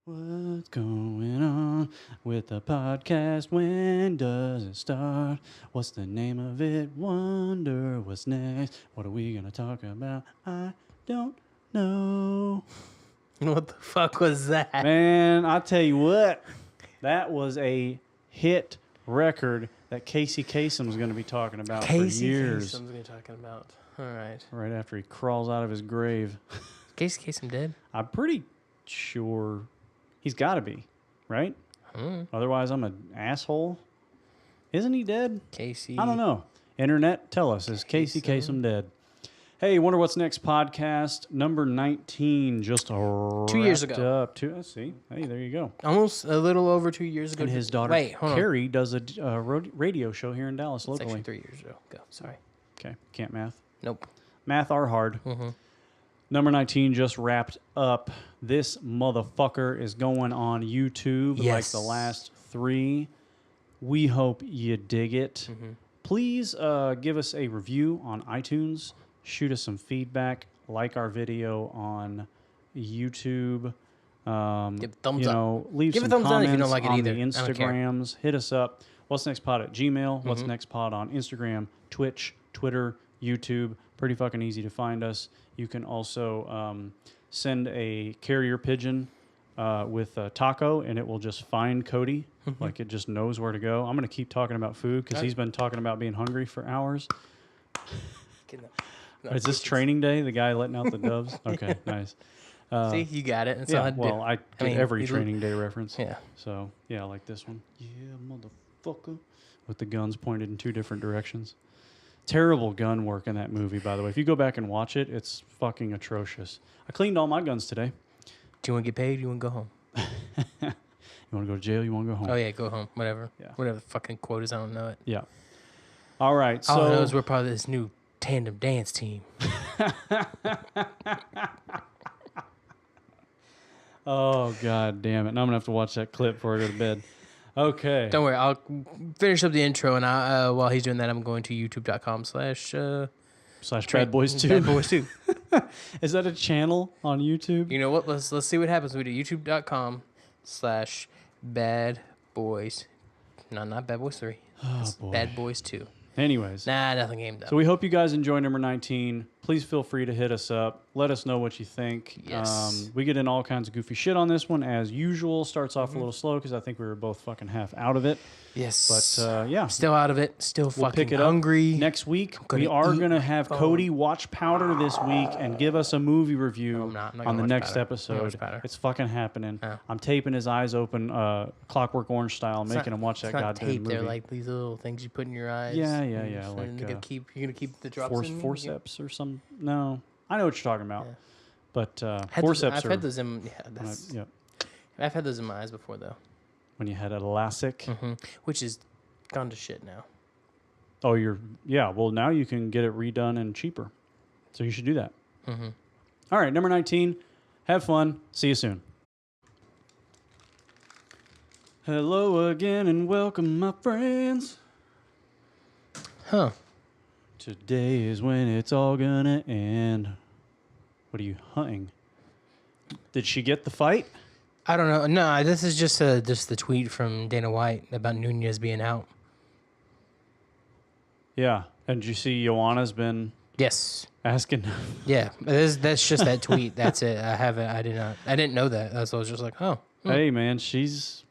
What's going on with the podcast? When does it start? What's the name of it? Wonder what's next? What are we going to talk about? I don't know. What the fuck was that? Man, I tell you what, that was a hit record that Casey Kasem was going to be talking about for years. Casey Kasem's going to be talking about. All right. Right after he crawls out of his grave. Casey Kasem dead? I'm pretty sure he's got to be, right? Otherwise, I'm an asshole. Isn't he dead? Casey. I don't know. Internet, tell us. Is Casey Kasem dead? Hey, Wonder What's Next podcast, number 19, just 2 years ago. Up. Let's see. Hey, there you go. Almost a little over 2 years ago. And his daughter, Carrie, does a radio show here in Dallas locally. It's actually 3 years ago. Go. Sorry. Okay. Can't math? Nope. Math are hard. Mm-hmm. Number 19 just wrapped up. This motherfucker is going on YouTube like the last three. We hope you dig it. Mm-hmm. Please give us a review on iTunes. Shoot us some feedback. Like our video on YouTube. Give a thumbs up. Leave Give some a thumbs down comments if you don't like it on either. the Instagrams. Hit us up. What's Next Pod at Gmail. What's Next Pod on Instagram, Twitch, Twitter, YouTube. Pretty fucking easy to find us. You can also send a carrier pigeon with a taco, and it will just find Cody. Like it just knows where to go. I'm going to keep talking about food because he's been talking about being hungry for hours. Is this training day? The guy letting out the doves? Okay, nice. See, you got it. That's yeah, all I get every training day reference. Yeah. So, yeah, like this one. Yeah, motherfucker. With the guns pointed in two different directions. Terrible gun work in that movie, by the way. If you go back and watch it, it's fucking atrocious. I cleaned all my guns today. Do you want to get paid? You want to go home? You want to go to jail? You want to go home? Oh, yeah, go home. Whatever. Yeah. Whatever the fucking quote is, I don't know it. Yeah. All right. All I know is So, we're part of this new tandem dance team. oh, God damn it. Now I'm going to have to watch that clip before I go to bed. Okay. Don't worry. I'll finish up the intro, and while he's doing that, I'm going to youtube.com/ Bad Boys 2. Bad Boys 2. Is that a channel on YouTube? You know what? Let's see what happens. We do youtube.com/ Bad Boys. No, not Bad Boys 3. Oh, boy. Bad Boys 2. Anyways. Nah, nothing aimed up. So we hope you guys enjoy number 19. Please feel free to hit us up. Let us know what you think. Yes. We get in all kinds of goofy shit on this one, as usual. Starts off a little slow because I think we were both fucking half out of it. Yes. But, yeah. Still out of it. Still We'll fucking pick it hungry. up next week. We are going to have Cody watch Powder this week and give us a movie review I'm not on the watch next Powder. episode. Powder. It's fucking happening. Oh. I'm taping his eyes open, Clockwork Orange style, making him watch that It's not goddamn tape. movie. They're like these little things you put in your eyes. Yeah. And Like you're gonna keep the drops in forceps or some. No, I know what you're talking about. Yeah. But I've forceps had those in. Yeah, I've had those in my eyes before though. when you had a LASIK. Which is gone to shit now. Oh, well, now you can get it redone and cheaper. So you should do that. All right, number 19. Have fun. See you soon. Hello again and welcome, my friends. Huh. Today is when it's all gonna end. What are you hunting? Did she get the fight? I don't know. No, this is just the tweet from Dana White about Nunez being out. Yeah. And did you see Joanna's been Yes. asking? Yeah. That's just that tweet. That's it. I didn't know that. So I was just like, oh. Hey, man, she's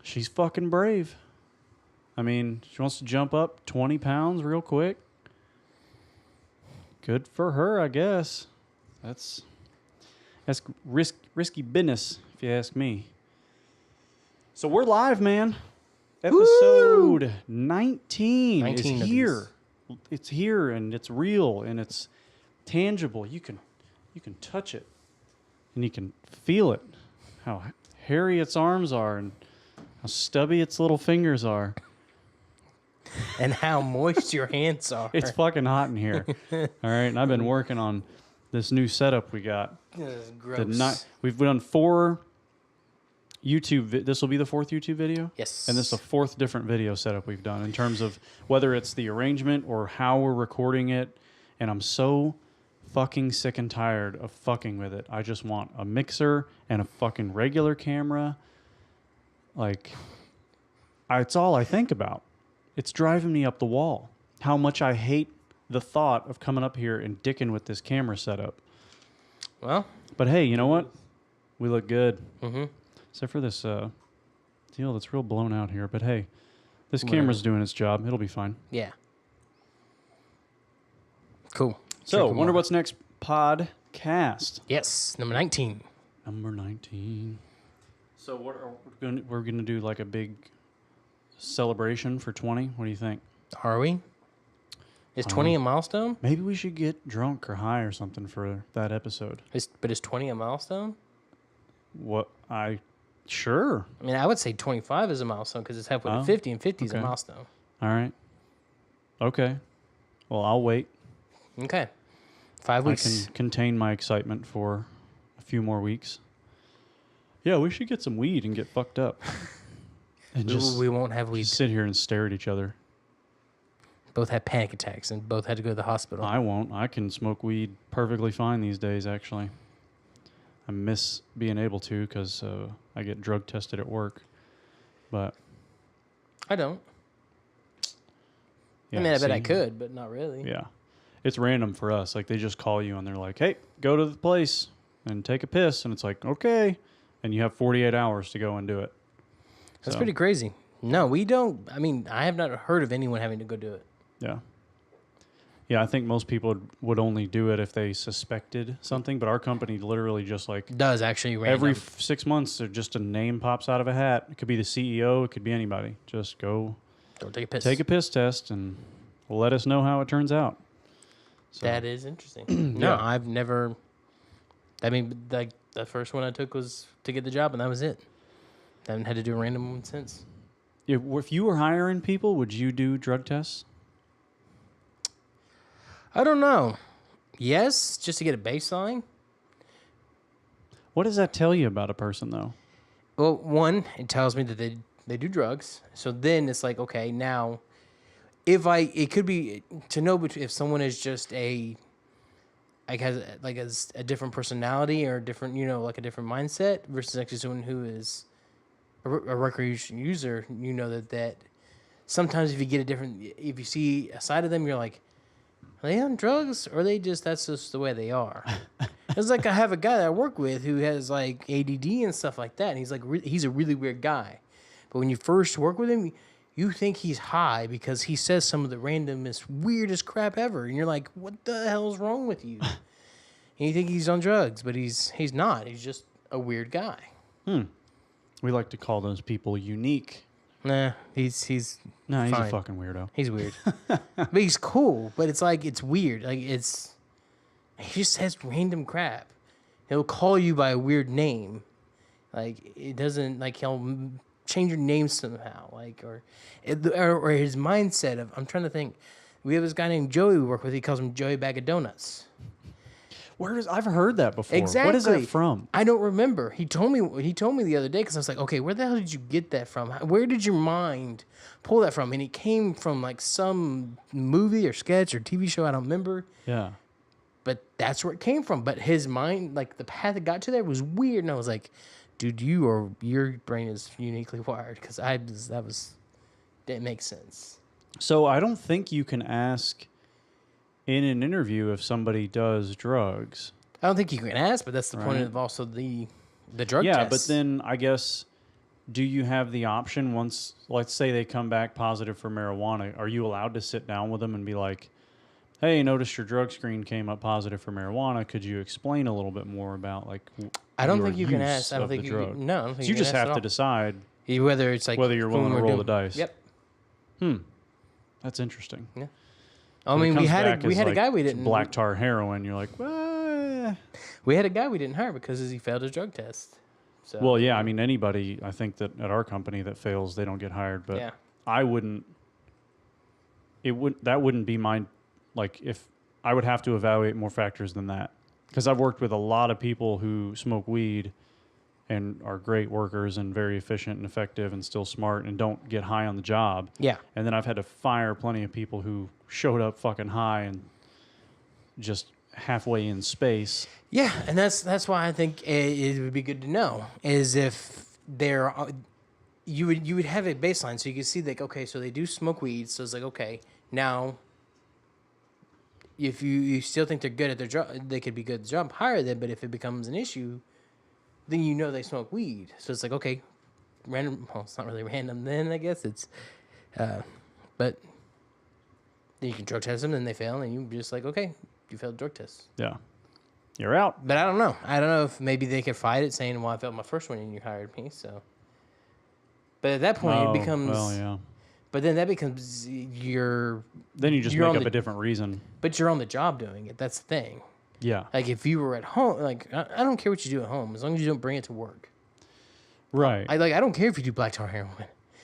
fucking brave. I mean, she wants to jump up 20 pounds real quick. Good for her, I guess. That's risky business, if you ask me. So we're live, man. Episode 19 is here. It's here, and it's real, and it's tangible. You can touch it, and you can feel it. How hairy its arms are, and how stubby its little fingers are. And how moist your hands are. It's fucking hot in here. All right, and I've been working on this new setup we got. This is gross. We've done 4 YouTube. This will be the 4th YouTube video? Yes. And this is the 4th different video setup we've done in terms of whether it's the arrangement or how we're recording it. And I'm so fucking sick and tired of fucking with it. I just want a mixer and a fucking regular camera. Like, it's all I think about. It's driving me up the wall. How much I hate the thought of coming up here and dicking with this camera setup. Well. But hey, you know what? We look good. Mm-hmm. Except for this deal that's real blown out here. But hey, this camera's doing its job. It'll be fine. Yeah. Cool. So, wonder what's next podcast. Yes, number 19. Number 19. So we're gonna do like a big celebration for 20? What do you think? Are we? Is 20 a milestone? Maybe we should get drunk or high or something for that episode. But is 20 a milestone? Sure. I mean, I would say 25 is a milestone because it's halfway to 50, and 50 is a milestone. All right. Okay. Well, I'll wait. Okay. 5 weeks. I can contain my excitement for a few more weeks. Yeah, we should get some weed and get fucked up. And we won't have weed. Just sit here and stare at each other. Both had panic attacks and both had to go to the hospital. I won't. I can smoke weed perfectly fine these days, actually. I miss being able to because I get drug tested at work. But I don't. Yeah, I mean, I bet I could, but not really. Yeah. It's random for us. Like, they just call you and they're like, hey, go to the place and take a piss. And it's like, okay. And you have 48 hours to go and do it. That's pretty crazy. No, we don't. I mean, I have not heard of anyone having to go do it. Yeah. Yeah, I think most people would only do it if they suspected something. But our company literally just like... Does actually random. Every 6 months, just a name pops out of a hat. It could be the CEO. It could be anybody. Just go... Don't take a piss. Take a piss test and let us know how it turns out. So. That is interesting. No, yeah. I've never... I mean, like, the first one I took was to get the job, and that was it. I haven't had to do a random one since. If you were hiring people, would you do drug tests? I don't know. Yes, just to get a baseline. What does that tell you about a person, though? Well, one, it tells me that they do drugs. So then it's like, okay, now, it could be to know if someone is just has a different personality or a different, like a different mindset versus actually someone who is a recreational user. You know that sometimes if you see a side of them, you're like, are they on drugs or that's just the way they are? It's like I have a guy that I work with who has like ADD and stuff like that. And he's like, he's a really weird guy. But when you first work with him, you think he's high because he says some of the randomest, weirdest crap ever. And you're like, what the hell is wrong with you? And you think he's on drugs, but he's not. He's just a weird guy. We like to call those people unique. Nah, he's a fucking weirdo. He's weird. But he's cool, but it's like, it's weird. Like, he just says random crap. He'll call you by a weird name. Like, it doesn't, like, he'll change your name somehow. Like, or his mindset of, I'm trying to think. We have this guy named Joey we work with. He calls him Joey Bag of Donuts. I've heard that before. Exactly. What is that from? I don't remember. He told me the other day because I was like, okay, where the hell did you get that from? Where did your mind pull that from? And it came from like some movie or sketch or TV show. I don't remember. Yeah. But that's where it came from. But his mind, like the path it got to there was weird. And I was like, dude, your brain is uniquely wired because didn't make sense. So I don't think you can ask in an interview if somebody does drugs. I don't think you can ask, but that's the point of also the drug test. Yeah, but then I guess, do you have the option once, let's say they come back positive for marijuana, are you allowed to sit down with them and be like, hey, notice your drug screen came up positive for marijuana. Could you explain a little bit more about like I don't think you can ask. I don't think you no, I don't think so you just have to decide whether it's like whether you're willing to roll the dice. Yep. That's interesting. Yeah. I mean, we had a guy we didn't black tar heroin. You're like, well, we had a guy we didn't hire because he failed his drug test. So, well, yeah. I mean, anybody I think that at our company that fails, they don't get hired. But yeah. I wouldn't. That wouldn't be my like if I would have to evaluate more factors than that because I've worked with a lot of people who smoke weed and are great workers and very efficient and effective and still smart and don't get high on the job. Yeah. And then I've had to fire plenty of people who showed up fucking high and just halfway in space. Yeah, and that's why I think it would be good to know is if there you would have a baseline so you can see like, okay, so they do smoke weed, so it's like, okay, now if you still think they're good at their job, they could be good at the job, hire them, but if it becomes an issue, then you know they smoke weed. So it's like, okay, random, well, it's not really random then, I guess it's but then you can drug test them, and they fail, and you just like, okay, you failed drug test. Yeah. You're out. But I don't know. I don't know if maybe they could fight it saying, well, I failed my first one and you hired me, so. But at that point, it becomes. Well, yeah. But then that becomes your. Then you just make up a different reason. But you're on the job doing it. That's the thing. Yeah. Like if you were at home, like I don't care what you do at home as long as you don't bring it to work. Right. I don't care if you do black tar heroin.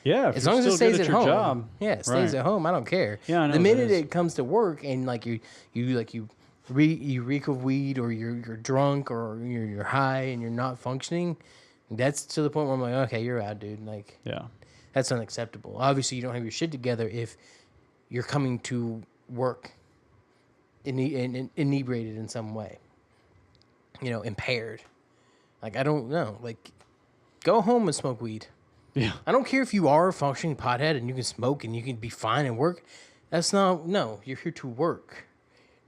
Yeah. As long as it stays at home. Job. Yeah, it stays at home. I don't care. Yeah, I know the minute it comes to work and like you reek of weed or you're drunk or you're high and you're not functioning, that's to the point where I'm like, okay, you're out, dude. Like, yeah, that's unacceptable. Obviously, you don't have your shit together if you're coming to work inebriated in some way, impaired. Like, I don't know. Like, go home and smoke weed. Yeah. I don't care if you are a functioning pothead and you can smoke and you can be fine and work. No, you're here to work.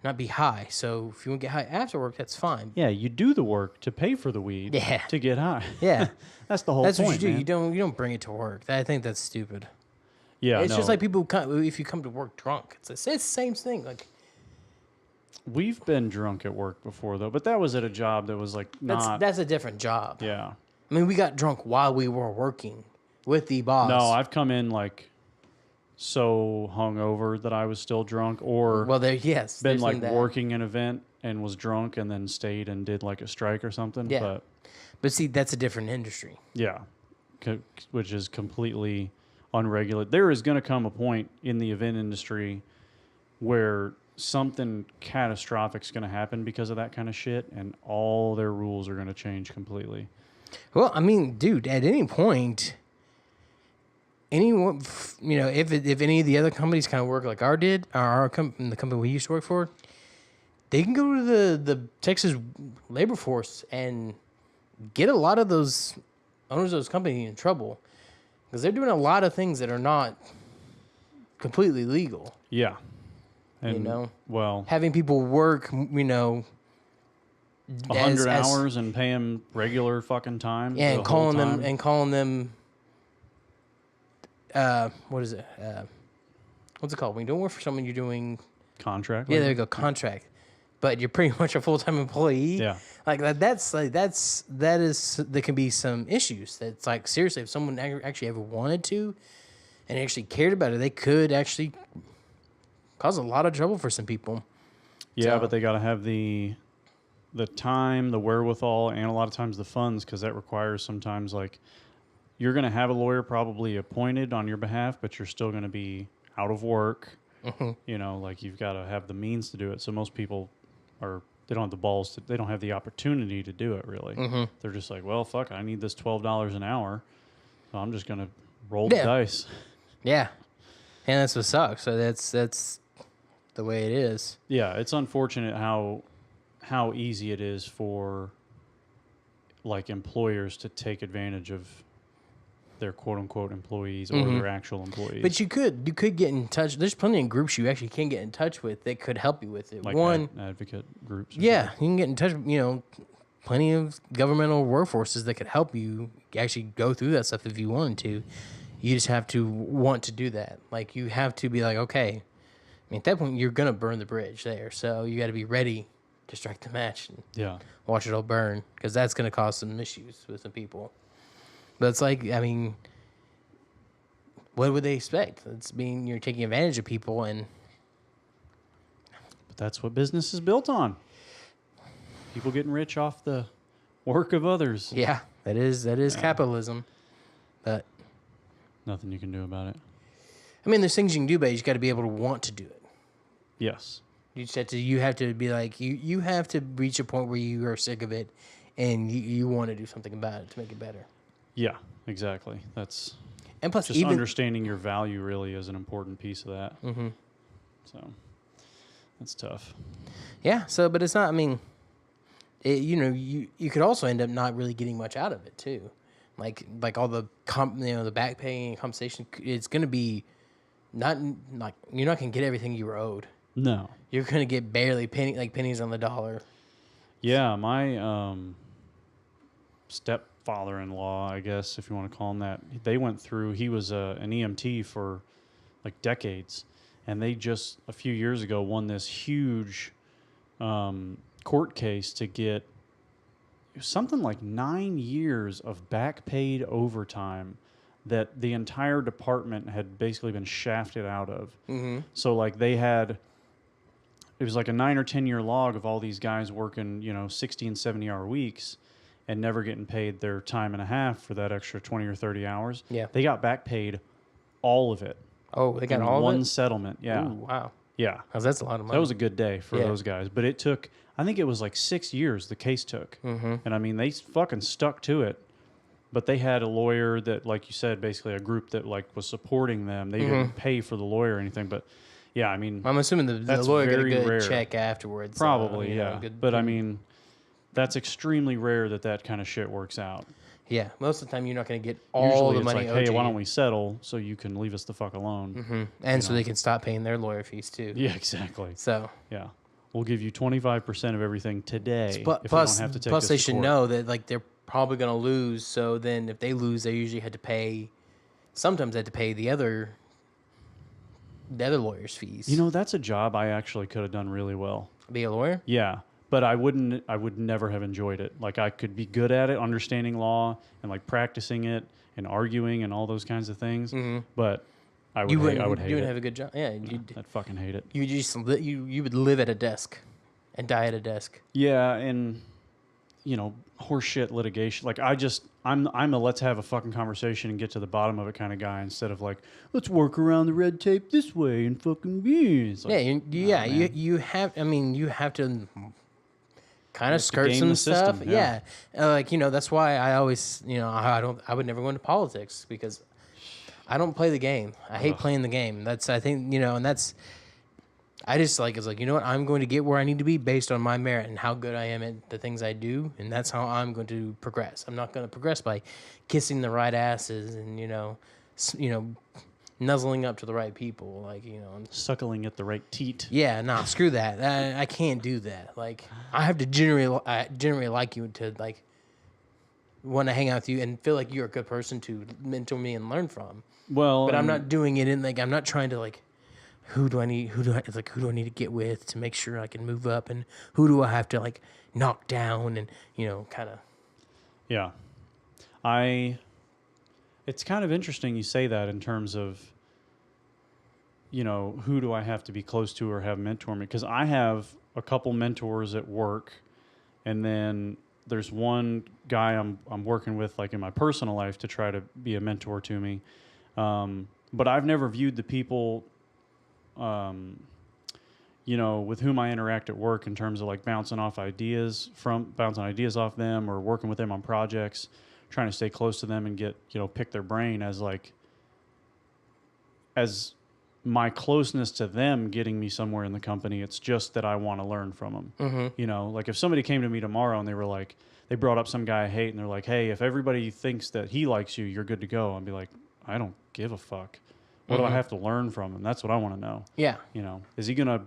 Not be high. So if you want to get high after work, that's fine. Yeah, you do the work to pay for the weed. Yeah. To get high. Yeah. That's the whole point. That's what you do. Man. You don't bring it to work. I think that's stupid. Yeah, it's just like people come, if you come to work drunk. It's the same thing. Like we've been drunk at work before though, but that was at a job that was like not. That's a different job. Yeah. I mean, we got drunk while we were working with the boss. No, I've come in like so hungover that I was still drunk, or been like working an event and was drunk and then stayed and did like a strike or something. Yeah, but see, that's a different industry. Yeah, which is completely unregulated. There is going to come a point in the event industry where something catastrophic is going to happen because of that kind of shit, and all their rules are going to change completely. Well, I mean, dude, at any point. Anyone, if any of the other companies kind of work like the company we used to work for, they can go to the Texas labor force and get a lot of those owners of those companies in trouble because they're doing a lot of things that are not completely legal. Yeah, and well, having people work, 100 hours and pay them regular fucking time. Yeah, and calling them. What is it? What's it called? When you don't work for someone, you're doing contract. Yeah, there you go, contract. But you're pretty much a full-time employee. Yeah, like there can be some issues. That's like seriously, if someone actually ever wanted to, and actually cared about it, they could actually cause a lot of trouble for some people. Yeah, but they got to have the time, the wherewithal, and a lot of times the funds, because that requires sometimes like. You're going to have a lawyer probably appointed on your behalf, but you're still going to be out of work. Mm-hmm. Like you've got to have the means to do it. So most people they don't have the balls they don't have the opportunity to do it really. Mm-hmm. They're just like, well, fuck, I need this $12 an hour. So I'm just going to roll the dice. Yeah. And that's what sucks. So that's the way it is. Yeah. It's unfortunate how easy it is for like employers to take advantage of their quote-unquote employees or their actual employees. But you could get in touch. There's plenty of groups you actually can get in touch with that could help you with it. Like advocate groups? Yeah, you can get in touch with, plenty of governmental workforces that could help you actually go through that stuff if you wanted to. You just have to want to do that. Like, you have to be like, okay. I mean, at that point, you're going to burn the bridge there. So you got to be ready to strike the match and watch it all burn, because that's going to cause some issues with some people. But it's like, I mean, what would they expect? You're taking advantage of people, but that's what business is built on. People getting rich off the work of others. Yeah, that is capitalism. But nothing you can do about it. I mean, there's things you can do, but you just got to be able to want to do it. Yes. You have to be like, you have to reach a point where you are sick of it, and you want to do something about it to make it better. Yeah, exactly. That's and plus just understanding your value really is an important piece of that. Mm-hmm. So, That's tough. Yeah. So, but it's not. I mean, you could also end up not really getting much out of it too, like all the the back pay and compensation. It's going to be not like you're not going to get everything you were owed. No. You're going to get barely pennies on the dollar. Yeah, my stepfather-in-law, I guess, if you want to call him that, they went through, he was an EMT for like decades, and they just a few years ago won this huge court case to get something like 9 years of back paid overtime that the entire department had basically been shafted out of. Mm-hmm. So like they had, it was like a 9 or 10 year log of all these guys working, 60 and 70 hour weeks and never getting paid their time and a half for that extra 20 or 30 hours. Yeah. They got back paid all of it. Oh, they got all of it? One settlement. Yeah. Ooh, wow. Yeah. Because that's a lot of money. So that was a good day for those guys. But it took, I think it was like 6 years the case took. Mm-hmm. And I mean, they fucking stuck to it. But they had a lawyer that, like you said, basically a group that like was supporting them. They didn't pay for the lawyer or anything. But yeah, I mean, I'm assuming the lawyer got a good rare. Check afterwards. Probably, yeah. But I mean, that's extremely rare that kind of shit works out. Yeah, most of the time you're not going to get all Usually the money it's owed like, hey, to why you. don't we settle so you can leave us the fuck alone? Mm-hmm. And so they can stop paying their lawyer fees too. Yeah, exactly. So yeah, we'll give you 25% of everything today. Plus, if we don't have to take plus they this to should court. know that like they're probably going to lose. So then if they lose, they usually had to pay. Sometimes they had to pay the other lawyer's fees. That's a job I actually could have done really well. Be a lawyer? Yeah. But I would never have enjoyed it. Like I could be good at it, understanding law and like practicing it and arguing and all those kinds of things. Mm-hmm. But I would hate it. You wouldn't have a good job. Yeah, I'd fucking hate it. You would live at a desk and die at a desk. Yeah, and horseshit litigation. Like I'm a let's have a fucking conversation and get to the bottom of it kind of guy instead of like let's work around the red tape this way and fucking be. Like, you have. I mean, you have to kind of skirt some stuff. System, yeah. That's why I always, I would never go into politics because I don't play the game. I hate playing the game. I just it's like, you know what? I'm going to get where I need to be based on my merit and how good I am at the things I do. And that's how I'm going to progress. I'm not going to progress by kissing the right asses and, nuzzling up to the right people, suckling at the right teat. Yeah, nah, screw that. I can't do that. Like, I have to generally like you to want to hang out with you and feel like you're a good person to mentor me and learn from. Well, but I'm not doing it in I'm not trying to who do I need to get with to make sure I can move up, and who do I have to knock down and kind of. Yeah, it's kind of interesting you say that in terms of, who do I have to be close to or have mentor me? Because I have a couple mentors at work, and then there's one guy I'm working with in my personal life to try to be a mentor to me. But I've never viewed the people, with whom I interact at work in terms of bouncing ideas off them or working with them on projects, trying to stay close to them and get, pick their brain as my closeness to them getting me somewhere in the company. It's just that I want to learn from them. Mm-hmm. If somebody came to me tomorrow and they were they brought up some guy I hate and they're like, hey, if everybody thinks that he likes you, you're good to go. I'd be like, I don't give a fuck. What do I have to learn from him? That's what I want to know. Yeah. Is he going to...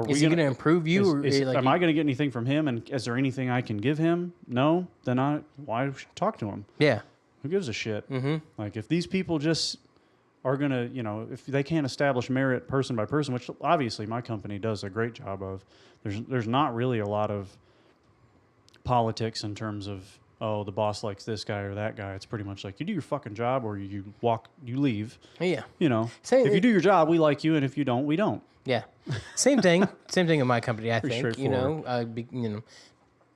Is he going to improve you? Am I going to get anything from him? And is there anything I can give him? No? Then why should I talk to him? Yeah. Who gives a shit? Mm-hmm. If these people just are going to, if they can't establish merit person by person, which obviously my company does a great job of, there's not really a lot of politics in terms of, oh, the boss likes this guy or that guy. It's pretty much you do your fucking job or you leave. Yeah. If you do your job, we like you, and if you don't, we don't. Yeah. Same thing in my company, I think.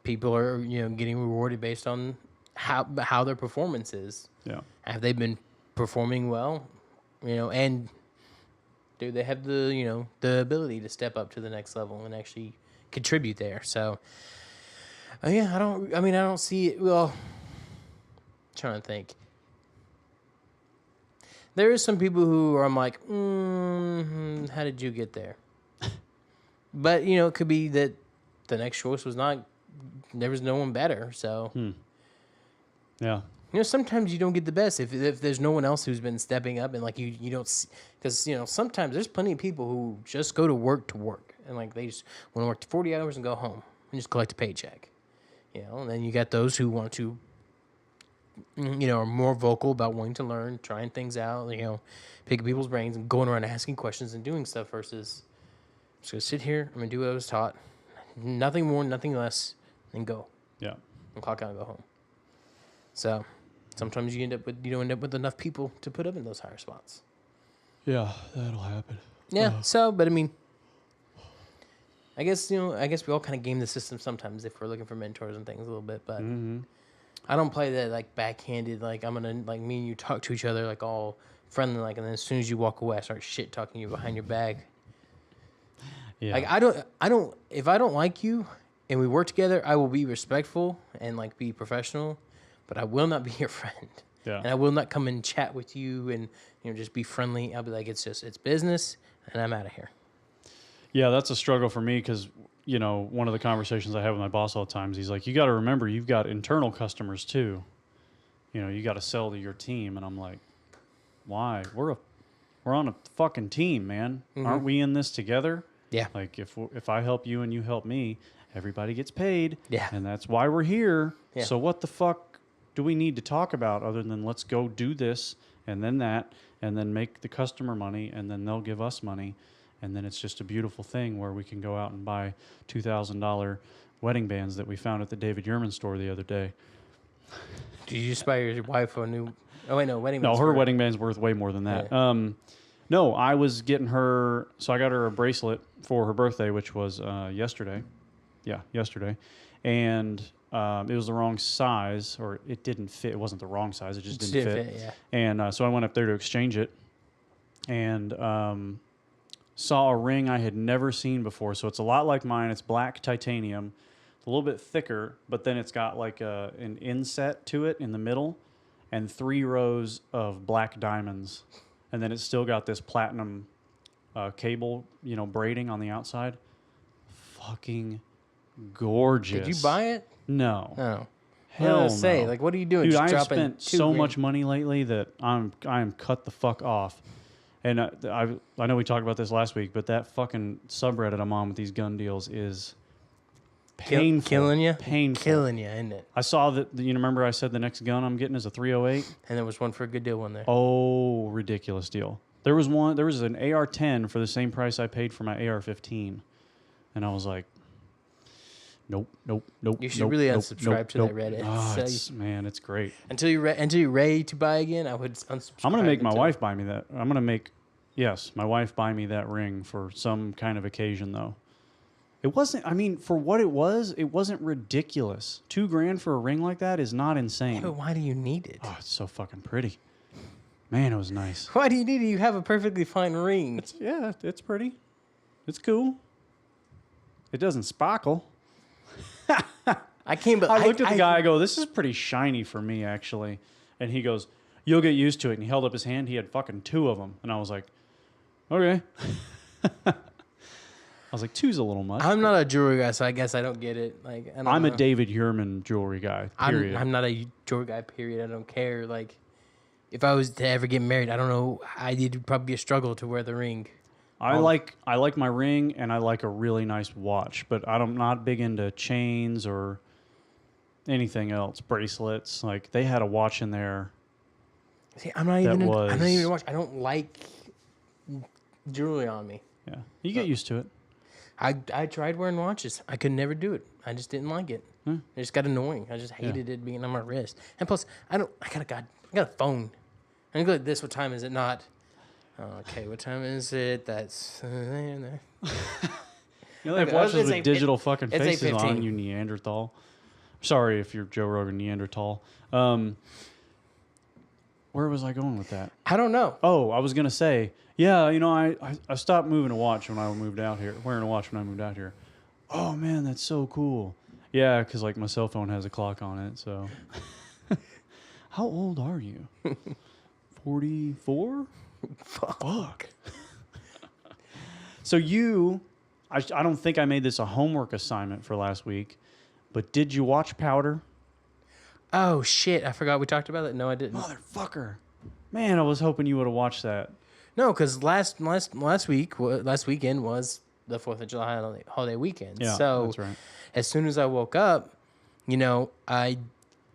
People are, getting rewarded based on how their performance is. Yeah. Have they been performing well? And do they have the, the ability to step up to the next level and actually contribute there? So, I don't see it. Well, I'm trying to think. There is some people who are, I'm like, how did you get there? But, you know, it could be that the next choice was not, there was no one better. So, Yeah. you know, sometimes you don't get the best if there's no one else who's been stepping up and like you don't see, because, you know, sometimes there's plenty of people who just go to work and like they just want to work 40 hours and go home and just collect a paycheck, you know, and then you got those who want to, you know, are more vocal about wanting to learn, trying things out, you know, picking people's brains and going around asking questions and doing stuff versus I'm just going to sit here, I'm going to do what I was taught, nothing more, nothing less, and go. Yeah. And clock out and go home. So sometimes you don't end up with enough people to put up in those higher spots. Yeah, that'll happen. Yeah. So, but I mean, I guess we all kind of game the system sometimes if we're looking for mentors and things a little bit. But I don't play that like backhanded. Like I'm gonna like me and you talk to each other like all friendly like, and then as soon as you walk away, I start shit talking you behind your back. Yeah. Like I don't. If I don't like you and we work together, I will be respectful and like be professional. But I will not be your friend. Yeah. And I will not come and chat with you and, you know, just be friendly. I'll be like, it's business, and I'm out of here. Yeah, that's a struggle for me because, you know, one of the conversations I have with my boss all the time is he's like, you got to remember you've got internal customers too. You know, you got to sell to your team. And I'm like, why? We're on a fucking team, man. Aren't we in this together? Yeah. Like if I help you and you help me, everybody gets paid. Yeah. And that's why we're here. Yeah. So what the fuck do we need to talk about other than let's go do this and then that and then make the customer money and then they'll give us money and then it's just a beautiful thing where we can go out and buy $2,000 wedding bands that we found at the David Yurman store the other day. Did you just buy your wife a new? Oh wait, no, wedding. No, her wedding band's worth way more than that. Yeah. No, I was getting her. So I got her a bracelet for her birthday, which was yesterday. Yeah, yesterday, and it was the wrong size, or it didn't fit. It wasn't the wrong size. It just didn't fit. Yeah. And so I went up there to exchange it, and saw a ring I had never seen before. So it's a lot like mine. It's black titanium, a little bit thicker, but then it's got like an inset to it in the middle, and 3 rows of black diamonds, and then it's still got this platinum cable, you know, braiding on the outside. Fucking gorgeous. Did you buy it? No. Oh. Hell say, no. like, what are you doing? Dude, Just I've dropping spent $2 so grand? much money lately that I am cut the fuck off. And I know we talked about this last week, but that fucking subreddit I'm on with these gun deals is painful. Killing you? Painful. Killing you, isn't it? I saw that, you remember I said the next gun I'm getting is a 308? And there was one for a good deal one there. Oh, ridiculous deal. There was an AR-10 for the same price I paid for my AR-15. And I was like, nope. You should really unsubscribe to that Reddit. Oh, man, it's great. Until you're ready to buy again, I would unsubscribe. I'm going to make my wife buy me that. My wife buy me that ring for some kind of occasion, though. It wasn't, for what it wasn't ridiculous. $2,000 for a ring like that is not insane. Yeah, but why do you need it? Oh, it's so fucking pretty. Man, it was nice. Why do you need it? You have a perfectly fine ring. It's pretty. It's cool. It doesn't sparkle. I looked at the guy, I go, this is pretty shiny for me, actually. And he goes, you'll get used to it. And he held up his hand. He had fucking 2 of them. And I was like, okay. I was like, 2's a little much. I'm not a jewelry guy, so I guess I don't get it. Like, I'm a David Yurman jewelry guy, period. I'm not a jewelry guy, period. I don't care. Like, if I was to ever get married, I don't know. It'd probably be a struggle to wear the ring. I like my ring, and I like a really nice watch. But I'm not big into chains or anything else, bracelets. Like, they had a watch in there. See, I'm not even a watch. I don't like jewelry on me. Yeah, you get used to it. I tried wearing watches. I could never do it. I just didn't like it. It just got annoying. I just hated it being on my wrist. And plus, I got a phone. I go like this. What time is it? Not. Okay, what time is it? That's. You know, they have watches with digital fucking faces on, you Neanderthal. Sorry if you're Joe Rogan Neanderthal. Where was I going with that? I don't know. Oh, I was going to say, yeah, I stopped moving a watch when I moved out here, wearing a watch when I moved out here. Oh, man, that's so cool. Yeah, because, like, my cell phone has a clock on it, so. How old are you? 44? Fuck. So I don't think I made this a homework assignment for last week, but did you watch Powder? Oh, shit. I forgot we talked about it. No, I didn't. Motherfucker. Man, I was hoping you would have watched that. No, because last weekend was the 4th of July holiday weekend. Yeah, so that's right. As soon as I woke up, I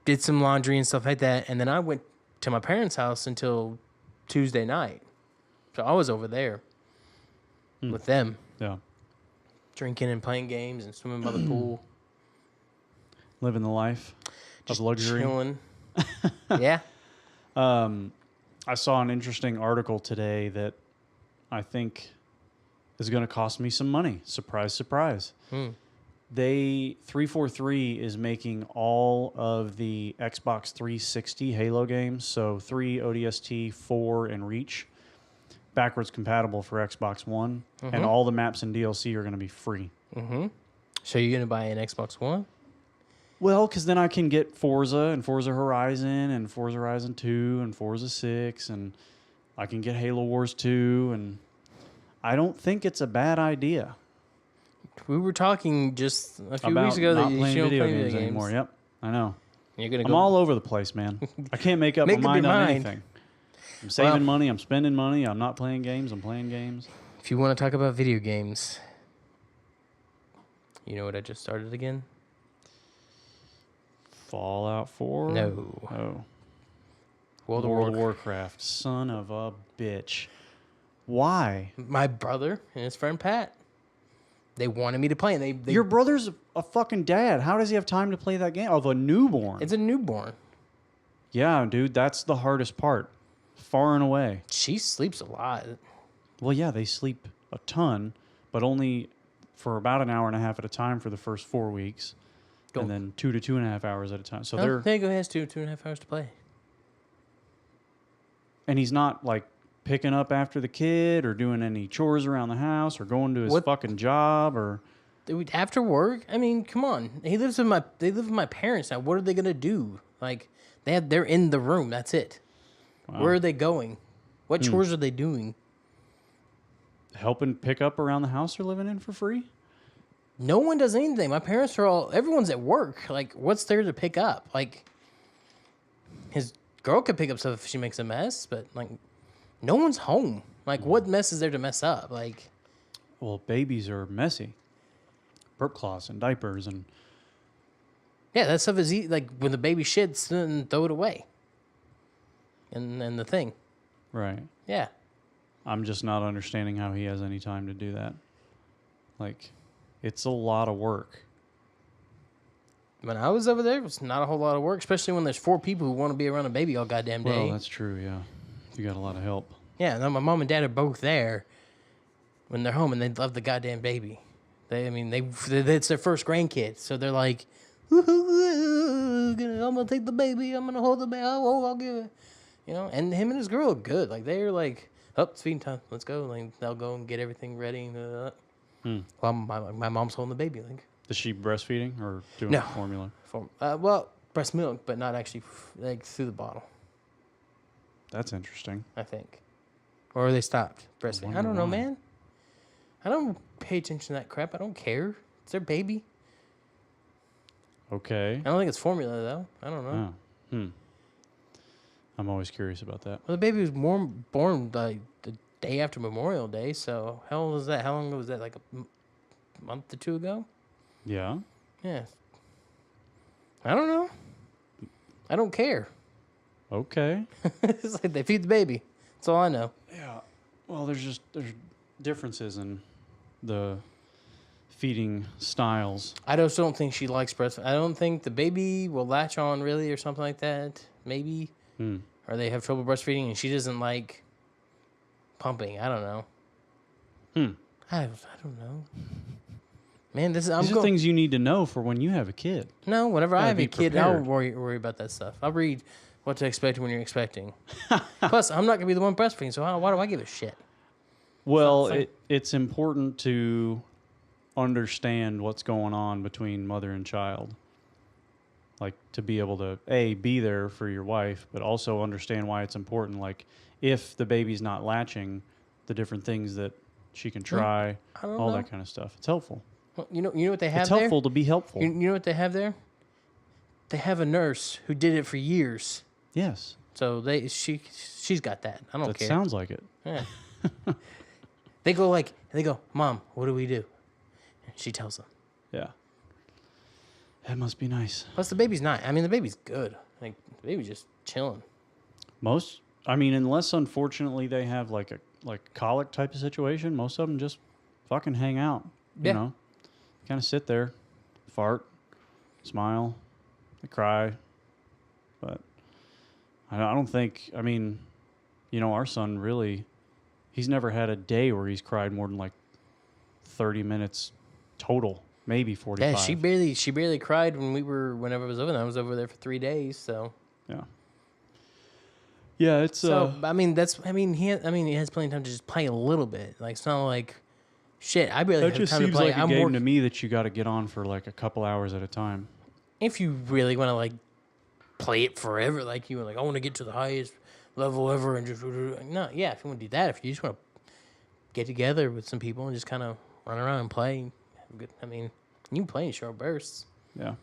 did some laundry and stuff like that, and then I went to my parents' house until Tuesday night. So I was over there with them. Yeah. Drinking and playing games and swimming by the pool. Living the life of luxury. Chilling. Yeah. I saw an interesting article today that I think is going to cost me some money. Surprise, surprise. 343 is making all of the Xbox 360 Halo games, so 3, ODST, 4, and Reach, backwards compatible for Xbox One, and all the maps and DLC are going to be free. So you're going to buy an Xbox One? Well, because then I can get Forza and Forza Horizon and Forza Horizon 2 and Forza 6, and I can get Halo Wars 2, and I don't think it's a bad idea. We were talking just a few about weeks ago not that you playing don't video play games anymore. Yep, I know. I'm all over the place, man. I can't make up my mind on anything. I'm saving money. I'm spending money. I'm not playing games. I'm playing games. If you want to talk about video games, you know what I just started again? Fallout 4? No. Oh. World of Warcraft. Son of a bitch. Why? My brother and his friend Pat. They wanted me to play. And they Your brother's a fucking dad. How does he have time to play that game? Of a newborn. It's a newborn. Yeah, dude. That's the hardest part. Far and away. She sleeps a lot. Well, yeah, they sleep a ton, but only for about an hour and a half at a time for the first 4 weeks. And then 2 to 2.5 hours at a time. So Diego has 2.5 hours to play. And he's not like picking up after the kid or doing any chores around the house or going to his fucking job or after work. I mean, come on. They live with my parents now. What are they gonna do? Like they're in the room. That's it. Wow. Where are they going? What chores are they doing? Helping pick up around the house they're living in for free? No one does anything. My parents everyone's at work. Like, what's there to pick up? Like, his girl could pick up stuff if she makes a mess, but, like, no one's home. Like, what mess is there to mess up? Like, well, babies are messy. Burp cloths and diapers and... Yeah, that stuff is like, when the baby shits, then throw it away. And the thing. Right. Yeah. I'm just not understanding how he has any time to do that. Like... It's a lot of work. When I was over there, it was not a whole lot of work, especially when there's 4 people who want to be around a baby all goddamn day. Well, that's true, yeah. You got a lot of help. Yeah, no, my mom and dad are both there when they're home, and they love the goddamn baby. It's their first grandkid, so they're like, I'm gonna take the baby, I'm gonna hold the baby, I'll give it, And him and his girl are good. Like they're like, it's feeding time, let's go. Like they'll go and get everything ready. Well, my mom's holding the baby. Like, is she breastfeeding or doing formula? Well, breast milk, but not actually like through the bottle. That's interesting. I think, or they stopped breastfeeding. I don't know, man. I don't pay attention to that crap. I don't care. It's their baby. Okay. I don't think it's formula though. I don't know. Oh. I'm always curious about that. Well, the baby was born like the day after Memorial Day, so how old was that? How long ago was that? Like a month or 2 ago? Yeah. Yeah. I don't know. I don't care. Okay. It's like they feed the baby. That's all I know. Yeah. Well, there's differences in the feeding styles. I just don't think she likes breast. I don't think the baby will latch on really or something like that. Maybe. Or they have trouble breastfeeding and she doesn't like pumping. I don't know. I don't know. Man, these are things you need to know for when you have a kid. No, whenever I have a kid, I'll worry about that stuff. I'll read what to expect when you're expecting. Plus, I'm not going to be the one breastfeeding, so why do I give a shit? Well, it's important to understand what's going on between mother and child. Like, to be able to, be there for your wife, but also understand why it's important. Like, if the baby's not latching, the different things that She can try. I don't all know. that kind of stuff. It's helpful. Well, you know what they have It's there? helpful to be helpful. You know what they have there? They have a nurse who did it for years. Yes. So she's got that. I don't care. That sounds like it. Yeah. They go, Mom, what do we do? And she tells them. Yeah. That must be nice. Plus, the baby's not. I mean, the baby's good. Like, the baby's just chilling. Unless unfortunately they have like a colic type of situation, most of them just fucking hang out. Yeah. You know, kind of sit there, fart, smile, they cry. But I don't think, our son really, he's never had a day where he's cried more than like 30 minutes total, maybe 45. Yeah, she barely cried whenever I was over there. I was over there for 3 days, so. Yeah. Yeah, it's he has plenty of time to just play a little bit. Like, it's not like shit. I barely have time to play. That just seems like a game to me that you got to get on for like a couple hours at a time. If you really want to like play it forever, like you were like, I want to get to the highest level ever, and just no, yeah. If you want to do that, if you just want to get together with some people and just kind of run around and play, you can play in short bursts. Yeah,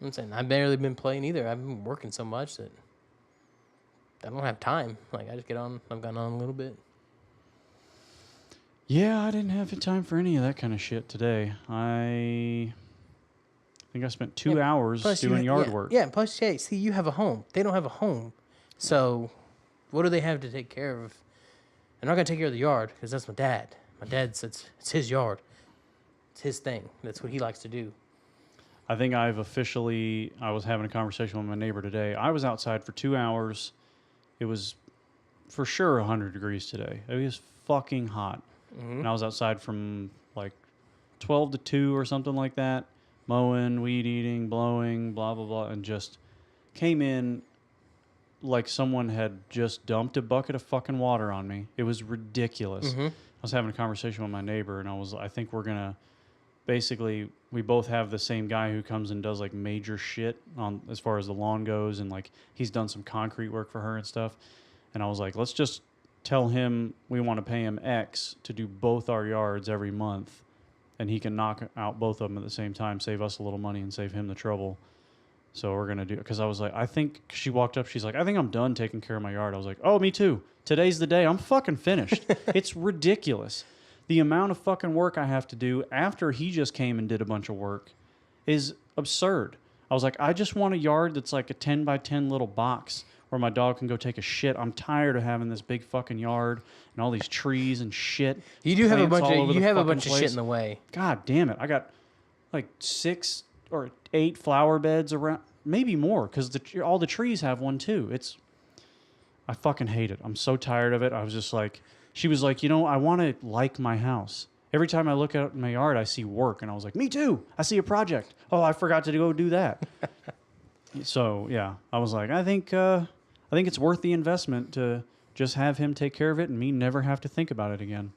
I'm saying I've barely been playing either. I've been working so much that I don't have time. Like, I just get on. I've gotten on a little bit. Yeah, I didn't have time for any of that kind of shit today. I think I spent 2 hours doing yard work. Yeah, plus, see, you have a home. They don't have a home. So, what do they have to take care of? They're not going to take care of the yard because that's my dad. My dad's, it's his yard. It's his thing. That's what he likes to do. I think I was having a conversation with my neighbor today. I was outside for 2 hours. It was for sure 100 degrees today. It was fucking hot. Mm-hmm. And I was outside from like 12 to 2 or something like that, mowing, weed eating, blowing, blah, blah, blah, and just came in like someone had just dumped a bucket of fucking water on me. It was ridiculous. Mm-hmm. I was having a conversation with my neighbor, and I think we're going to basically, we both have the same guy who comes and does like major shit on as far as the lawn goes, and like he's done some concrete work for her and stuff. And I was like, let's just tell him we want to pay him X to do both our yards every month, and he can knock out both of them at the same time, save us a little money and save him the trouble. So we're going to do it. Because I was like, she walked up, she's like, I think I'm done taking care of my yard. I was like, oh, me too. Today's the day. I'm fucking finished. It's ridiculous. The amount of fucking work I have to do after he just came and did a bunch of work is absurd. I was like, I just want a yard that's like a 10 by 10 little box where my dog can go take a shit. I'm tired of having this big fucking yard and all these trees and shit. You do have a bunch of shit in the way. God damn it. I got like 6 or 8 flower beds around, maybe more, because all the trees have one too. I fucking hate it. I'm so tired of it. I was just like, she was like, I want to like my house. Every time I look out in my yard, I see work. And I was like, me too. I see a project. Oh, I forgot to go do that. So, yeah, I was like, I think it's worth the investment to just have him take care of it and me never have to think about it again.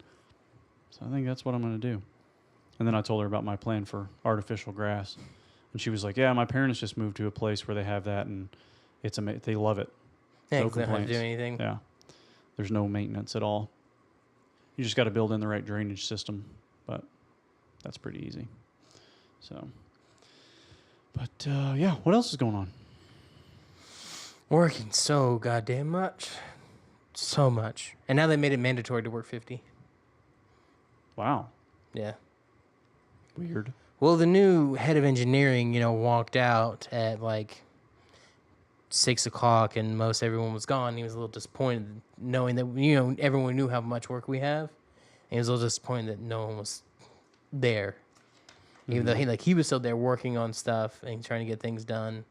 So I think that's what I'm going to do. And then I told her about my plan for artificial grass. And she was like, yeah, my parents just moved to a place where they have that, and it's they love it. Yeah, no complaints. They don't have to do anything. Yeah. There's no maintenance at all. You just got to build in the right drainage system, but that's pretty easy. So, but yeah, what else is going on? Working so goddamn much. So much. And now they made it mandatory to work 50. Wow. Yeah. Weird. Well, the new head of engineering, walked out at like 6 o'clock, and most everyone was gone. He was a little disappointed knowing that, everyone knew how much work we have. And he was a little disappointed that no one was there. Even though he was still there working on stuff and trying to get things done.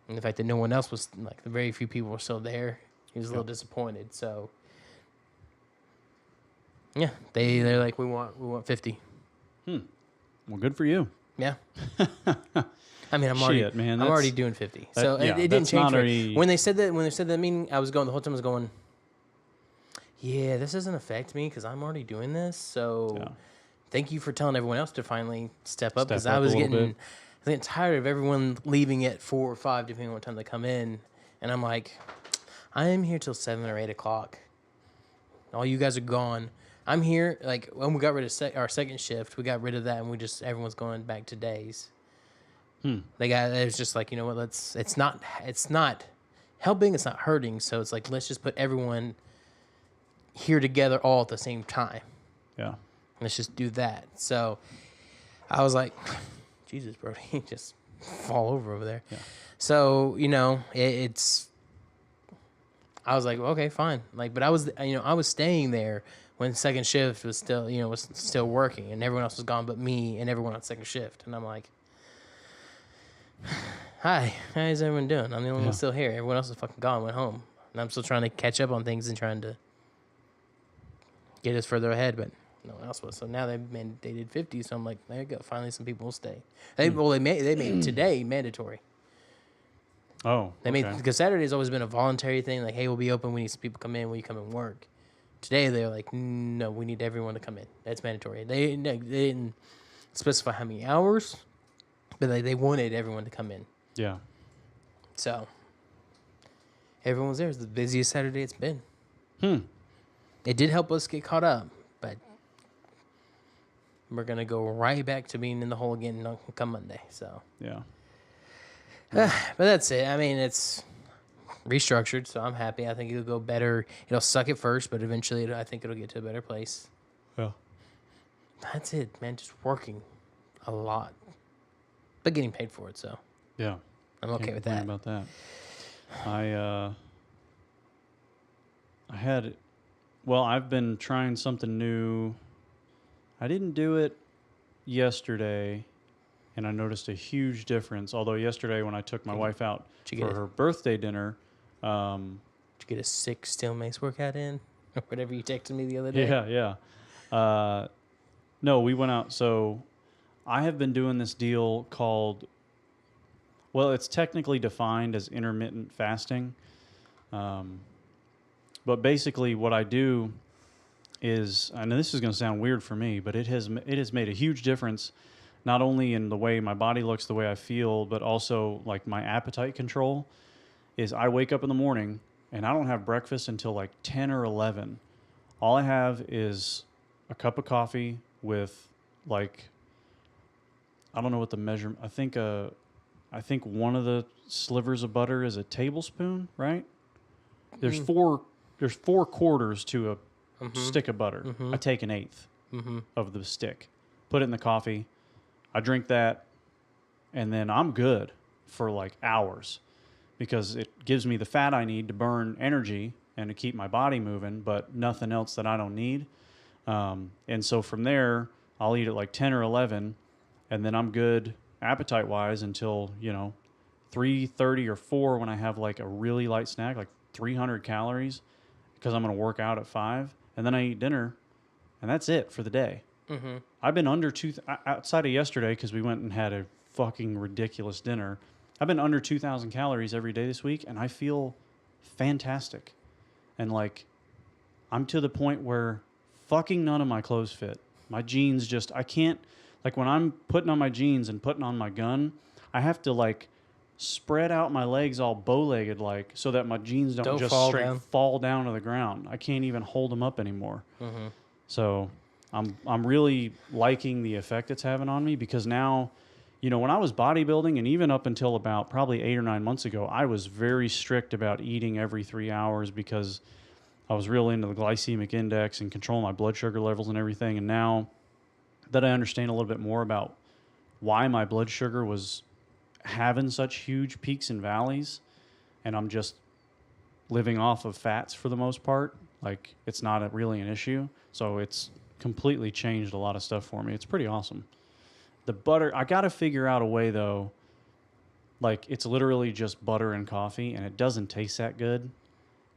And the fact that no one else was, like, the very few people were still there, he was a little disappointed. So, yeah, they're like, we want 50. Well, good for you. Yeah. I'm already doing 50. So it didn't change for me. When they said that meeting, I was going, the whole time I was going, yeah, this doesn't affect me because I'm already doing this. So thank you for telling everyone else to finally step up, because I was getting tired of everyone leaving at 4 or 5, depending on what time they come in. And I'm like, I am here till 7 or 8 o'clock. All you guys are gone. I'm here. Like when we got rid of our second shift, we got rid of that, and everyone's going back to days. It was just like, you know what? It's not helping. It's not hurting. So it's like, let's just put everyone here together all at the same time. Yeah. Let's just do that. So I was like, Jesus, bro, he just fall over there. Yeah. So, you know, I was like, okay, fine. Like, but I was staying there when second shift was still working, and everyone else was gone but me and everyone on second shift. And I'm like, hi, how's everyone doing? I'm the only one still here. Everyone else is fucking gone, went home. And I'm still trying to catch up on things and trying to get us further ahead, but no one else was. So now they did 50, so I'm like, there you go. Finally, some people will stay. They made today mandatory. Oh, because Saturday's always been a voluntary thing. Like, hey, we'll be open. We need some people to come in when you come and work. Today they're like, no, we need everyone to come in. That's mandatory. They didn't specify how many hours, but they wanted everyone to come in. Yeah. So everyone was there. It was the busiest Saturday it's been. It did help us get caught up, but we're gonna go right back to being in the hole again come Monday. So yeah. But that's it. I mean, it's restructured, so I'm happy. I think it'll go better. It'll suck at first, but eventually I think it'll get to a better place. Yeah. That's it, man. Just working a lot, but getting paid for it. So yeah, I'm okay with that. About that, I've been trying something new. I didn't do it yesterday, and I noticed a huge difference. Although yesterday when I took my wife out for her birthday dinner. Did you get a 6 steel mace workout in? Or whatever you texted me the other day? Yeah. No, we went out. So I have been doing this deal called, well, it's technically defined as intermittent fasting. But basically what I do is, I know this is going to sound weird for me, but it has made a huge difference, not only in the way my body looks, the way I feel, but also like my appetite control. Is I wake up in the morning and I don't have breakfast until like 10 or 11. All I have is a cup of coffee with like, I don't know what the measurement, I think one of the slivers of butter is a tablespoon, right? There's four quarters to a stick of butter. I take an eighth of the stick, put it in the coffee. I drink that, and then I'm good for like hours because it gives me the fat I need to burn energy and to keep my body moving, but nothing else that I don't need. And so from there, I'll eat at like 10 or 11, and then I'm good appetite-wise until, 3:30 or 4 when I have like a really light snack, like 300 calories, because I'm going to work out at 5, and then I eat dinner, and that's it for the day. I've been under outside of yesterday because we went and had a fucking ridiculous dinner. I've been under 2,000 calories every day this week, and I feel fantastic. And like, I'm to the point where fucking none of my clothes fit. My jeans I can't, like when I'm putting on my jeans and putting on my gun, I have to like spread out my legs all bow-legged like so that my jeans don't just fall down to the ground. I can't even hold them up anymore. So I'm really liking the effect it's having on me because now, when I was bodybuilding and even up until about probably 8 or 9 months ago, I was very strict about eating every 3 hours because I was real into the glycemic index and controlling my blood sugar levels and everything. And now that I understand a little bit more about why my blood sugar was having such huge peaks and valleys, and I'm just living off of fats for the most part, like it's not really an issue. So it's completely changed a lot of stuff for me. It's pretty awesome. The butter, I got to figure out a way though, like it's literally just butter and coffee and it doesn't taste that good.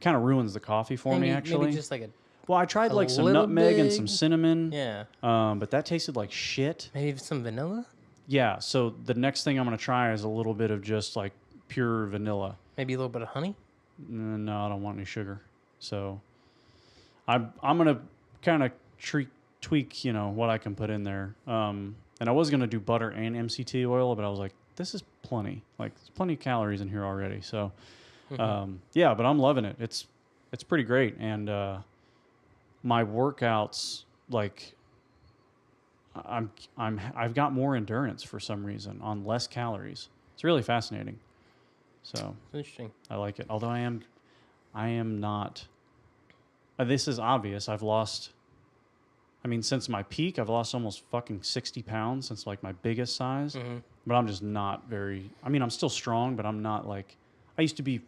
Kind of ruins the coffee for me actually. Maybe just like well, I tried like some nutmeg and some cinnamon. Yeah. But that tasted like shit. Maybe some vanilla? Yeah, so the next thing I'm going to try is a little bit of just like pure vanilla. Maybe a little bit of honey? No, I don't want any sugar. So I'm going to kind of tweak, what I can put in there. And I was going to do butter and MCT oil, but I was like, this is plenty. Like, there's plenty of calories in here already. So, yeah, but I'm loving it. It's pretty great. And my workouts, like I've got more endurance for some reason on less calories. It's really fascinating. So Interesting. I like it. Although I am not. This is obvious. I've lost. I mean, since my peak, I've lost almost fucking 60 pounds since like my biggest size. Mm-hmm. But I'm just not very. I mean, I'm still strong, but I'm not like. I used to be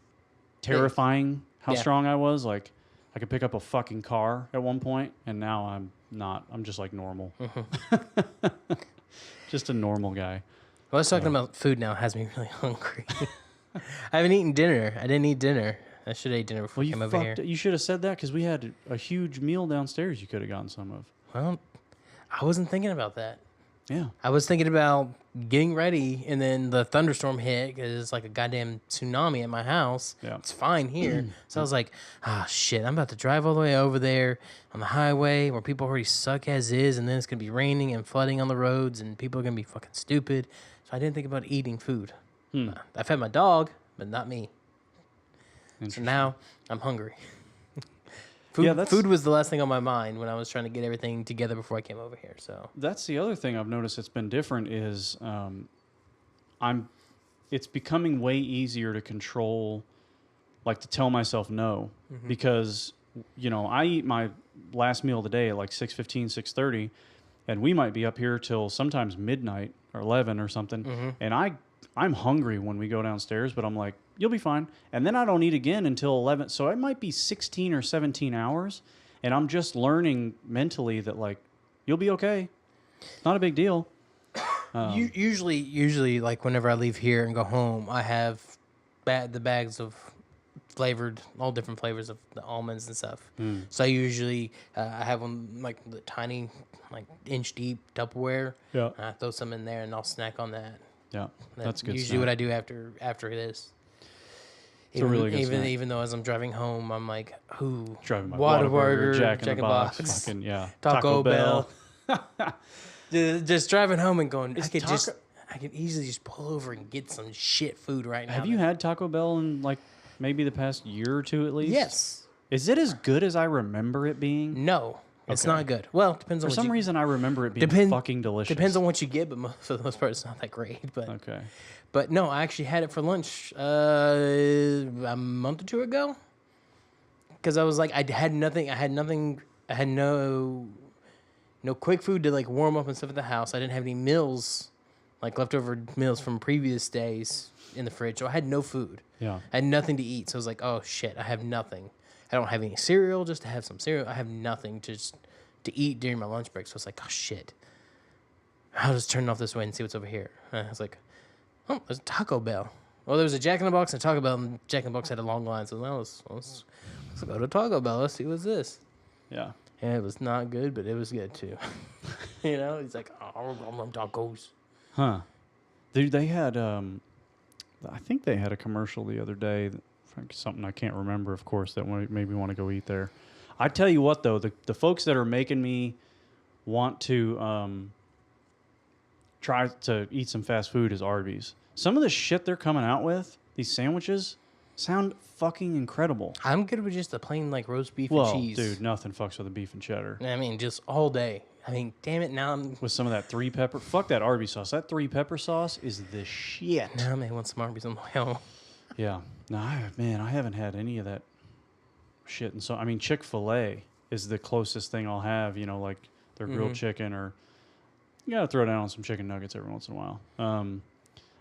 terrifying how strong I was. Like, I could pick up a fucking car at one point, and now I'm not. I'm just like normal. Mm-hmm. Just a normal guy. Well, us talking about food now has me really hungry. I haven't eaten dinner. I didn't eat dinner. I should have ate dinner before I came over here. You should have said that because we had a huge meal downstairs you could have gotten some of. Well, I wasn't thinking about that. Yeah. I was thinking about getting ready, and then the thunderstorm hit because it's like a goddamn tsunami at my house. Yeah. It's fine here. So I was like, shit, I'm about to drive all the way over there on the highway where people already suck as is, and then it's going to be raining and flooding on the roads, and people are going to be fucking stupid. So I didn't think about eating food. I fed my dog, but not me. So now I'm hungry. Food was the last thing on my mind when I was trying to get everything together before I came over here. So that's the other thing I've noticed that's been different is it's becoming way easier to control, like to tell myself no, because I eat my last meal of the day at like 6:15, 6:30, and we might be up here till sometimes midnight or 11 or something, and I'm hungry when we go downstairs, but I'm like, you'll be fine. And then I don't eat again until 11. So it might be 16 or 17 hours. And I'm just learning mentally that, like, you'll be okay. Not a big deal. Usually, like, whenever I leave here and go home, I have the bags of all different flavors of the almonds and stuff. So I usually, I have one, like, the tiny, like, inch deep Tupperware. Yeah. I throw some in there, and I'll snack on that. Yeah, that's good. Usually what I do after this. It's a really good snack. Even though as I'm driving home, I'm like, ooh, driving my Whataburger, Jack in the Box, fucking Taco Bell. Just driving home and going, I could easily just pull over and get some shit food right now. Have you had Taco Bell in like maybe the past year or two at least? Yes. Is it as good as I remember it being? No. It's not good. Well, it depends on For some reason, I remember it being fucking delicious. Depends on what you get, but for the most part, it's not that great. But okay. But no, I actually had it for lunch a month or two ago. Because I was like, I had no quick food to like warm up and stuff at the house. I didn't have any meals, like leftover meals from previous days in the fridge. So I had no food. Yeah. I had nothing to eat. So I was like, oh shit, I have nothing. I don't have any cereal, just to have some cereal. I have nothing to eat during my lunch break. So it's like, oh, shit. I'll just turn it off this way and see what's over here. And I was like, oh, there's a Taco Bell. Well, there was a Jack in the Box and a Taco Bell, and Jack in the Box had a long line. So let's go to Taco Bell. Let's see what's this. Yeah. And it was not good, but it was good, too. He's like, oh, I love tacos. Huh. Dude, they had, I think they had a commercial the other day something I can't remember, of course, that made me want to go eat there. I tell you what, though, the folks that are making me want to try to eat some fast food is Arby's. Some of the shit they're coming out with, these sandwiches, sound fucking incredible. I'm good with just the plain, like, roast beef and cheese. Dude, nothing fucks with the beef and cheddar. I mean, just all day. I mean, damn it, now I'm... With some of that 3-pepper... Fuck that Arby's sauce. That 3-pepper sauce is the shit. Now I may want some Arby's on my own. Yeah. No, I haven't had any of that shit. And so, I mean, Chick-fil-A is the closest thing I'll have, like their grilled chicken, or you got to throw down on some chicken nuggets every once in a while.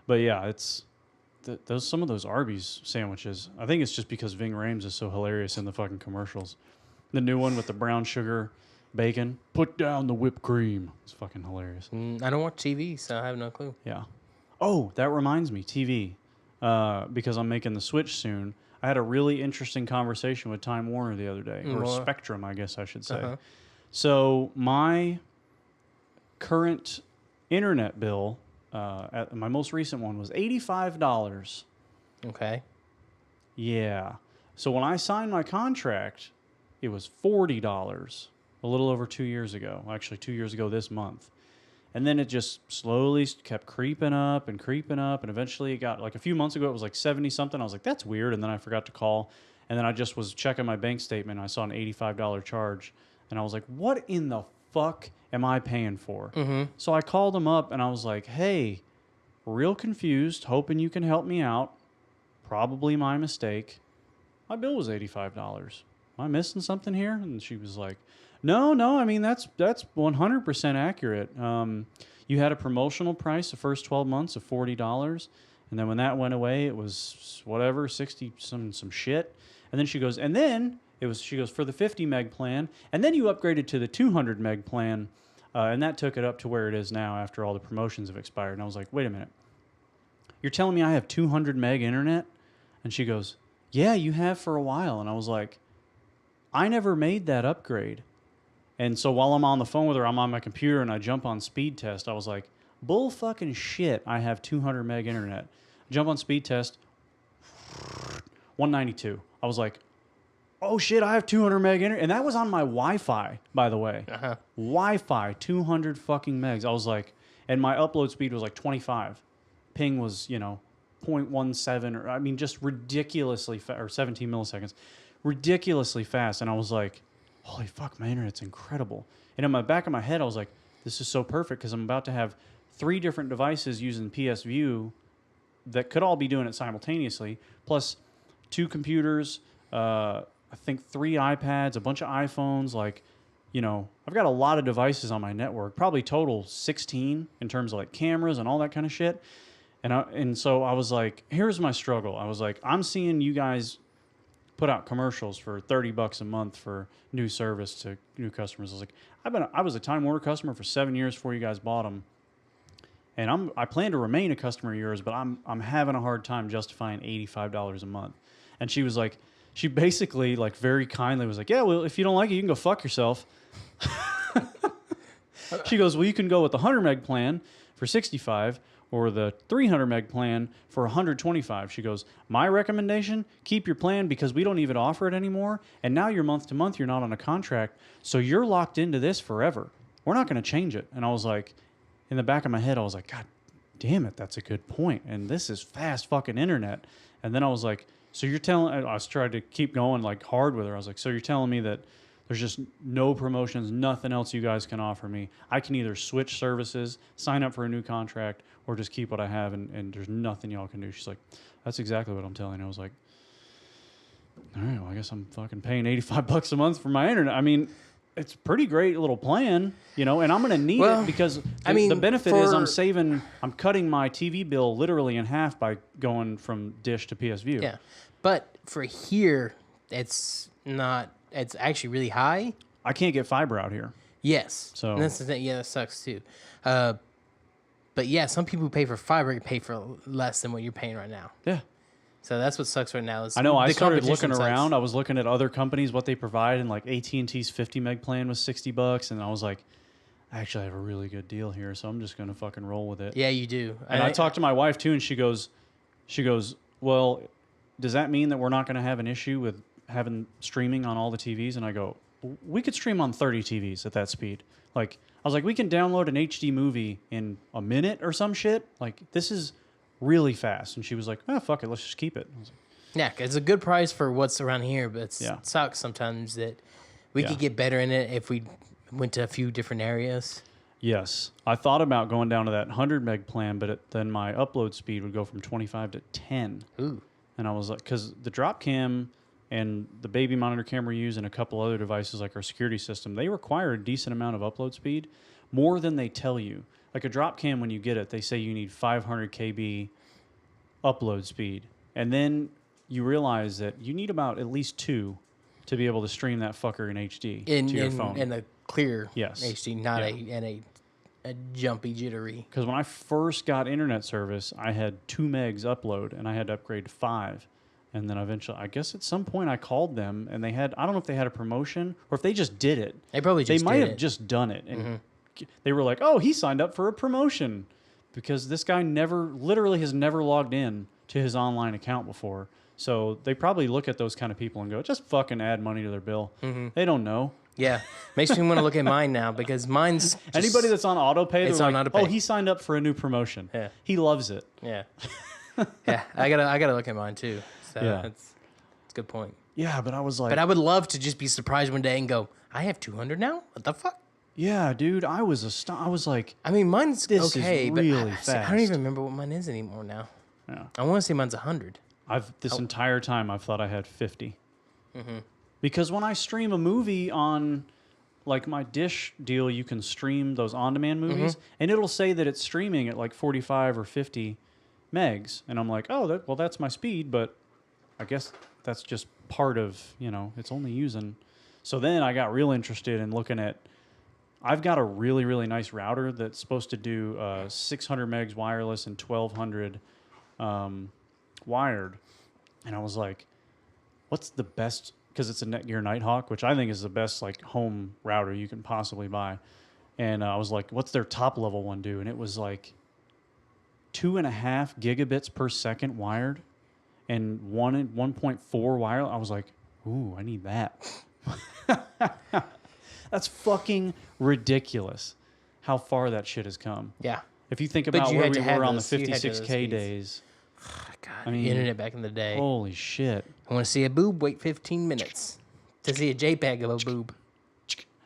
But yeah, it's some of those Arby's sandwiches. I think it's just because Ving Rhames is so hilarious in the fucking commercials. The new one with the brown sugar bacon, put down the whipped cream. It's fucking hilarious. I don't watch TV, so I have no clue. Yeah. Oh, that reminds me, TV. Because I'm making the switch soon. I had a really interesting conversation with Time Warner the other day, or Spectrum, I guess I should say. Uh-huh. So my current internet bill, at my most recent one, was $85. Okay. Yeah. So when I signed my contract, it was $40, a little over 2 years ago. Actually, 2 years ago this month. And then it just slowly kept creeping up, and eventually it got, like a few months ago, it was like 70-something. I was like, that's weird, and then I forgot to call. And then I just was checking my bank statement, and I saw an $85 charge And I was like, what in the fuck am I paying for? Mm-hmm. So I called them up and I was like, hey, real confused, hoping you can help me out. Probably my mistake. My bill was $85. Am I missing something here? And she was like, no, I mean, that's 100% accurate. You had a promotional price the first 12 months of $40. And then when that went away, it was whatever, 60 some shit. And then she goes, she goes, for the 50 meg plan. And then you upgraded to the 200 meg plan. And that took it up to where it is now after all the promotions have expired. And I was like, wait a minute. You're telling me I have 200 meg internet? And she goes, yeah, you have for a while. And I was like, I never made that upgrade. And so while I'm on the phone with her, I'm on my computer and I jump on speed test. I was like, bull fucking shit, I have 200 meg internet. Jump on speed test, 192. I was like, oh shit, I have 200 meg internet. And that was on my Wi-Fi, by the way. Uh-huh. Wi-Fi, 200 fucking megs. I was like, and my upload speed was like 25. Ping was, 0.17 or, I mean, just ridiculously or 17 milliseconds. Ridiculously fast. And I was like, holy fuck, my internet's incredible. And in my back of my head, I was like, this is so perfect because I'm about to have 3 different devices using PS View that could all be doing it simultaneously, plus 2 computers, I think 3 iPads, a bunch of iPhones. Like, I've got a lot of devices on my network, probably total 16 in terms of like cameras and all that kind of shit. And so I was like, here's my struggle. I was like, I'm seeing you guys put out commercials for $30 a month for new service to new customers. I was like, I was a Time Warner customer for 7 years before you guys bought them, and I plan to remain a customer of yours, but I'm having a hard time justifying $85 a month. And she was like, she basically like very kindly was like, yeah, well, if you don't like it, you can go fuck yourself. She goes, well, you can go with the 100 meg plan for $65. Or the 300 meg plan for $125. She goes, my recommendation, keep your plan because we don't even offer it anymore. And now you're month to month, you're not on a contract. So you're locked into this forever. We're not going to change it. And I was like, in the back of my head, I was like, God damn it, that's a good point. And this is fast fucking internet. And then I was like, so you're telling, I was trying to keep going like hard with her. I was like, so you're telling me that there's just no promotions, nothing else you guys can offer me. I can either switch services, sign up for a new contract, or just keep what I have, and there's nothing y'all can do. She's like, that's exactly what I'm telling you. I was like, all right, well, I guess I'm fucking paying $85 a month for my internet. I mean, it's a pretty great little plan, and I'm going to need it because the benefit is I'm cutting my TV bill literally in half by going from Dish to PS View. Yeah, but for here, it's actually really high. I can't get fiber out here. Yes. So and that's the thing. Yeah, that sucks too. But yeah, some people who pay for fiber pay for less than what you're paying right now. Yeah. So that's what sucks right now. I know. I started looking around. I was looking at other companies, what they provide, and like AT&T's 50 meg plan was $60, and I was like, I actually have a really good deal here, so I'm just gonna fucking roll with it. Yeah, you do. And I talked to my wife too, and she goes, well, does that mean that we're not gonna have an issue with having streaming on all the TVs? And I go, we could stream on 30 TVs at that speed. Like, I was like, we can download an HD movie in a minute or some shit. Like, this is really fast. And she was like, oh, fuck it, let's just keep it. I was like, yeah, it's a good price for what's around here, but it sucks sometimes that we could get better in it if we went to a few different areas. Yes. I thought about going down to that 100 meg plan, but then my upload speed would go from 25 to 10. Ooh. And I was like, because the drop cam and the baby monitor camera we use and a couple other devices like our security system, they require a decent amount of upload speed, more than they tell you. Like a drop cam, when you get it, they say you need 500 KB upload speed. And then you realize that you need about at least 2 to be able to stream that fucker in HD to your phone. In a clear yes. HD, not a jumpy, jittery. Because when I first got internet service, I had 2 megs upload, and I had to upgrade to 5. And then eventually, I guess at some point I called them, and they had, I don't know if they had a promotion or if they just did it. They probably just They might have just done it. And they were like, oh, he signed up for a promotion. Because this guy literally has never logged in to his online account before. So they probably look at those kind of people and go, just fucking add money to their bill. Mm-hmm. They don't know. Yeah. Makes me want to look at mine now because mine's just, anybody that's on autopay, it's on like, autopay. Oh, he signed up for a new promotion. Yeah. He loves it. Yeah. Yeah. I gotta look at mine too. So it's a good point. Yeah, but I was like... But I would love to just be surprised one day and go, I have 200 now? What the fuck? Yeah, dude, I was like... I mean, mine's this okay, is but really I fast. don't even remember what mine is anymore now. Yeah. I want to say mine's 100. This entire time, I've thought I had 50. Because when I stream a movie on, like, my Dish deal, you can stream those on-demand movies, and it'll say that it's streaming at, like, 45 or 50 megs. And I'm like, oh, well, that's my speed, but I guess that's just part of, it's only using... So then I got real interested in looking at... I've got a really, really nice router that's supposed to do 600 megs wireless and 1200 wired. And I was like, what's the best... Because it's a Netgear Nighthawk, which I think is the best like home router you can possibly buy. And I was like, what's their top level one do? And it was like 2.5 gigabits per second wired and 1.4 wireless. I was like, ooh, I need that. That's fucking ridiculous how far that shit has come. Yeah. If you think about where we were on the 56K days. God, I mean, the internet back in the day. Holy shit. I want to see a boob, wait 15 minutes to see a JPEG of a boob.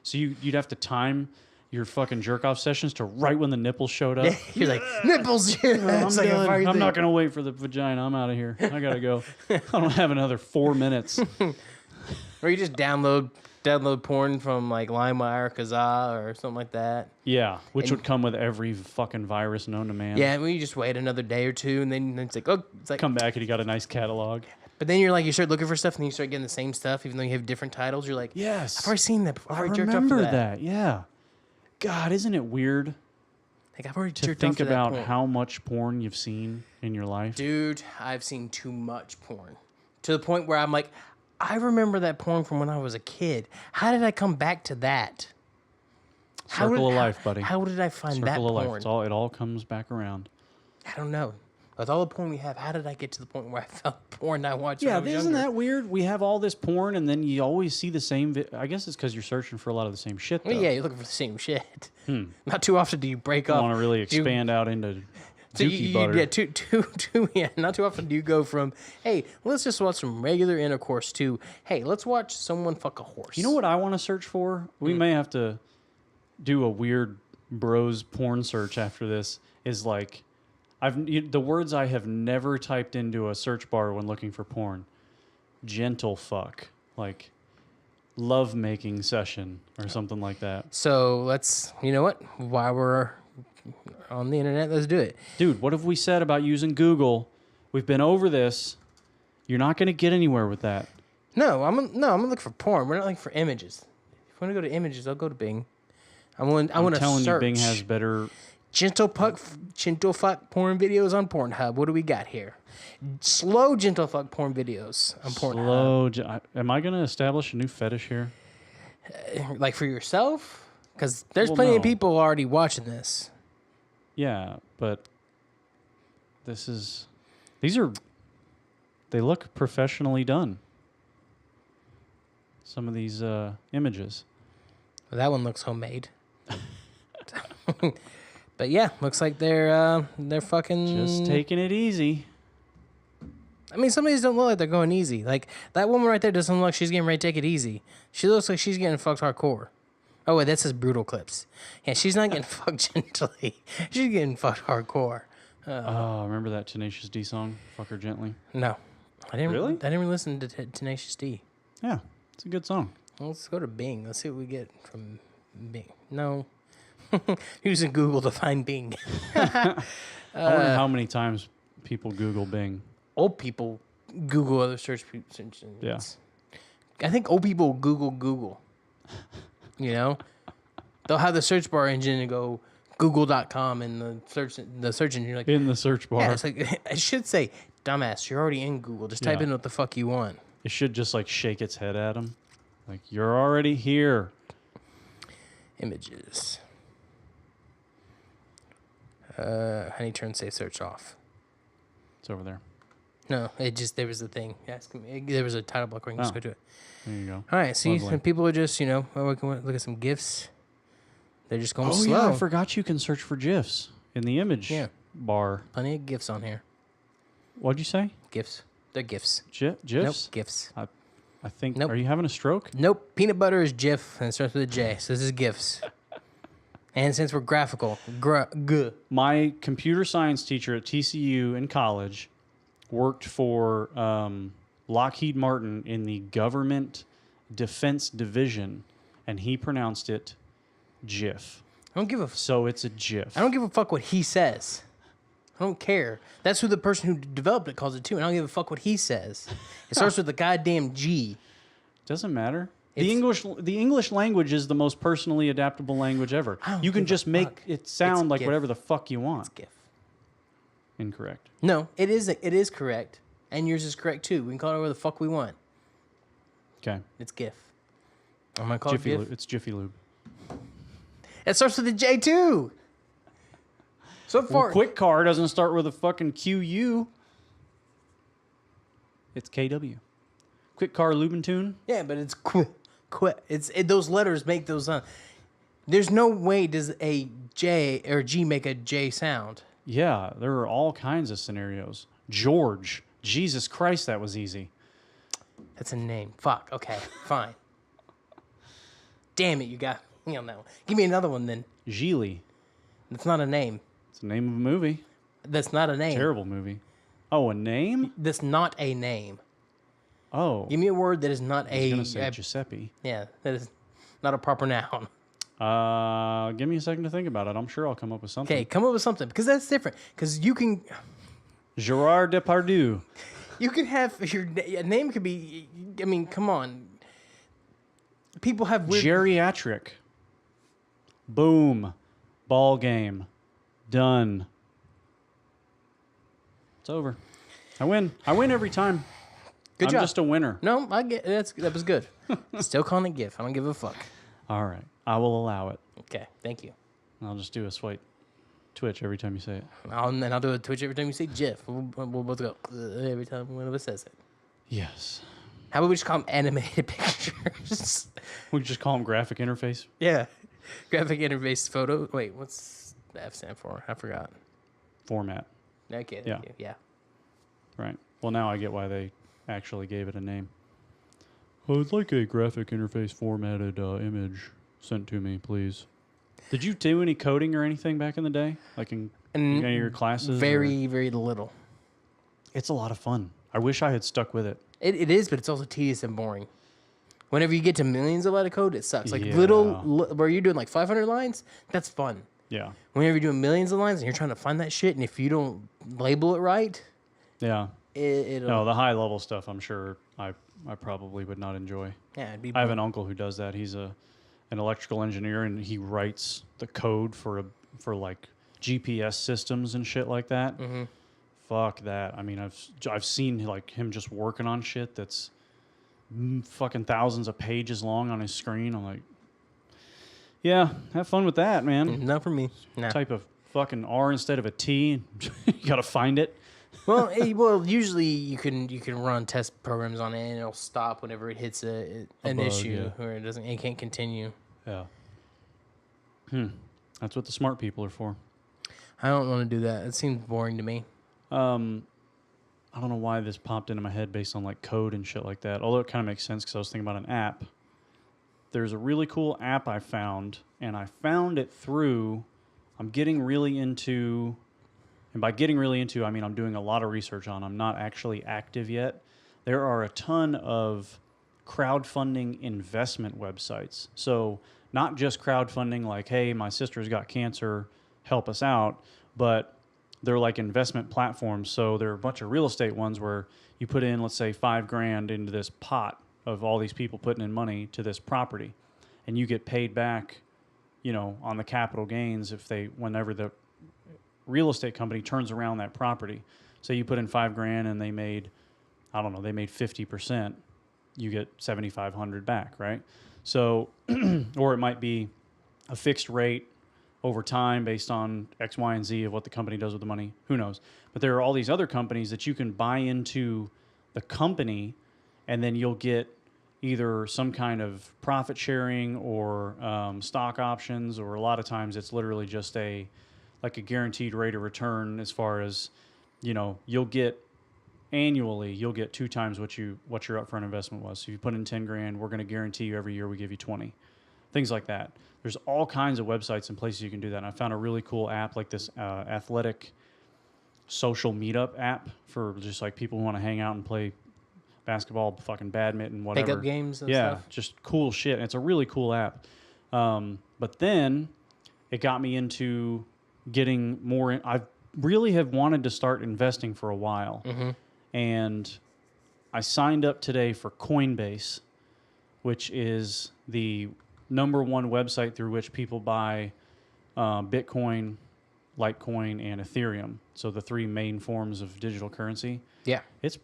So you'd have to time your fucking jerk-off sessions to right when the nipples showed up. You're like, nipples! I'm done. I'm not going to wait for the vagina. I'm out of here. I got to go. I don't have another 4 minutes. Or you just download porn from like LimeWire, Kazaa, or something like that. Yeah, which would come with every fucking virus known to man. Yeah, well, you just wait another day or two, and then it's like, come back and you got a nice catalog. But then you start looking for stuff, and then you start getting the same stuff, even though you have different titles. You're like, yes, I've already seen that before. I remember that. Yeah. God, isn't it weird? Like I've already to think about how much porn you've seen in your life. Dude, I've seen too much porn to the point where I'm like, I remember that porn from when I was a kid. How did I come back to that? Circle of life, buddy. How did I find that porn? Circle of life. It all comes back around. I don't know. With all the porn we have, how did I get to the point where I found porn I watched when I was isn't younger? that weird? We have all this porn, and then you always see the same... I guess it's because you're searching for a lot of the same shit, though. Well, yeah, you're looking for the same shit. Not too often do you break up. You want to really expand out into... So yeah, not too often do you go from, hey, let's just watch some regular intercourse to, hey, let's watch someone fuck a horse. You know what I want to search for? We may have to do a weird bros porn search after this. Is like, the words I have never typed into a search bar when looking for porn. Gentle fuck, like love making session or something like that. So let's, you know what? While we're on the internet, let's do it. Dude, what have we said about using Google? We've been over this. You're not going to get anywhere with that. No, I'm gonna look for porn. We're not looking for images. If you want to go to images, I'll go to Bing. I'm telling you, Bing has better gentle fuck porn videos on Pornhub. What do we got here? Slow gentle fuck porn videos on Pornhub. Am I going to establish a new fetish here? Like for yourself? Because there's plenty of people already watching this. Yeah, but they look professionally done. Some of these images. Well, that one looks homemade. But yeah, looks like they're fucking just taking it easy. I mean, some of these don't look like they're going easy. Like that woman right there doesn't look like she's getting ready to take it easy. She looks like she's getting fucked hardcore. Oh, wait, that says brutal clips. Yeah, she's not getting fucked gently. She's getting fucked hardcore. Remember that Tenacious D song, Fuck Her Gently? No. I didn't really? I didn't really listen to Tenacious D. Yeah, it's a good song. Well, let's go to Bing. Let's see what we get from Bing. No. Using Google to find Bing. I wonder how many times people Google Bing. Old people Google other search engines. Yeah. I think old people Google. You know, they'll have the search bar engine and go google.com and the search engine. You're like, in the search bar. Yeah, it's like, I should say, dumbass, you're already in Google. Just type in what the fuck you want. It should just like shake its head at him. Like, you're already here. Images. I need to turn save search off. It's over there. No, there was a thing. There was a title block where you can just go to it. There you go. All right, see, people are just, we can look at some GIFs. They're just going slow. Yeah, I forgot you can search for GIFs in the image bar. Plenty of GIFs on here. What'd you say? GIFs. They're GIFs. GIFs? Nope, GIFs. I think. Nope. Are you having a stroke? Nope. Peanut butter is Jif, and it starts with a J. So this is GIFs. And since we're graphical, G. My computer science teacher at TCU in college worked for Lockheed Martin in the government defense division, and he pronounced it GIF. I don't give a. So it's a GIF. I don't give a fuck what he says. I don't care. That's who the person who developed it calls it too, and I don't give a fuck what he says. It starts with the goddamn G. Doesn't matter. The English language is the most personally adaptable language ever. You can just make it sound like whatever the fuck you want. It's GIF. Incorrect. No, it is. It is correct, and yours is correct too. We can call it whatever the fuck we want. Okay. It's GIF. I'm gonna call it GIF. Lube. It's Jiffy Lube. It starts with a J too. So far, Well, Quick Car doesn't start with a fucking QU. It's KW. Quick Car Lubentune. yeah, but it's those letters make those sound. There's no way does a J or G make a J sound. Yeah, there are all kinds of scenarios. George. Jesus Christ, that was easy. That's a name. Fuck. Okay, fine. Damn it, you got me on that one. Give me another one then. Geely. That's not a name. It's the name of a movie. That's not a name. Terrible movie. Oh, a name? That's not a name. Oh. Give me a word that is not I was going to say Giuseppe. Yeah, that is not a proper noun. Give me a second to think about it. I'm sure I'll come up with something. Okay, come up with something because that's different. Because you can Gerard Depardieu. You can have a name could be. I mean, come on. People have weird. Geriatric. Boom. Ball game. Done. It's over. I win. I win every time. Good job. I'm just a winner. No, I get that was good. Still calling it GIF. I don't give a fuck. All right. I will allow it. Okay, thank you. I'll just do a swipe twitch every time you say it. And I'll do a twitch every time you say GIF. We'll both go every time one of us says it. Yes. How about we just call them animated pictures? We just call them graphic interface. Yeah. Graphic interface photo. Wait, what's the F stand for? I forgot. Format. Okay. Yeah. Yeah. Right. Well, now I get why they actually gave it a name. I'd like a graphic interface formatted image sent to me, please. Did you do any coding or anything back in the day? Like in any of your classes? Very little. It's a lot of fun. I wish I had stuck with it. It is, but it's also tedious and boring. Whenever you get to millions of line of code, it sucks. Like Yeah. where you're doing like 500 lines, that's fun. Yeah. Whenever you're doing millions of lines and you're trying to find that shit, and if you don't label it right, Yeah. it'll... No, the high level stuff, I'm sure I probably would not enjoy. Yeah, it'd be... I have an uncle who does that. He's an electrical engineer, and he writes the code for like GPS systems and shit like that. Mm-hmm. Fuck that. I mean, I've seen like him just working on shit that's fucking thousands of pages long on his screen. I'm like, yeah, have fun with that, man. Not for me. Nah. Type of fucking R instead of a T. You gotta find it. Well, usually you can run test programs on it and it'll stop whenever it hits an bug, issue yeah. or it can't continue. Yeah. That's what the smart people are for. I don't want to do that. It seems boring to me. I don't know why this popped into my head based on like code and shit like that. Although it kind of makes sense because I was thinking about an app. There's a really cool app I found, and I found it through. I'm getting really into, and by getting really into, I mean I'm doing a lot of research on. I'm not actually active yet. There are a ton of crowdfunding investment websites. So not just crowdfunding like, hey, my sister's got cancer, help us out, but they're like investment platforms. So there are a bunch of real estate ones where you put in, let's say, $5,000 into this pot of all these people putting in money to this property, and you get paid back, you know, on the capital gains whenever the real estate company turns around that property. So you put in $5,000 and they made 50%, you get 7,500 back, right? So, or it might be a fixed rate over time based on X, Y, and Z of what the company does with the money. Who knows? But there are all these other companies that you can buy into the company, and then you'll get either some kind of profit sharing or stock options, or a lot of times it's literally just a guaranteed rate of return as far as, you know, you'll get annually you'll get 2 times what your upfront investment was. So if you put in 10 grand, we're going to guarantee you every year we give you 20. Things like that. There's all kinds of websites and places you can do that. And I found a really cool app like this athletic social meetup app for just like people who want to hang out and play basketball, fucking badminton, whatever. Pickup games and stuff. Yeah, just cool shit. And it's a really cool app. But then it got me into getting more. I really have wanted to start investing for a while. Mm-hmm. And I signed up today for Coinbase, which is the number one website through which people buy Bitcoin, Litecoin, and Ethereum. So the 3 main forms of digital currency. Yeah. It's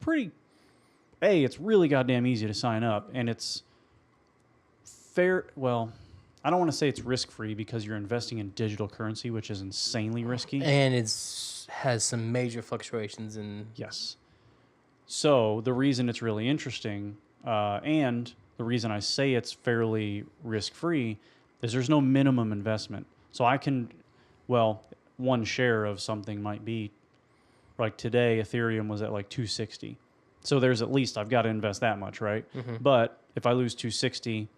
it's really goddamn easy to sign up, and it's fair. Well, I don't want to say it's risk-free because you're investing in digital currency, which is insanely risky. And has some major fluctuations in... Yes. So the reason it's really interesting, and the reason I say it's fairly risk-free, is there's no minimum investment. So I can, one share of something might be, like today, Ethereum was at like 260. So there's at least, I've got to invest that much, right? Mm-hmm. But if I lose 260,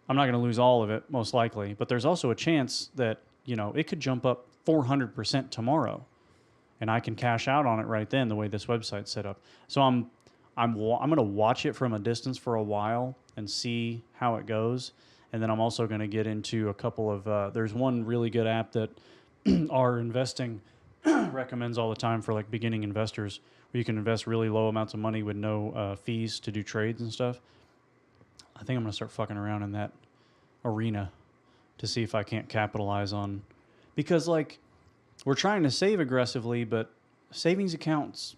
I'm not going to lose all of it, most likely. But there's also a chance that, it could jump up 400% tomorrow. And I can cash out on it right then, the way this website's set up. So I'm going to watch it from a distance for a while and see how it goes. And then I'm also going to get into a couple of, there's one really good app that our investing recommends all the time for like beginning investors, where you can invest really low amounts of money with no fees to do trades and stuff. I think I'm going to start fucking around in that arena to see if I can't capitalize on, because like we're trying to save aggressively, but savings accounts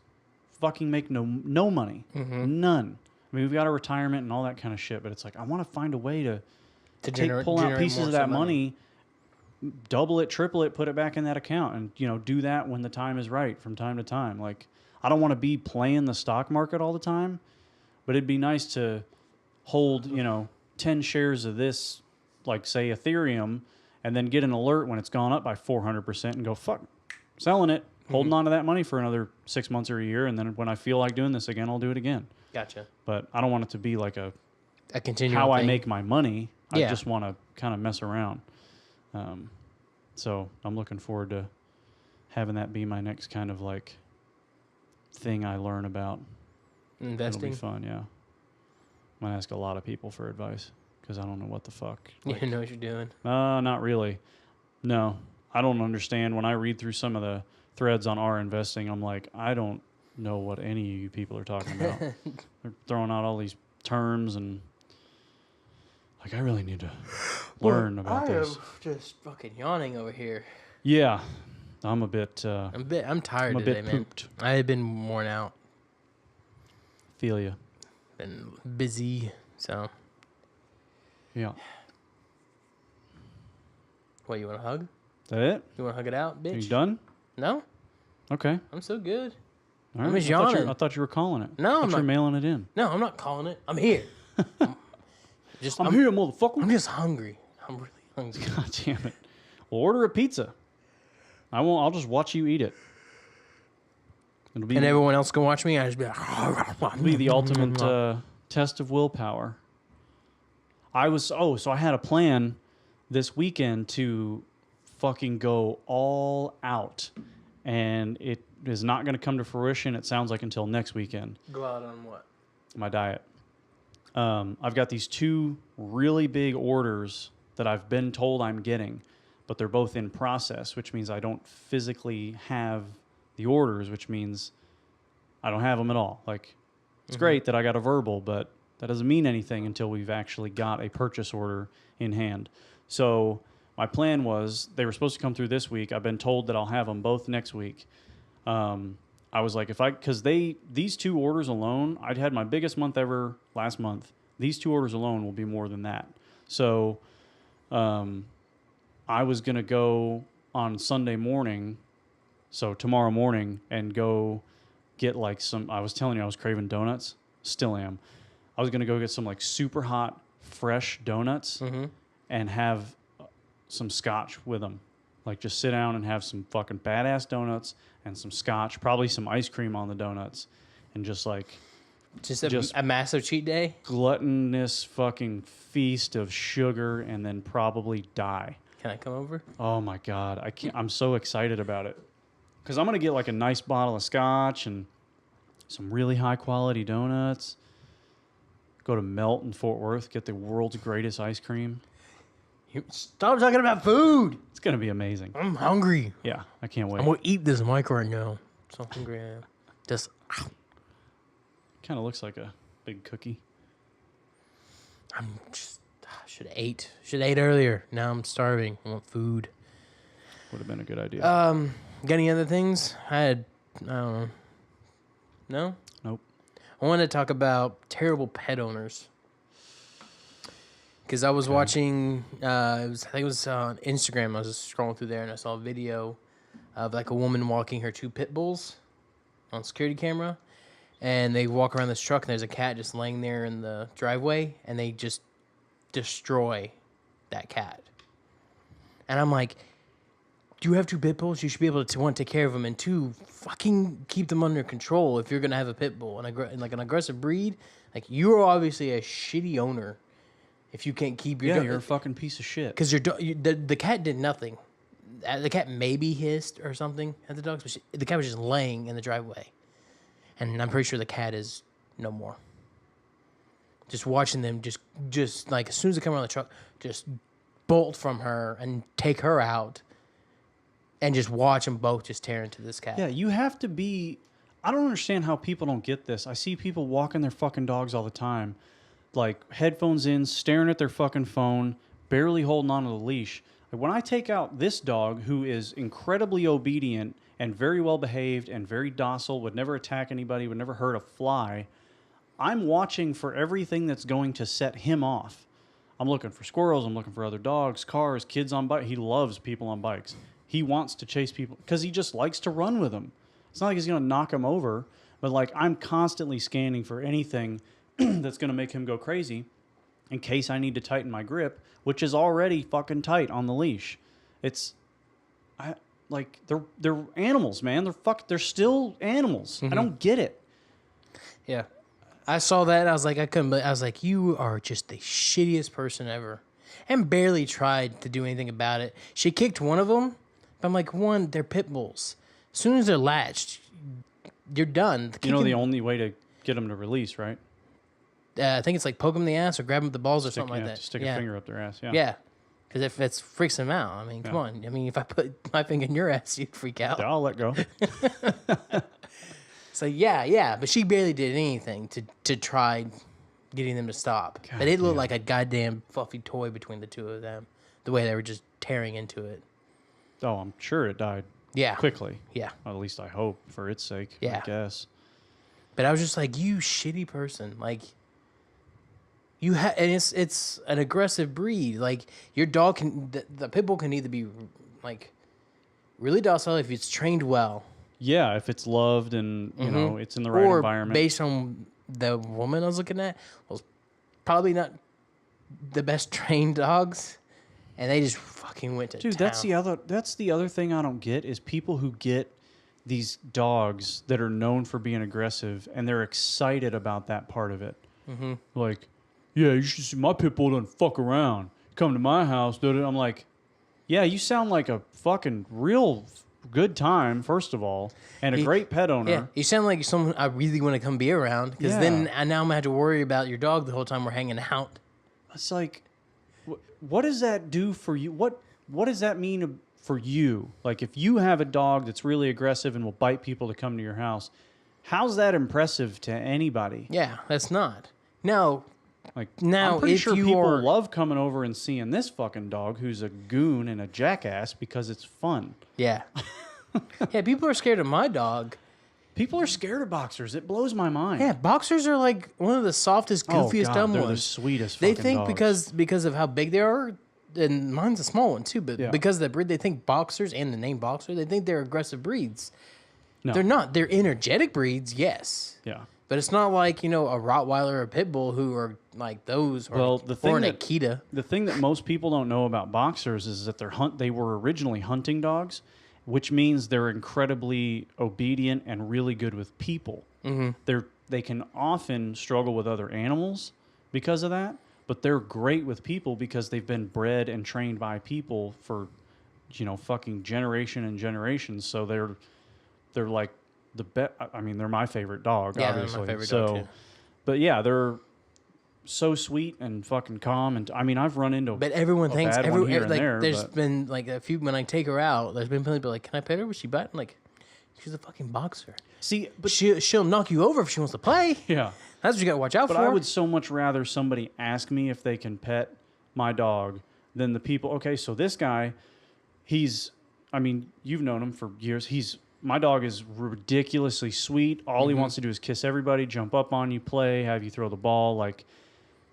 fucking make no money. Mm-hmm. None. I mean, we've got a retirement and all that kind of shit, but it's like, I want to find a way to pull out pieces of that money, double it, triple it, put it back in that account, and, do that when the time is right from time to time. Like, I don't want to be playing the stock market all the time, but it'd be nice to hold, 10 shares of this, like say Ethereum, and then get an alert when it's gone up by 400% and go, fuck, selling it, holding on to that money for another 6 months or a year. And then when I feel like doing this again, I'll do it again. Gotcha. But I don't want it to be like a continual how thing. I make my money. Yeah. I just want to kind of mess around. So I'm looking forward to having that be my next kind of like thing I learn about. Investing. It'll be fun, yeah. I'm going to ask a lot of people for advice because I don't know what the fuck. You don't know what you're doing? Not really. No, I don't understand. When I read through some of the threads on our investing, I'm like, I don't know what any of you people are talking about. They're throwing out all these terms and like, I really need to learn about this. I am just fucking yawning over here. Yeah, I'm a bit. I'm tired today, man. Pooped. I have been worn out. Feel you. Been busy, so. Yeah. What, you want a hug? Is that it? You want to hug it out, bitch? Are you done? No. Okay. I'm so good. All right. I'm just yawning. I thought you were calling it. No, I'm not. You're mailing it in. No, I'm not calling it. I'm here. I'm here, motherfucker. I'm just hungry. I'm really hungry. God damn it. Well, order a pizza. I won't. I'll just watch you eat it. It'll be, and everyone else can watch me. I just be like, it'll be the ultimate test of willpower. So I had a plan this weekend to fucking go all out, and it is not going to come to fruition. It sounds like until next weekend. Go out on what? My diet. I've got these 2 really big orders that I've been told I'm getting, but they're both in process, which means I don't physically have the orders, which means I don't have them at all. Like, it's great that I got a verbal, but that doesn't mean anything until we've actually got a purchase order in hand. So my plan was they were supposed to come through this week. I've been told that I'll have them both next week. I was like, because these 2 orders alone, I'd had my biggest month ever last month. These 2 orders alone will be more than that. So I was going to go on Sunday morning, so tomorrow morning, and go get like I was telling you I was craving donuts. Still am. I was going to go get some like super hot, fresh donuts and have some scotch with them. Like, just sit down and have some fucking badass donuts and some scotch, probably some ice cream on the donuts, and just like... Just a massive cheat day? Gluttonous fucking feast of sugar and then probably die. Can I come over? Oh, my God. I can't. I'm so excited about it. Because I'm going to get like a nice bottle of scotch and some really high-quality donuts. Go to Melt in Fort Worth, get the world's greatest ice cream. Stop talking about food. It's going to be amazing. I'm hungry. Yeah, I can't wait. I'm going to eat this mic right now. So hungry I am. Just... Kind of looks like a big cookie. Should have ate. Should have ate earlier. Now I'm starving. I want food. Would have been a good idea. Got any other things? I don't know. No? Nope. I want to talk about terrible pet owners. Because I was watching, I think it was on Instagram. I was just scrolling through there and I saw a video of like a woman walking her 2 pit bulls on security camera. And they walk around this truck and there's a cat just laying there in the driveway and they just destroy that cat. And I'm like, do you have 2 pit bulls? You should be able to, 1, take care of them, and 2, fucking keep them under control if you're going to have a pit bull. And like an aggressive breed, like you're obviously a shitty owner if you can't keep your... Yeah, you're a fucking piece of shit. Because the cat did nothing. The cat maybe hissed or something at the dogs, but the cat was just laying in the driveway. And I'm pretty sure the cat is no more. Just watching them just like as soon as they come around the truck, just bolt from her and take her out. And just watch them both just tear into this cat. Yeah, you have to be... I don't understand how people don't get this. I see people walking their fucking dogs all the time. Like, headphones in, staring at their fucking phone, barely holding on to the leash. Like, when I take out this dog, who is incredibly obedient and very well behaved and very docile, would never attack anybody, would never hurt a fly, I'm watching for everything that's going to set him off. I'm looking for squirrels, I'm looking for other dogs, cars, kids on bikes. He loves people on bikes. He wants to chase people because he just likes to run with them. It's not like he's going to knock them over, but like I'm constantly scanning for anything that's going to make him go crazy in case I need to tighten my grip, which is already fucking tight on the leash. They're animals, man. They're still animals. Mm-hmm. I don't get it. Yeah. I saw that. I was like, I was like, you are just the shittiest person ever. And barely tried to do anything about it. She kicked one of them. But I'm like, they're pit bulls. As soon as they're latched, you're done. You know the only way to get them to release, right? I think it's like poke them in the ass or grab them with the balls or something like that. Stick a finger up their ass, yeah. Yeah. Because if it freaks them out, I mean, come on. I mean, if I put my finger in your ass, you'd freak out. Yeah, I'll let go. So, yeah. But she barely did anything to try getting them to stop. God, but it looked like a goddamn fluffy toy between the 2 of them. The way they were just tearing into it. Oh, I'm sure it died quickly. Yeah. Well, at least I hope for its sake, I guess. But I was just like, you shitty person. Like, and it's an aggressive breed. Like, your dog the pit bull can either be, like, really docile if it's trained well. Yeah, if it's loved and, you know, it's in the right environment. Based on the woman I was looking at, was probably not the best trained dogs. And they just fucking went to town. That's the other thing I don't get is people who get these dogs that are known for being aggressive and they're excited about that part of it. Mm-hmm. Like, yeah, you should see my pit bull doesn't fuck around. Come to my house, dude. I'm like, yeah, you sound like a fucking real good time, first of all, and a great pet owner. Yeah, you sound like someone I really want to come be around because then now I'm going to have to worry about your dog the whole time we're hanging out. It's like... What does that do for you? What does that mean for you? Like, if you have a dog that's really aggressive and will bite people to come to your house, how's that impressive to anybody? Yeah, that's not. No. Like, I'm pretty sure people love coming over and seeing this fucking dog who's a goon and a jackass because it's fun. Yeah. Yeah, people are scared of my dog. People are scared of boxers. It blows my mind. Yeah, boxers are like one of the softest, goofiest, dumb they're ones. They're the sweetest They fucking think dogs. because of how big they are, and mine's a small one too, but because of the breed, they think boxers and the name boxer, they think they're aggressive breeds. No. They're not. They're energetic breeds, yes. Yeah. But it's not like, a Rottweiler or a Pit Bull who are like those, or, Well, or an Akita. The thing that most people don't know about boxers is that they were originally hunting dogs, which means they're incredibly obedient and really good with people. Mm-hmm. They can often struggle with other animals because of that, but they're great with people because they've been bred and trained by people for, fucking generation and generations. So they're like the best. I mean, they're my favorite dog, obviously. They're my favorite dog too. But yeah, they're so sweet and fucking calm. And I mean, I've run into but everyone thinks there's but been like a few when I take her out. There's been people like, "Can I pet her? Was she bite?" I'm like, she's a fucking boxer. See, but she'll knock you over if she wants to play. Yeah, that's what you got to watch out for. But I would so much rather somebody ask me if they can pet my dog than the people. Okay, so this guy, I mean, you've known him for years. My dog is ridiculously sweet. All he wants to do is kiss everybody, jump up on you, play, have you throw the ball. Like,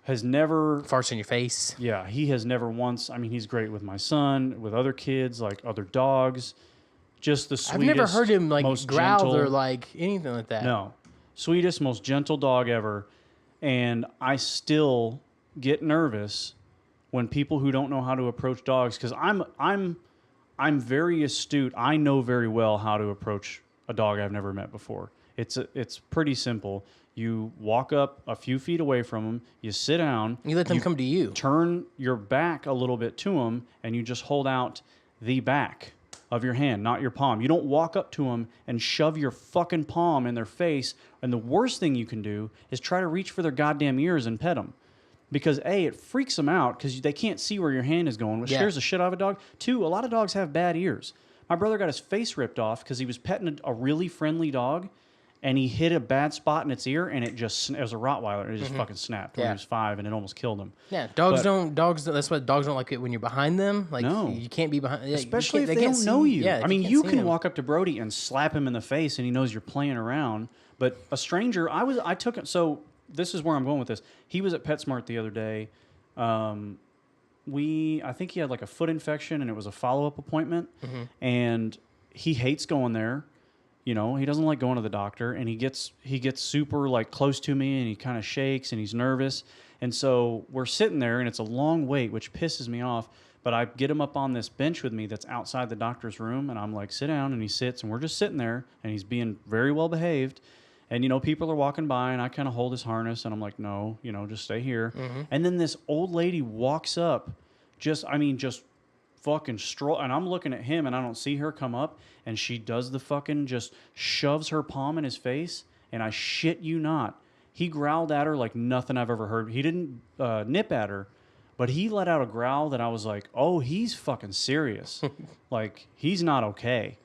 has never... farts in your face. Yeah, he has never once... I mean, he's great with my son, with other kids, like other dogs. Just the sweetest, I've never heard him, like, growl gentle, or, like, anything like that. No. Sweetest, most gentle dog ever. And I still get nervous when people who don't know how to approach dogs... Because I'm very astute. I know very well how to approach a dog I've never met before. It's pretty simple. You walk up a few feet away from them, you sit down. You let them come to you. Turn your back a little bit to them, and you just hold out the back of your hand, not your palm. You don't walk up to them and shove your fucking palm in their face. And the worst thing you can do is try to reach for their goddamn ears and pet them. Because A, it freaks them out because they can't see where your hand is going, which scares the shit out of a dog. 2, a lot of dogs have bad ears. My brother got his face ripped off because he was petting a really friendly dog, and he hit a bad spot in its ear, and it was a Rottweiler, and it just fucking snapped when he was 5, and it almost killed him. Yeah, dogs, that's why dogs don't like it when you're behind them. Like, no. You can't be behind. Especially if they don't know you. Yeah, I mean, you can walk up to Brody and slap him in the face, and he knows you're playing around. But a stranger, I took it. So this is where I'm going with this. He was at PetSmart the other day. I think he had like a foot infection, and it was a follow-up appointment, and he hates going there. He doesn't like going to the doctor, and he gets super like close to me, and he kind of shakes, and he's nervous. And so we're sitting there, and it's a long wait, which pisses me off. But I get him up on this bench with me that's outside the doctor's room, and I'm like, sit down, and he sits, and we're just sitting there, and he's being very well behaved. And, people are walking by, and I kind of hold his harness, and I'm like, no, just stay here. And then this old lady walks up, just fucking stroll, and I'm looking at him, and I don't see her come up, and she does the fucking just shoves her palm in his face, and I shit you not, he growled at her like nothing I've ever heard. He didn't nip at her, but he let out a growl that I was like, oh, he's fucking serious. Like, he's not okay.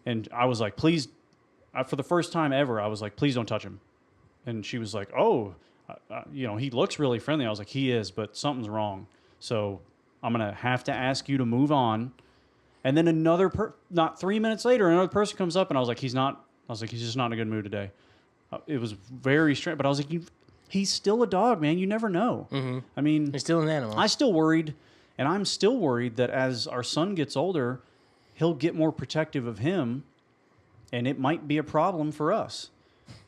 And I was like, please, for the first time ever, I was like, please don't touch him. And she was like, oh, he looks really friendly. I was like, he is, but something's wrong. So I'm going to have to ask you to move on. And then not 3 minutes later, another person comes up, and I was like, he's just not in a good mood today. It was very strange, but I was like, he's still a dog, man. You never know. I mean, he's still an animal. I'm still worried that as our son gets older, he'll get more protective of him, and it might be a problem for us.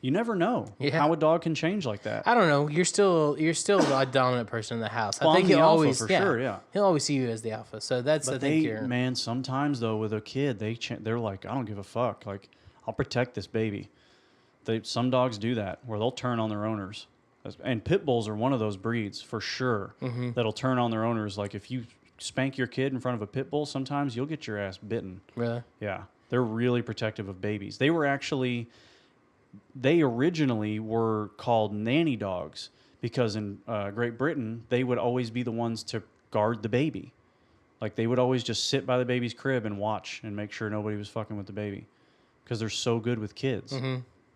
You never know how a dog can change like that. I don't know. You're still a dominant person in the house. Well, I think he'll always sure. He'll always see you as the alpha. So that's the thing. Man, sometimes though with a kid, they're like, I don't give a fuck. Like, I'll protect this baby. Some dogs do that where they'll turn on their owners, and pit bulls are one of those breeds for sure that'll turn on their owners. Like, if you spank your kid in front of a pit bull, sometimes you'll get your ass bitten. Really? Yeah, they're really protective of babies. They originally were called nanny dogs because in Great Britain, they would always be the ones to guard the baby. Like, they would always just sit by the baby's crib and watch and make sure nobody was fucking with the baby because they're so good with kids.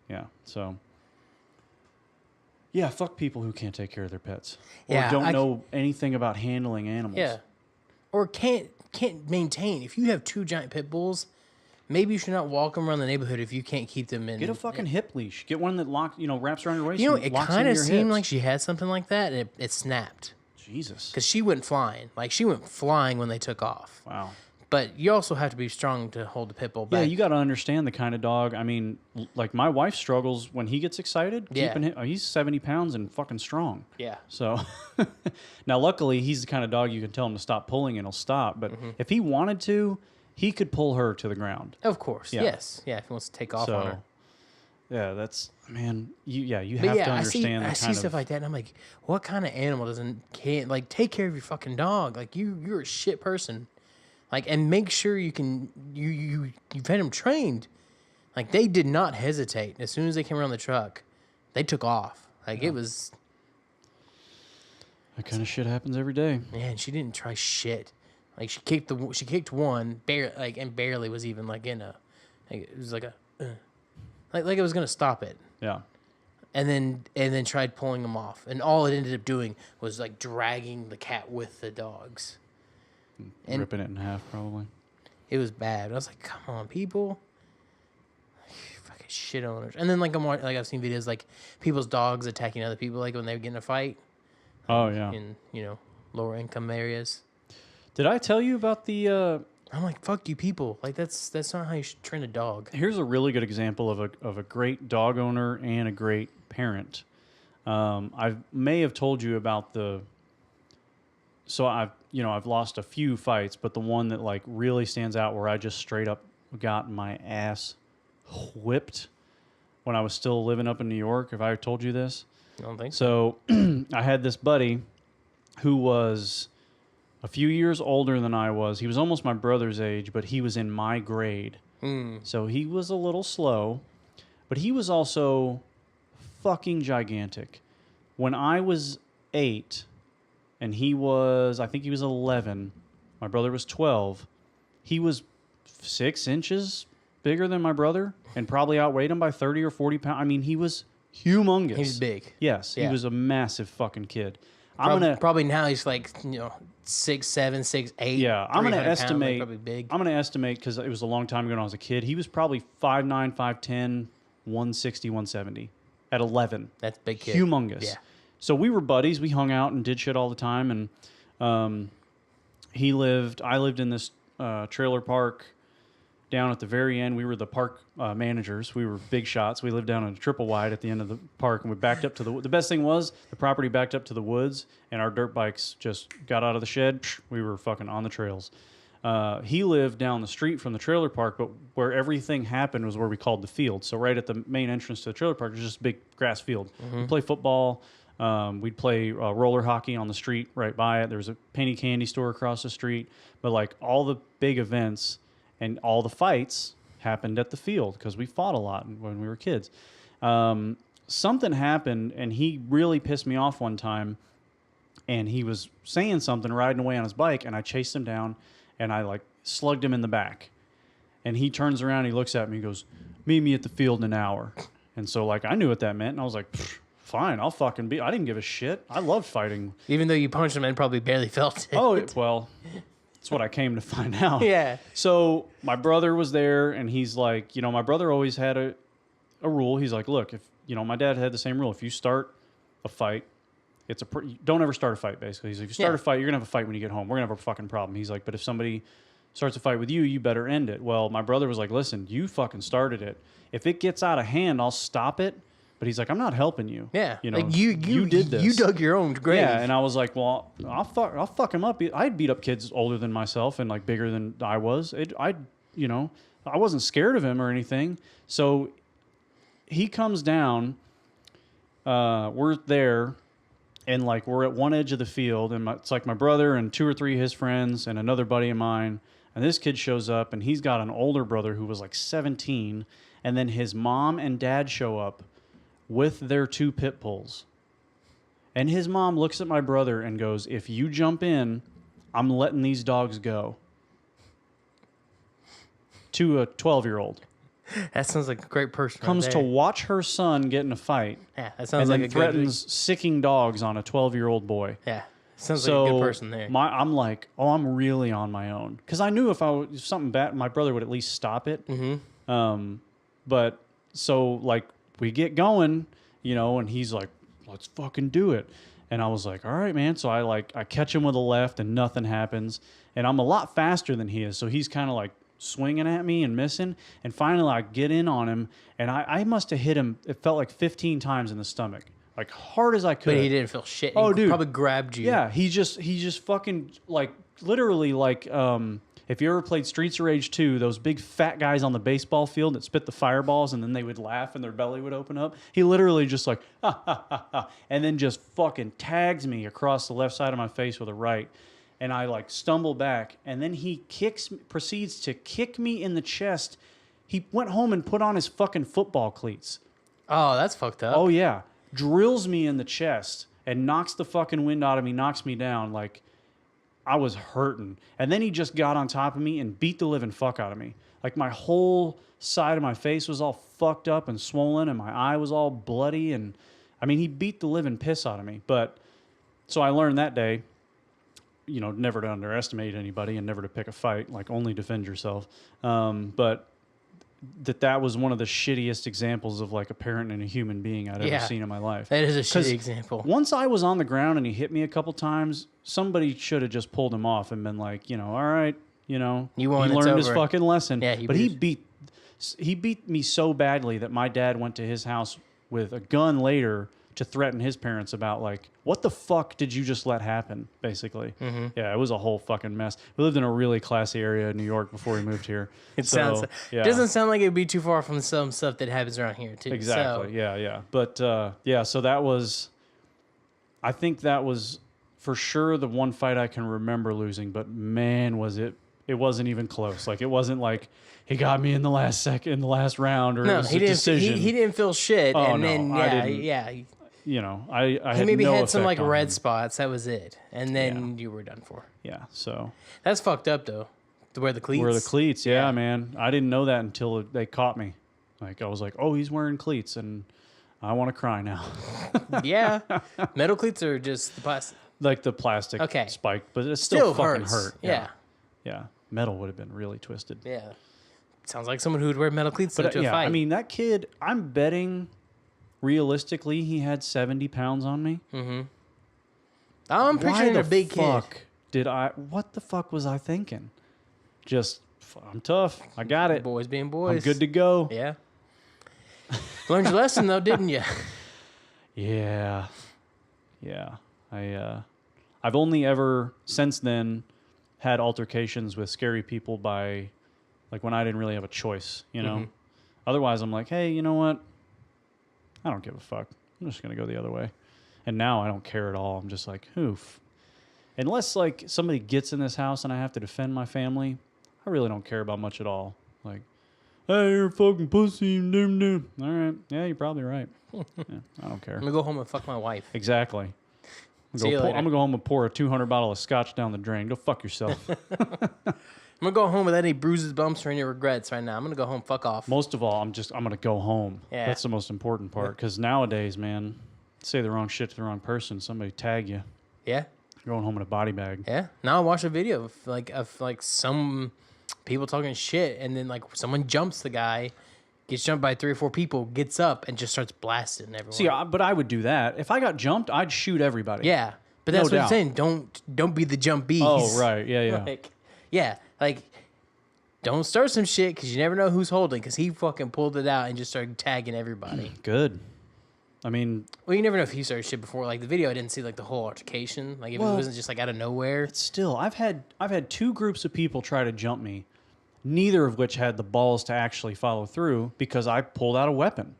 Yeah, so... Yeah, fuck people who can't take care of their pets or don't know anything about handling animals. Yeah, or can't maintain. If you have 2 giant pit bulls... Maybe you should not walk them around the neighborhood if you can't keep them in. Get a fucking hip leash. Get one that wraps around your waist. It kind of seemed like she had something like that, and it snapped. Jesus. Because she went flying. Like, she went flying when they took off. Wow. But you also have to be strong to hold the pit bull back. Yeah, you got to understand the kind of dog. I mean, like my wife struggles when he gets excited. Keeping him, he's 70 pounds and fucking strong. Yeah. So now, luckily, he's the kind of dog you can tell him to stop pulling and he'll stop. But if he wanted to, he could pull her to the ground. Of course. Yeah. Yes. Yeah. If he wants to take off on her. Yeah, that's man. You have to understand. I see stuff like that, and I'm like, what kind of animal can't like take care of your fucking dog? Like you're a shit person. Like, and make sure you've had them trained. Like, they did not hesitate. As soon as they came around the truck, they took off. Like, it was... That kind of shit happens every day. Man, she didn't try shit. Like, she kicked one, barely was even, like, in a... Like, it was like a... like it was going to stop it. Yeah. And then tried pulling them off. And all it ended up doing was, like, dragging the cat with the dogs. And ripping it in half, probably. It was bad. I was like, come on, people. Fucking shit owners. And then, like, I've seen videos, like, people's dogs attacking other people, like, when they get in a fight. Oh, yeah. In, lower income areas. Did I tell you about the... I'm like, fuck you people. Like, that's not how you should train a dog. Here's a really good example of a great dog owner and a great parent. I may have told you about So I've lost a few fights, but the one that like really stands out where I just straight up got my ass whipped when I was still living up in New York. Have I told you this? I don't think so. So I had this buddy who was a few years older than I was. He was almost my brother's age, but he was in my grade. So he was a little slow, but he was also fucking gigantic. When I was 8... and I think he was 11. My brother was 12. He was 6 inches bigger than my brother and probably outweighed him by 30 or 40 pounds. I mean, he was humongous. He was big. Yes, he was a massive fucking kid. Probably now he's like 6'7", 6'8". Yeah, I'm gonna estimate. Probably big. I'm gonna estimate because it was a long time ago when I was a kid. He was probably 5'9", 5'10", 160, 170 at 11. That's a big kid. Humongous. Yeah. So we were buddies. We hung out and did shit all the time. And I lived in this trailer park down at the very end. We were the park managers. We were big shots. We lived down in a triple wide at the end of the park, and we backed up to the best thing was the property backed up to the woods, and our dirt bikes just got out of the shed. We were fucking on the trails. He lived down the street from the trailer park, but where everything happened was where we called the field. So right at the main entrance to the trailer park was just a big grass field. We play football. We'd play roller hockey on the street right by it. There was a penny candy store across the street. But like all the big events and all the fights happened at the field because we fought a lot when we were kids. Something happened, and he really pissed me off one time. And he was saying something, riding away on his bike, and I chased him down, and I like slugged him in the back. And he turns around, he looks at me, and goes, "Meet me at the field in an hour." And so like I knew what that meant, and I was like, fine, I'll fucking be. I didn't give a shit. I loved fighting. Even though you punched him and probably barely felt it. Oh, well, that's what I came to find out. Yeah. So my brother was there, and he's like, my brother always had a rule. He's like, look, if, my dad had the same rule. If you start a fight, don't ever start a fight, basically. He's like, if you start a fight, you're going to have a fight when you get home. We're going to have a fucking problem. He's like, but if somebody starts a fight with you, you better end it. Well, my brother was like, listen, you fucking started it. If it gets out of hand, I'll stop it. But he's like, I'm not helping you. Yeah, like you did this. You dug your own grave. Yeah, and I was like, well, I'll fuck him up. I'd beat up kids older than myself and like bigger than I was. I wasn't scared of him or anything. So he comes down. We're there, and like we're at one edge of the field, and it's like my brother and 2 or 3 of his friends and another buddy of mine. And this kid shows up, and he's got an older brother who was like 17, and then his mom and dad show up with their 2 pit bulls. And his mom looks at my brother and goes, if you jump in, I'm letting these dogs go. To a 12-year-old. That sounds like a great person. Comes right to watch her son get in a fight. Yeah, that sounds and like then threatens sicking dogs on a 12-year-old boy. Yeah, sounds like a good person there. I'm like, I'm really on my own. Because I knew if something bad, my brother would at least stop it. Mm-hmm. But so like, we get going, and he's like, let's fucking do it. And I was like, all right, man. So I catch him with a left and nothing happens. And I'm a lot faster than he is. So he's kind of like swinging at me and missing. And finally I get in on him. And I must have hit him, it felt like 15 times in the stomach. Like hard as I could. But he didn't feel shit. Oh, he dude. probably grabbed you. Yeah, he just fucking like literally like if you ever played Streets of Rage 2, those big fat guys on the baseball field that spit the fireballs and then they would laugh and their belly would open up. He literally just like ha ha ha ha, and then just fucking tags me across the left side of my face with a right. And I like stumble back, and then he proceeds to kick me in the chest. He went home and put on his fucking football cleats. Oh, that's fucked up. Oh yeah. Drills me in the chest and knocks the fucking wind out of me, knocks me down. Like, I was hurting. And then he just got on top of me and beat the living fuck out of me. Like, my whole side of my face was all fucked up and swollen, and my eye was all bloody. And, I mean, he beat the living piss out of me. But, so I learned that day, you know, never to underestimate anybody and never to pick a fight. Like, only defend yourself. But that was one of the shittiest examples of like a parent and a human being I'd ever seen in my life. That is a shitty example. Once I was on the ground and he hit me a couple times, somebody should have just pulled him off and been like, you know, all right, you know, he learned his fucking lesson. Yeah, but he beat me so badly that my dad went to his house with a gun later to threaten his parents about like, what the fuck did you just let happen, basically. Mm-hmm. Yeah, it was a whole fucking mess. We lived in a really classy area in New York before we moved here. It doesn't sound like it'd be too far from some stuff that happens around here too. Exactly, so. yeah. But so that was, I think that was for sure the one fight I can remember losing, but man, it wasn't even close. Like, it wasn't like he got me in the last round, or it was a decision. He didn't feel shit. Oh, and no, then, yeah. You know, I he maybe no had some like red him. spots. That was it, and then you were done for. Yeah, so that's fucked up though. To wear the cleats. Yeah, man. I didn't know that until they caught me. Like, I was like, oh, he's wearing cleats, and I want to cry now. Yeah, metal cleats are just the plastic. Like the plastic spike, but it still fucking hurt. Yeah. Metal would have been really twisted. Yeah, sounds like someone who would wear metal cleats to a fight. I mean, that kid, I'm betting realistically he had 70 pounds on me. Mm-hmm. I'm picturing a big kid. What the fuck was I thinking? Just, I'm tough. I got it. Boys being boys. I'm good to go. Yeah. Learned your lesson though, didn't you? Yeah. I've only ever since then had altercations with scary people by, like, when I didn't really have a choice, you know? Mm-hmm. Otherwise, I'm like, hey, you know what? I don't give a fuck. I'm just going to go the other way. And now I don't care at all. I'm just like, oof. Unless, like, somebody gets in this house and I have to defend my family, I really don't care about much at all. Like, hey, you're a fucking pussy. All right. Yeah, you're probably right. Yeah, I don't care. I'm going to go home and fuck my wife. Exactly. I'm going to go home and pour a 200 bottle of scotch down the drain. Go fuck yourself. I'm going to go home without any bruises, bumps, or any regrets right now. I'm going to go home, fuck off. Most of all, I'm going to go home. Yeah. That's the most important part. Because nowadays, man, say the wrong shit to the wrong person, somebody tag you. Yeah. You're going home in a body bag. Yeah. Now I watch a video of some people talking shit, and then like someone jumps the guy, gets jumped by 3 or 4 people, gets up, and just starts blasting everyone. See, but I would do that. If I got jumped, I'd shoot everybody. Yeah. But that's what I'm saying. Don't be the jump bees. Oh, right. Yeah. Like, don't start some shit because you never know who's holding, because he fucking pulled it out and just started tagging everybody. Good. I mean... Well, you never know if he started shit before. Like, the video, I didn't see, like, the whole altercation. Like, if it wasn't just, like, out of nowhere. But still, I've had 2 groups of people try to jump me, neither of which had the balls to actually follow through because I pulled out a weapon.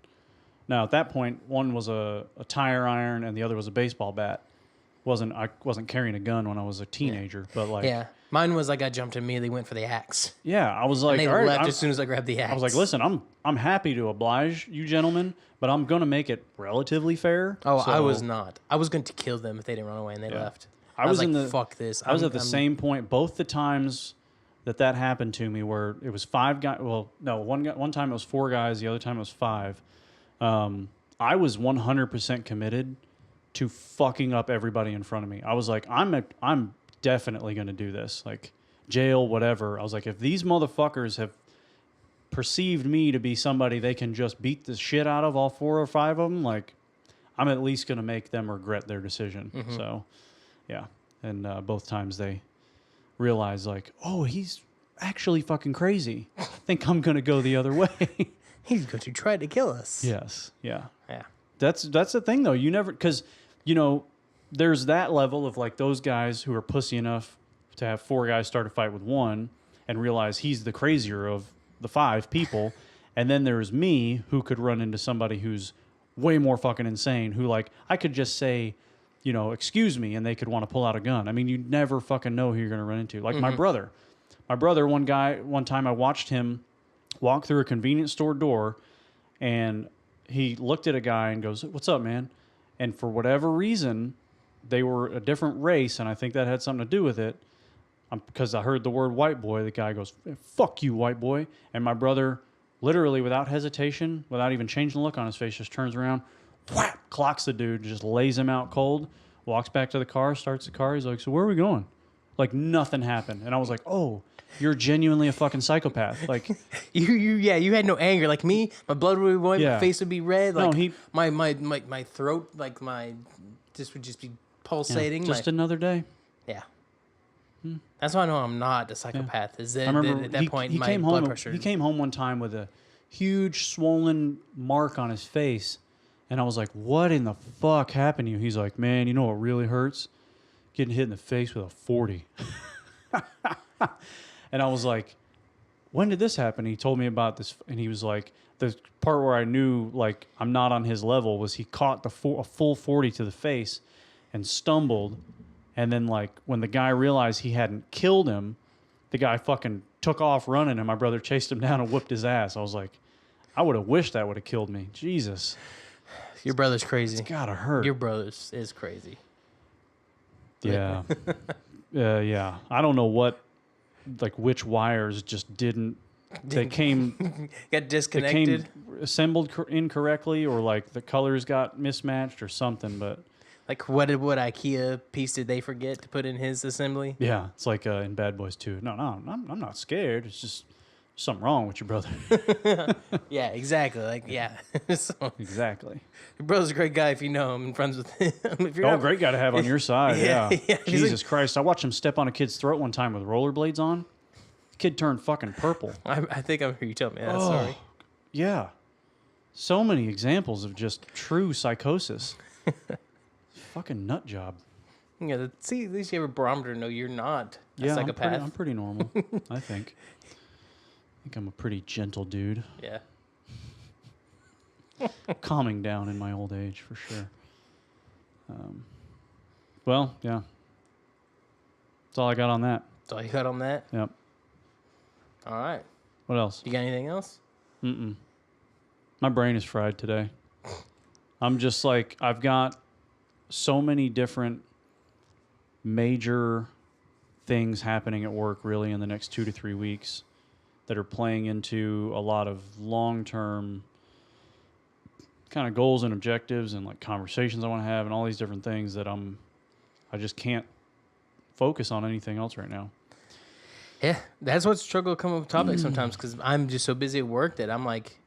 Now, at that point, one was a tire iron and the other was a baseball bat. I wasn't carrying a gun when I was a teenager, but like... Yeah. Mine was like I jumped immediately, went for the axe. Yeah, I was like... And they left as soon as I grabbed the axe. I was like, listen, I'm happy to oblige you gentlemen, but I'm going to make it relatively fair. Oh, so, I was not. I was going to kill them if they didn't run away and they left. I was like, fuck this. I was at the same point both the times that happened to me, where it was 5 guys... Well, no, one time it was 4 guys, the other time it was 5. I was 100% committed to fucking up everybody in front of me. I was like, I'm definitely going to do this. Like, jail, whatever. I was like, if these motherfuckers have perceived me to be somebody they can just beat the shit out of, all 4 or 5 of them, like, I'm at least going to make them regret their decision. Mm-hmm. So, yeah. And both times they realize, like, oh, he's actually fucking crazy. I think I'm going to go the other way. He's going to try to kill us. Yes. Yeah. Yeah. That's the thing, though. You never, because, you know, there's that level of, like, those guys who are pussy enough to have 4 guys start a fight with 1 and realize he's the crazier of the 5 people. And then there's me, who could run into somebody who's way more fucking insane, who, like, I could just say, you know, excuse me, and they could want to pull out a gun. I mean, you never fucking know who you're going to run into. Like my brother. My brother, one time I watched him walk through a convenience store door, and he looked at a guy and goes, "What's up, man?" And for whatever reason, they were a different race, and I think that had something to do with it. Because I heard the word white boy, the guy goes, "Fuck you, white boy." And my brother, literally without hesitation, without even changing the look on his face, just turns around, whap, clocks the dude, just lays him out cold, walks back to the car, starts the car. He's like, "So where are we going?" Like nothing happened. And I was like, "Oh, you're genuinely a fucking psychopath." Like you had no anger. Like me, my blood would be boiling, my face would be red. Like my throat, like this would just be pulsating. Just another day. Yeah. That's why I know I'm not a psychopath. Is that I remember at that point my came blood home, pressure? He came home one time with a huge swollen mark on his face, and I was like, "What in the fuck happened to you?" He's like, "Man, you know what really hurts? Getting hit in the face with a 40." And I was like, "When did this happen?" He told me about this, and he was like, the part where I knew like I'm not on his level was he caught a full 40 to the face and stumbled. And then, like, when the guy realized he hadn't killed him, the guy fucking took off running, and my brother chased him down and whooped his ass. I was like, I would have wished that would have killed me. Jesus. Your brother's crazy. It's gotta hurt. Your brother's is crazy. Yeah. Yeah. I don't know which wires just didn't. They came. Got disconnected. They came assembled incorrectly, or, like, the colors got mismatched or something, but. Like, what IKEA piece did they forget to put in his assembly? Yeah, it's like in Bad Boys 2. No, I'm not scared. It's just something wrong with your brother. Yeah, exactly. Like, yeah. So, exactly. your brother's a great guy if you know him and friends with him. If you're Great guy to have on your side. Yeah. Yeah. Jesus Christ. I watched him step on a kid's throat one time with rollerblades on. The kid turned fucking purple. I think I'm heard you tell me that. Sorry. Yeah. So many examples of just true psychosis. Fucking nut job. Yeah, see, at least you have a barometer to know you're not a psychopath. I'm pretty normal, I think. I think I'm a pretty gentle dude. Yeah. Calming down in my old age, for sure. Well, yeah. That's all I got on that. That's all you got on that? Yep. All right. What else? You got anything else? Mm-mm. My brain is fried today. I'm just like, I've got so many different major things happening at work really in the next 2 to 3 weeks that are playing into a lot of long-term kind of goals and objectives and like conversations I want to have and all these different things that I just can't focus on anything else right now. Yeah, that's what struggle to come up with topics sometimes because I'm just so busy at work that I'm like,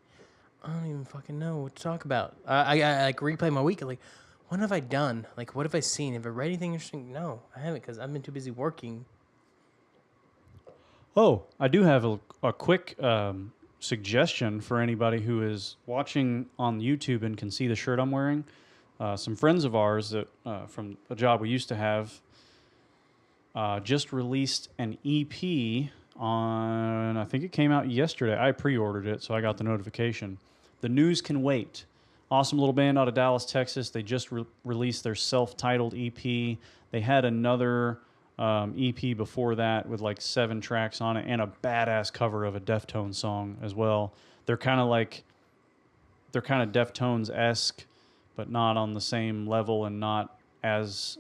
I don't even fucking know what to talk about. I like replay my week and like, what have I done? Like, what have I seen? Have I read anything interesting? No, I haven't because I've been too busy working. Oh, I do have a quick suggestion for anybody who is watching on YouTube and can see the shirt I'm wearing. Some friends of ours that from a job we used to have just released an EP on, I think it came out yesterday. I pre-ordered it, so I got the notification. The News Can Wait. Awesome little band out of Dallas, Texas. They just released their self-titled EP. They had another EP before that with like 7 tracks on it and a badass cover of a Deftones song as well. They're kind of Deftones-esque, but not on the same level and not as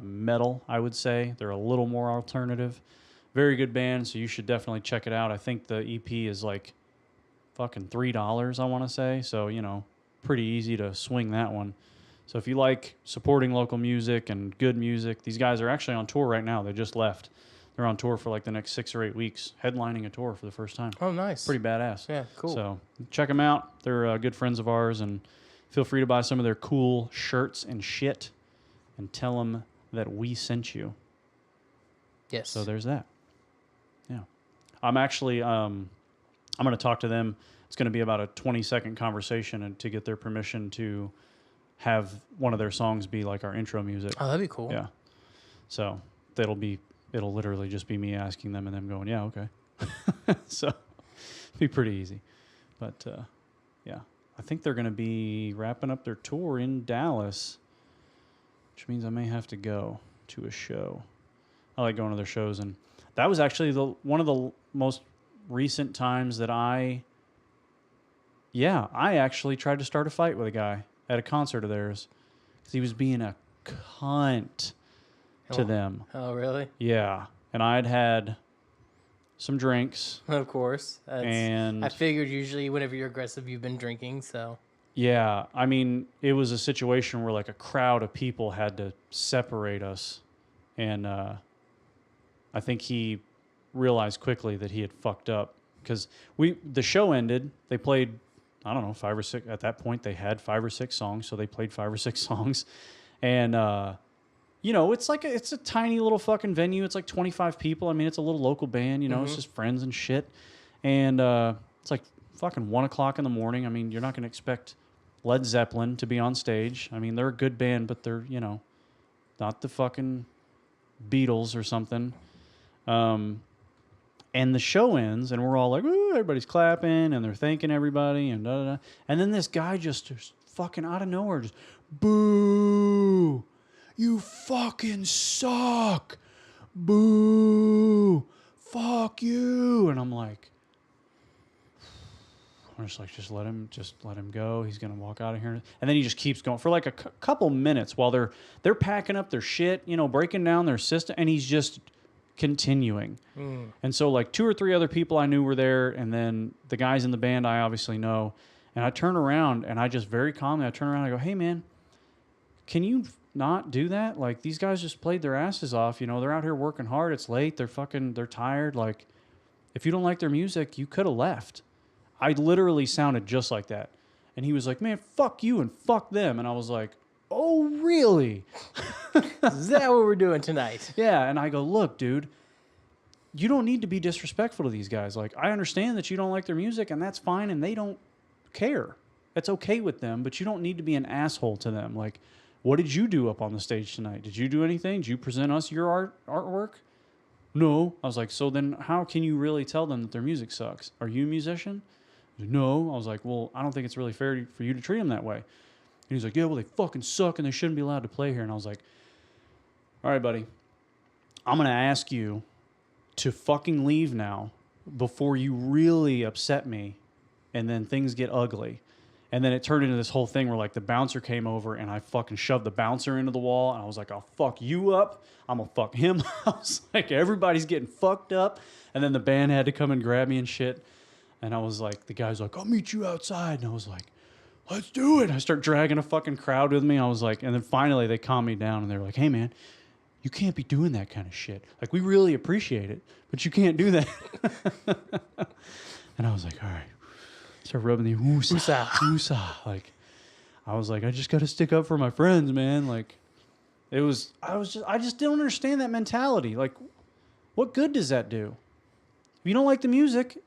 metal, I would say. They're a little more alternative. Very good band, so you should definitely check it out. I think the EP is like fucking $3, I want to say. So, you know, pretty easy to swing that one. So if you like supporting local music and good music, these guys are actually on tour right now. They just left. They're on tour for like the next 6 or 8 weeks, headlining a tour for the first time. Oh, nice. Pretty badass. Yeah, cool. So check them out. They're good friends of ours, and feel free to buy some of their cool shirts and shit and tell them that we sent you. Yes. So there's that. Yeah. I'm actually, I'm going to talk to them. It's going to be about a 20-second conversation and to get their permission to have one of their songs be like our intro music. Oh, that'd be cool. Yeah. So it'll literally just be me asking them and them going, yeah, okay. So it'll be pretty easy. But yeah, I think they're going to be wrapping up their tour in Dallas, which means I may have to go to a show. I like going to their shows, and that was actually one of the most recent times that I actually tried to start a fight with a guy at a concert of theirs because he was being a cunt to them. Oh, really? Yeah. And I'd had some drinks. Of course. And I figured usually whenever you're aggressive, you've been drinking, so. Yeah. I mean, it was a situation where like a crowd of people had to separate us. And I think he realized quickly that he had fucked up because the show ended. They played, I don't know, 5 or 6. At that point, they had 5 or 6 songs, so they played 5 or 6 songs. And, you know, it's a tiny little fucking venue. It's like 25 people. I mean, it's a little local band, you know, It's just friends and shit. And it's like fucking 1 o'clock in the morning. I mean, you're not going to expect Led Zeppelin to be on stage. I mean, they're a good band, but they're, you know, not the fucking Beatles or something. And the show ends, and we're all like, ooh, everybody's clapping, and they're thanking everybody, and da-da-da. And then this guy just fucking out of nowhere just, boo, you fucking suck, boo, fuck you. And I'm like, I'm just like, just let him go. He's going to walk out of here. And then he just keeps going for like a couple minutes while they're packing up their shit, you know, breaking down their system, and he's just continuing. And so like 2 or 3 other people I knew were there, and then the guys in the band I obviously know. And I turn around and I just very calmly, I turn around and I go, hey man, can you not do that? Like these guys just played their asses off, you know, they're out here working hard, it's late, they're tired. Like if you don't like their music, you could have left. I literally sounded just like that. And he was like, man, fuck you and fuck them. And I was like, oh, really? Is that what we're doing tonight? Yeah, and I go, look, dude, you don't need to be disrespectful to these guys. Like, I understand that you don't like their music, and that's fine, and they don't care. That's okay with them, but you don't need to be an asshole to them. Like, what did you do up on the stage tonight? Did you do anything? Did you present us your artwork? No. I was like, so then how can you really tell them that their music sucks? Are you a musician? No. I was like, well, I don't think it's really fair for you to treat them that way. And he's like, yeah, well, they fucking suck, and they shouldn't be allowed to play here. And I was like, all right, buddy, I'm going to ask you to fucking leave now before you really upset me and then things get ugly. And then it turned into this whole thing where like the bouncer came over and I fucking shoved the bouncer into the wall. And I was like, I'll fuck you up. I'm going to fuck him. I was like, everybody's getting fucked up. And then the band had to come and grab me and shit. And I was like, the guy's like, I'll meet you outside. And I was like, let's do it. I start dragging a fucking crowd with me. I was like, and then finally they calmed me down and they were like, hey man, you can't be doing that kind of shit. Like, we really appreciate it, but you can't do that. And I was like, all right. Start rubbing the woosah. Like, I was like, I just got to stick up for my friends, man. Like, I just don't understand that mentality. Like, what good does that do? If you don't like the music,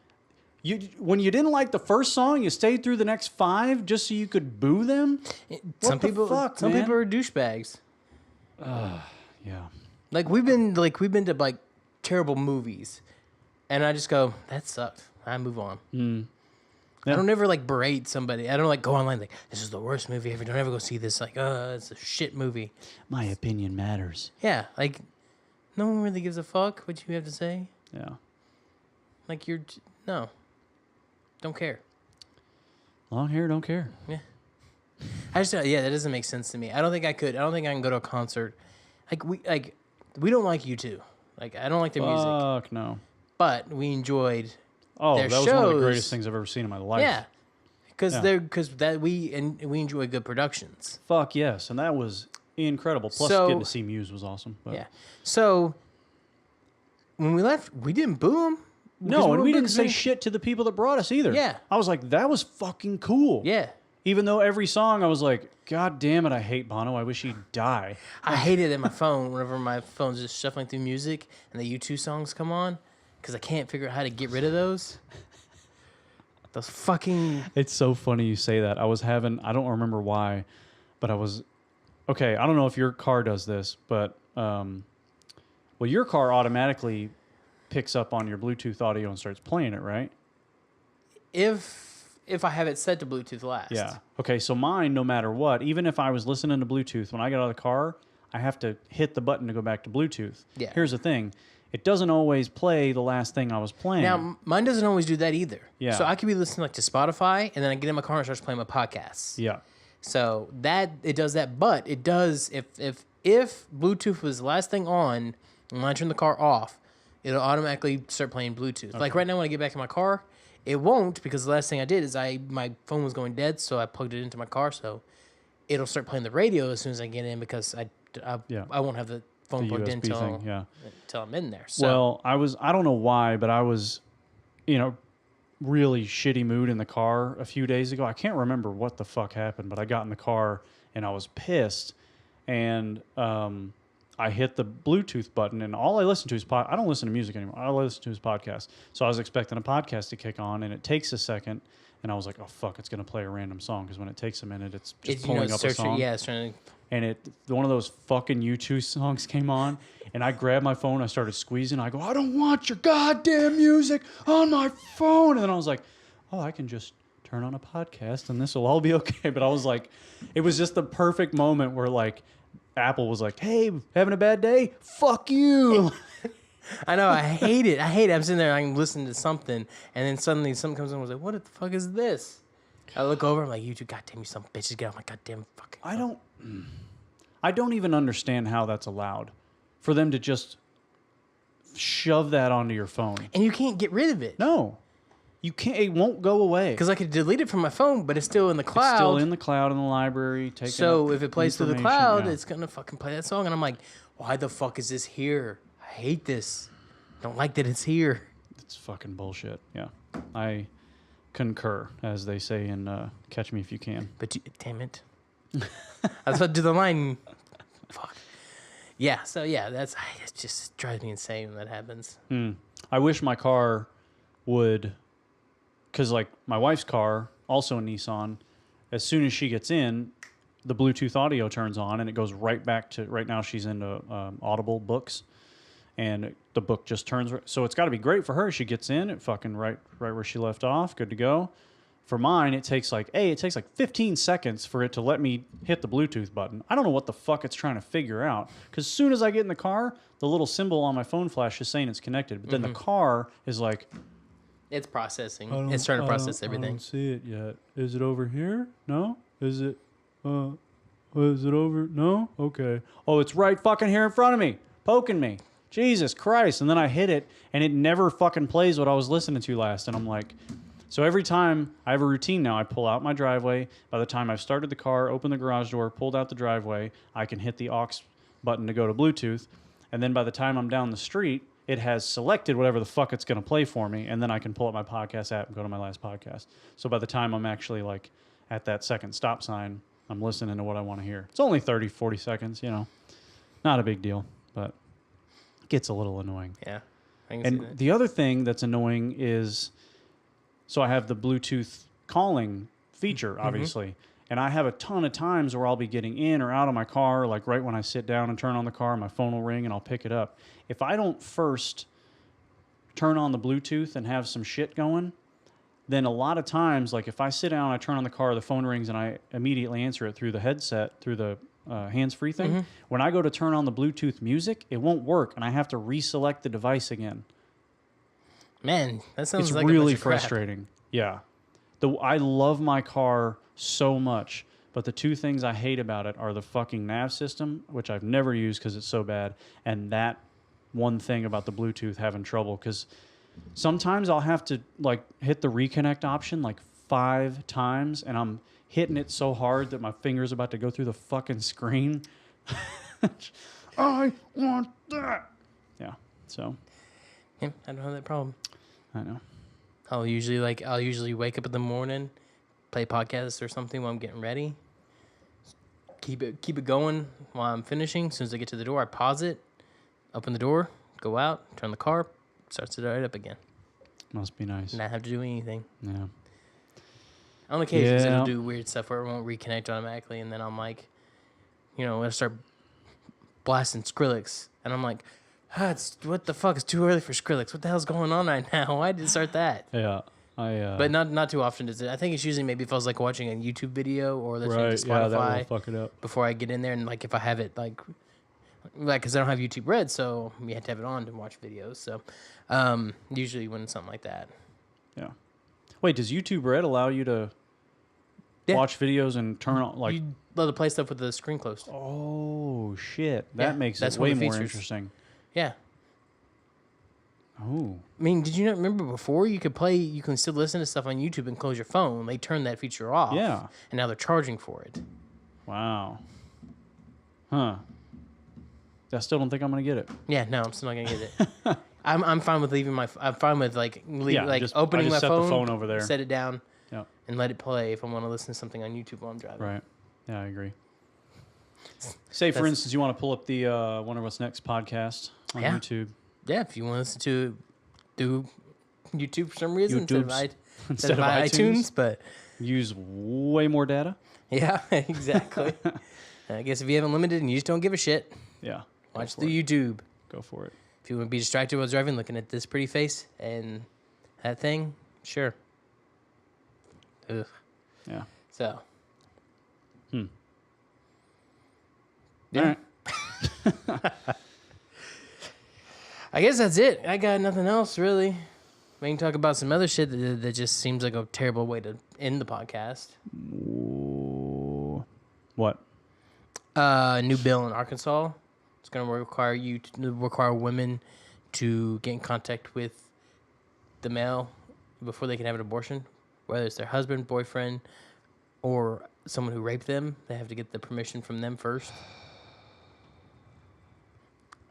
when you didn't like the first song, you stayed through the next 5 just so you could boo them? Some people are douchebags. Yeah. Like we've been to like terrible movies, and I just go, that sucked. I move on. Yeah. I don't ever like berate somebody. I don't like go online like, this is the worst movie ever. Don't ever go see this. Like, it's a shit movie. My opinion matters. Yeah, like no one really gives a fuck what you have to say. Yeah. Like no, don't care. Long hair, don't care. Yeah. That doesn't make sense to me. I don't think I could. I don't think I can go to a concert. We don't like U2. Like, I don't like their music. Fuck no. But we enjoyed their shows. That was one of the greatest things I've ever seen in my life. Yeah. Because we enjoy good productions. Fuck yes. And that was incredible. Plus getting to see Muse was awesome. But. Yeah. So when we left, we didn't boo them. No, and we didn't say shit to the people that brought us either. Yeah. I was like, that was fucking cool. Yeah. Even though every song I was like, God damn it, I hate Bono. I wish he'd die. I hate it in my phone whenever my phone's just shuffling through music and the U2 songs come on because I can't figure out how to get rid of those. Those fucking... It's so funny you say that. I don't remember why, but okay, I don't know if your car does this, but, your car automatically picks up on your Bluetooth audio and starts playing it, right? If I have it set to Bluetooth last. Yeah. Okay, so mine, no matter what, even if I was listening to Bluetooth, when I get out of the car, I have to hit the button to go back to Bluetooth. Yeah. Here's the thing. It doesn't always play the last thing I was playing. Now, mine doesn't always do that either. Yeah. So I could be listening like to Spotify, and then I get in my car and start playing my podcasts. Yeah. So it does that, but it does if Bluetooth was the last thing on and when I turn the car off, it'll automatically start playing Bluetooth. Okay. Like right now when I get back in my car, it won't because the last thing I did is my phone was going dead, so I plugged it into my car, so it'll start playing the radio as soon as I get in because I won't have the phone plugged in until I'm in there. So. Well, I don't know why, but I was, really shitty mood in the car a few days ago. I can't remember what the fuck happened, but I got in the car and I was pissed, and I hit the Bluetooth button, and all I listen to is I don't listen to music anymore. All I listen to is podcasts. So I was expecting a podcast to kick on, and it takes a second, and I was like, oh fuck, it's gonna play a random song because when it takes a minute, it's just pulling up a song. Yeah, it's trying to. And one of those fucking U2 songs came on, and I grabbed my phone, I started squeezing, I go, I don't want your goddamn music on my phone. And then I was like, oh, I can just turn on a podcast and this will all be okay. But I was like, it was just the perfect moment where like Apple was like, hey, having a bad day? Fuck you. I know, I hate it. I'm sitting there, I'm listening to something, and then suddenly something comes on, I was like, what the fuck is this? I look over, I'm like, you two, goddamn, you some bitches, get off my goddamn fucking phone. I don't even understand how that's allowed for them to just shove that onto your phone. And you can't get rid of it. No, you can't. It won't go away. Because I could delete it from my phone, but it's still in the cloud. It's still in the cloud in the library. So if it plays through the cloud, it's going to fucking play that song. And I'm like, why the fuck is this here? I hate this. Don't like that it's here. It's fucking bullshit. Yeah. I concur, as they say in Catch Me If You Can. But damn it. I was about to do the line. Fuck. Yeah, so yeah, it just drives me insane when that happens. I wish my car would, because like my wife's car, also a Nissan, as soon as she gets in, the Bluetooth audio turns on and it goes right back to, right now she's into Audible books, and the book just turns, so it's got to be great for her. She gets in, it fucking right where she left off, good to go. For mine, it takes like 15 seconds for it to let me hit the Bluetooth button. I don't know what the fuck it's trying to figure out. Because as soon as I get in the car, the little symbol on my phone flash is saying it's connected. But then the car is like... It's processing. It's trying to process everything. I don't see it yet. Is it over here? No? Is it... is it over? No? Okay. Oh, it's right fucking here in front of me. Poking me. Jesus Christ. And then I hit it, and it never fucking plays what I was listening to last. And I'm like... So every time, I have a routine now. I pull out my driveway. By the time I've started the car, opened the garage door, pulled out the driveway, I can hit the aux button to go to Bluetooth. And then by the time I'm down the street, it has selected whatever the fuck it's going to play for me. And then I can pull up my podcast app and go to my last podcast. So by the time I'm actually like at that second stop sign, I'm listening to what I want to hear. It's only 30, 40 seconds, Not a big deal, but it gets a little annoying. Yeah. I can see that. The other thing that's annoying is... So I have the Bluetooth calling feature, obviously, and I have a ton of times where I'll be getting in or out of my car, like right when I sit down and turn on the car, my phone will ring and I'll pick it up. If I don't first turn on the Bluetooth and have some shit going, then a lot of times, like if I sit down, I turn on the car, the phone rings, and I immediately answer it through the headset, through the hands-free thing. When I go to turn on the Bluetooth music, it won't work, and I have to reselect the device again. Man, that sounds like really a bunch of crap. Frustrating. Yeah. I love my car so much, but the two things I hate about it are the fucking nav system, which I've never used because it's so bad, and that one thing about the Bluetooth having trouble, because sometimes I'll have to like hit the reconnect option like 5 times, and I'm hitting it so hard that my finger's about to go through the fucking screen. I want that. Yeah, so... Yeah, I don't have that problem. I know. I'll usually wake up in the morning, play podcasts or something while I'm getting ready. Keep it going while I'm finishing. As soon as I get to the door, I pause it, open the door, go out, turn the car, starts it right up again. Must be nice. Not have to do anything. Yeah. On occasions, it'll do weird stuff where it won't reconnect automatically, and then I'm like, I start blasting Skrillex, and I'm like, what the fuck? It's too early for Skrillex. What the hell's going on right now? Why did it start that? Yeah. But not too often does it. I think it's usually maybe if I was like watching a YouTube video or listening to Spotify. Yeah, that will fuck it up. Before I get in there, and like if I have it like because I don't have YouTube Red, so you have to have it on to watch videos. So usually when it's something like that. Yeah. Wait, does YouTube Red allow you to watch videos and turn on like? You let it play stuff with the screen closed. Oh shit! That makes it way more interesting. Yeah. Oh. I mean, did you not remember before you can still listen to stuff on YouTube and close your phone? They turned that feature off. Yeah. And now they're charging for it. Wow. Huh. I still don't think I'm gonna get it. Yeah, no, I'm still not gonna get it. I'm fine with leaving I'm fine with opening my set the phone over there, set it down, and let it play if I want to listen to something on YouTube while I'm driving. Right. Yeah, I agree. Say, for instance, you want to pull up the Wonder What's Next podcast on YouTube. Yeah, if you want to listen to do YouTube for some reason instead of iTunes, but use way more data. Yeah, exactly. I guess if you have unlimited and you just don't give a shit, watch the YouTube. Go for it. If you want to be distracted while driving, looking at this pretty face and that thing, sure. Ugh. Yeah. So. Yeah. All right. I guess that's it. I got nothing else, really. We can talk about some other shit that just seems like a terrible way to end the podcast. What? New bill in Arkansas. It's going to require women to get in contact with the male before they can have an abortion, whether it's their husband, boyfriend, or someone who raped them. They have to get the permission from them first.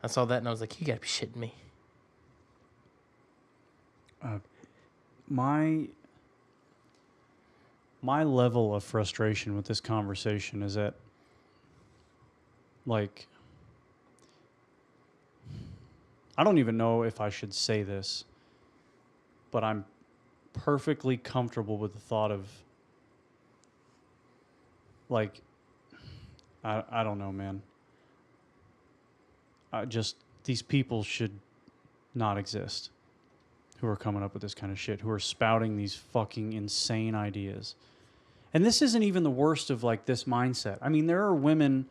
I saw that and I was like, you gotta be shitting me. My level of frustration with this conversation is that, like, I don't even know if I should say this, but I'm perfectly comfortable with the thought of, like, I don't know, man. These people should not exist who are coming up with this kind of shit, who are spouting these fucking insane ideas. And this isn't even the worst of like this mindset. I mean, there are women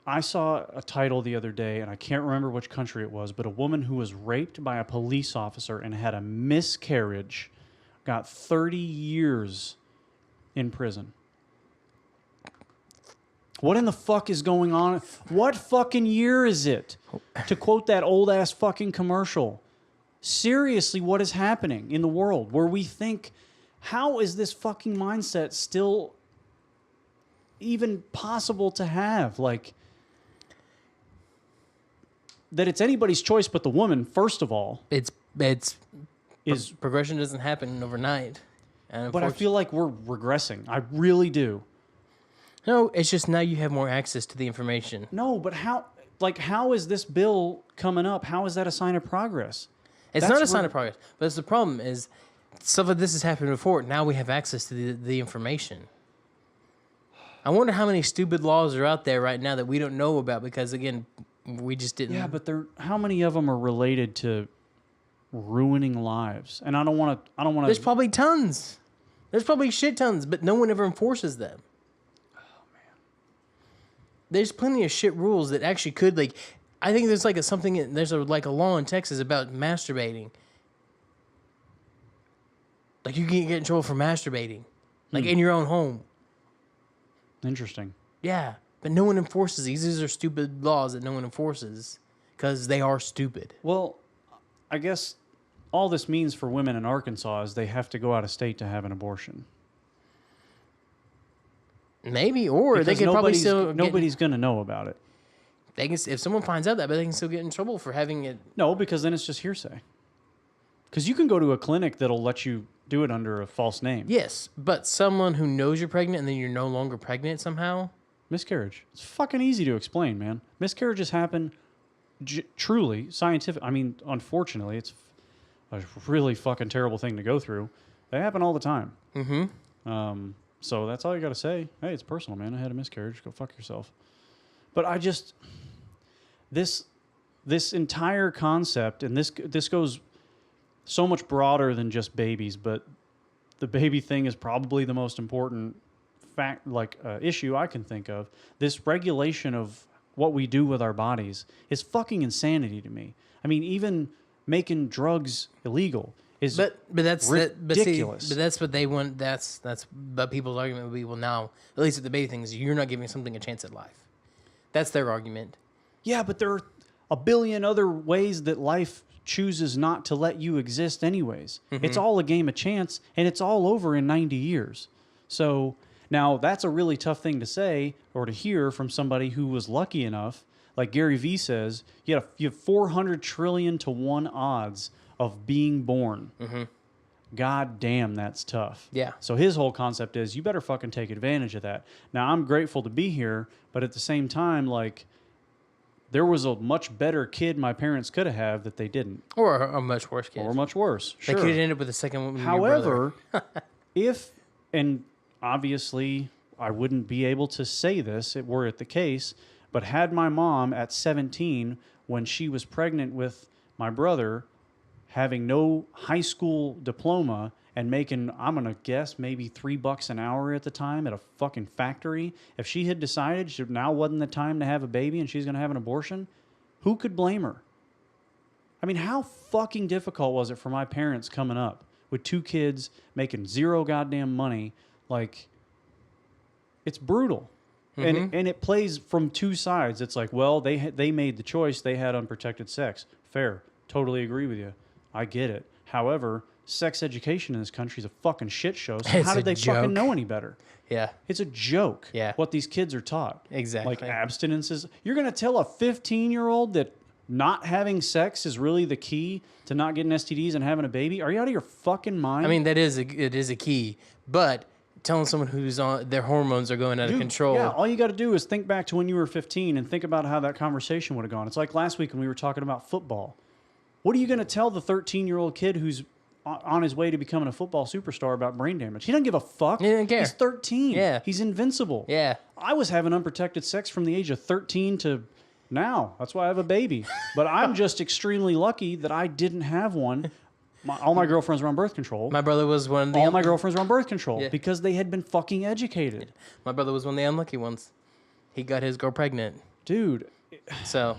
I saw a title the other day, and I can't remember which country it was, but a woman who was raped by a police officer and had a miscarriage got 30 years in prison. What in the fuck is going on? What fucking year is it? To quote that old-ass fucking commercial. Seriously, what is happening in the world where we think, how is this fucking mindset still even possible to have? Like, that it's anybody's choice but the woman, first of all. Progression doesn't happen overnight. But I feel like we're regressing. I really do. No, it's just now you have more access to the information. No, but how is this bill coming up? How is that a sign of progress? It's not a sign of progress. But the problem is, stuff like this has happened before. Now we have access to the information. I wonder how many stupid laws are out there right now that we don't know about because, again, we just didn't. Yeah, but how many of them are related to ruining lives? And I don't want to. There's probably tons. There's probably shit tons, but no one ever enforces them. There's plenty of shit rules that actually could, like, I think there's like a law in Texas about masturbating. Like, you can get in trouble for masturbating, like in your own home. Interesting. Yeah, but no one enforces these. These are stupid laws that no one enforces because they are stupid. Well, I guess all this means for women in Arkansas is they have to go out of state to have an abortion. Maybe, or because they could probably still. Nobody's going to know about it. They can, if someone finds out that, but they can still get in trouble for having it. No, because then it's just hearsay. Because you can go to a clinic that'll let you do it under a false name. Yes, but someone who knows you're pregnant and then you're no longer pregnant somehow. Miscarriage. It's fucking easy to explain, man. Miscarriages happen truly scientific. I mean, unfortunately, it's a really fucking terrible thing to go through. They happen all the time. Mm-hmm. So that's all you got to say. Hey, it's personal, man. I had a miscarriage. Go fuck yourself. But I just this entire concept, and this goes so much broader than just babies, but the baby thing is probably the most important issue I can think of. This regulation of what we do with our bodies is fucking insanity to me. I mean, even making drugs illegal is ridiculous. But that's what they want. But people's argument would be, well, now at least with the baby things, you're not giving something a chance at life. That's their argument. Yeah, but there are a billion other ways that life chooses not to let you exist anyways. Mm-hmm. It's all a game of chance, and it's all over in 90 years. So now that's a really tough thing to say or to hear from somebody who was lucky enough. Like Gary Vee says, you have 400 trillion to 1 odds of being born. Mm-hmm. God damn, that's tough. Yeah. So his whole concept is you better fucking take advantage of that. Now, I'm grateful to be here, but at the same time, like, there was a much better kid my parents could have that they didn't. Or a much worse kid. Or much worse, sure. They could have ended up with a second woman. However, and obviously I wouldn't be able to say this were it the case, but had my mom at 17, when she was pregnant with my brother, having no high school diploma and making, I'm going to guess, maybe $3 an hour at the time at a fucking factory, if she had decided now wasn't the time to have a baby and she's going to have an abortion, who could blame her? I mean, how fucking difficult was it for my parents coming up with 2 kids making zero goddamn money? Like, it's brutal. Mm-hmm. And it plays from 2 sides. It's like, well, they made the choice. They had unprotected sex. Fair. Totally agree with you. I get it. However, sex education in this country is a fucking shit show. So how did they fucking know any better? Yeah. It's a joke. Yeah. What these kids are taught. Exactly. Like abstinences. You're going to tell a 15-year-old that not having sex is really the key to not getting STDs and having a baby? Are you out of your fucking mind? I mean, it is a key. But telling someone who's on their hormones are going out of control. Yeah, all you got to do is think back to when you were 15 and think about how that conversation would have gone. It's like last week when we were talking about football. What are you going to tell the 13-year-old kid who's on his way to becoming a football superstar about brain damage? He doesn't give a fuck. He doesn't care. He's 13. Yeah. He's invincible. Yeah. I was having unprotected sex from the age of 13 to now. That's why I have a baby. But I'm just extremely lucky that I didn't have one. All my girlfriends were on birth control. My brother was one of the... All my girlfriends were on birth control because they had been fucking educated. My brother was one of the unlucky ones. He got his girl pregnant. Dude. So...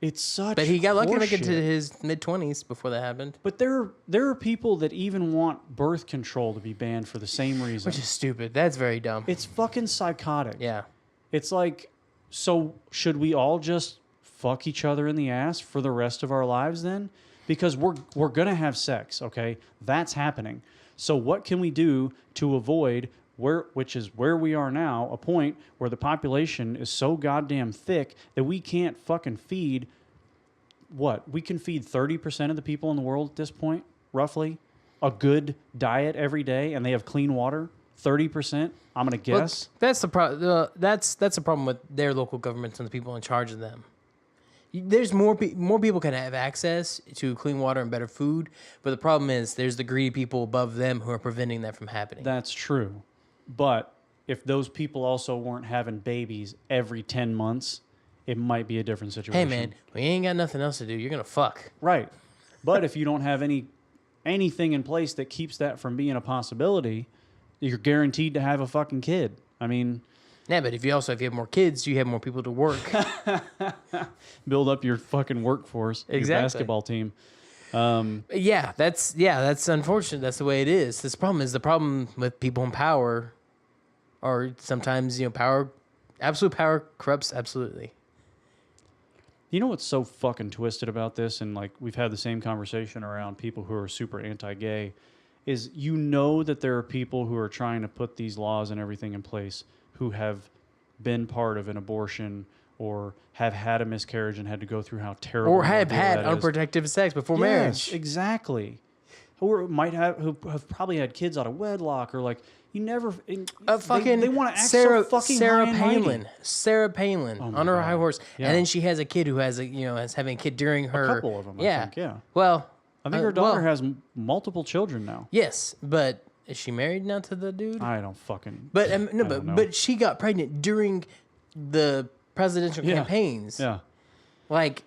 It's such But he got lucky to make it horseshit. to his mid-20s before that happened. But there are people that even want birth control to be banned for the same reason. Which is stupid. That's very dumb. It's fucking psychotic. Yeah. It's like, so should we all just fuck each other in the ass for the rest of our lives then? Because we're going to have sex, okay? That's happening. So what can we do to avoid which is where we are now, a point where the population is so goddamn thick that we can't fucking feed, we can feed 30% of the people in the world at this point, roughly, a good diet every day, and they have clean water. 30%, I'm going to guess. Well, that's the problem. That's the problem with their local governments and the people in charge of them. There's more people can have access to clean water and better food, but the problem is there's the greedy people above them who are preventing that from happening. That's true. But if those people also weren't having babies every 10 months, it might be a different situation. Hey, man, we ain't got nothing else to do. You're going to fuck. Right. But if you don't have anything in place that keeps that from being a possibility, you're guaranteed to have a fucking kid. I mean... Yeah, but if you have more kids, you have more people to work. Build up your fucking workforce, exactly. Your basketball team. That's unfortunate. That's the way it is. The problem with people in power, or sometimes absolute power corrupts absolutely. You know what's so fucking twisted about this, and like we've had the same conversation around people who are super anti-gay, is that there are people who are trying to put these laws and everything in place who have been part of an abortion or have had a miscarriage and had to go through how terrible or have had unprotected sex before marriage. Exactly. who have probably had kids out of wedlock, or like you never fucking they want to act so fucking Sarah high and Palin. mighty. Sarah Palin on her high horse, Yeah. and then she has a kid who has is having a kid during her. A couple of them, I think, yeah. Well, I think her daughter has multiple children now. Yes, but is she married now to the dude? I don't fucking. But no, I don't know. but she got pregnant during the presidential campaigns. Yeah. Like,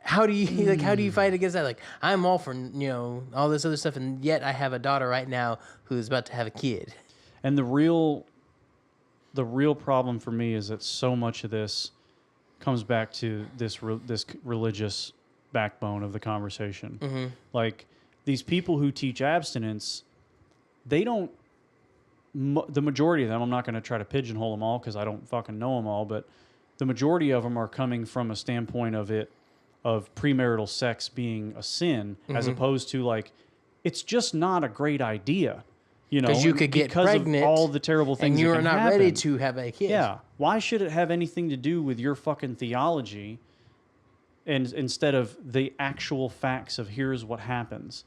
how do you fight against that? Like, I'm all for all this other stuff, and yet I have a daughter right now who's about to have a kid. And the real problem for me is that so much of this comes back to this religious backbone of the conversation. Mm-hmm. Like these people who teach abstinence, they don't. The majority of them, I'm not going to try to pigeonhole them all because I don't fucking know them all, but the majority of them are coming from a standpoint of premarital sex being a sin, as opposed to like it's just not a great idea. Because you could get pregnant of all the terrible things and you that are not happen. ready to have a kid. Yeah. Why should it have anything to do with your fucking theology and instead of the actual facts of here's what happens?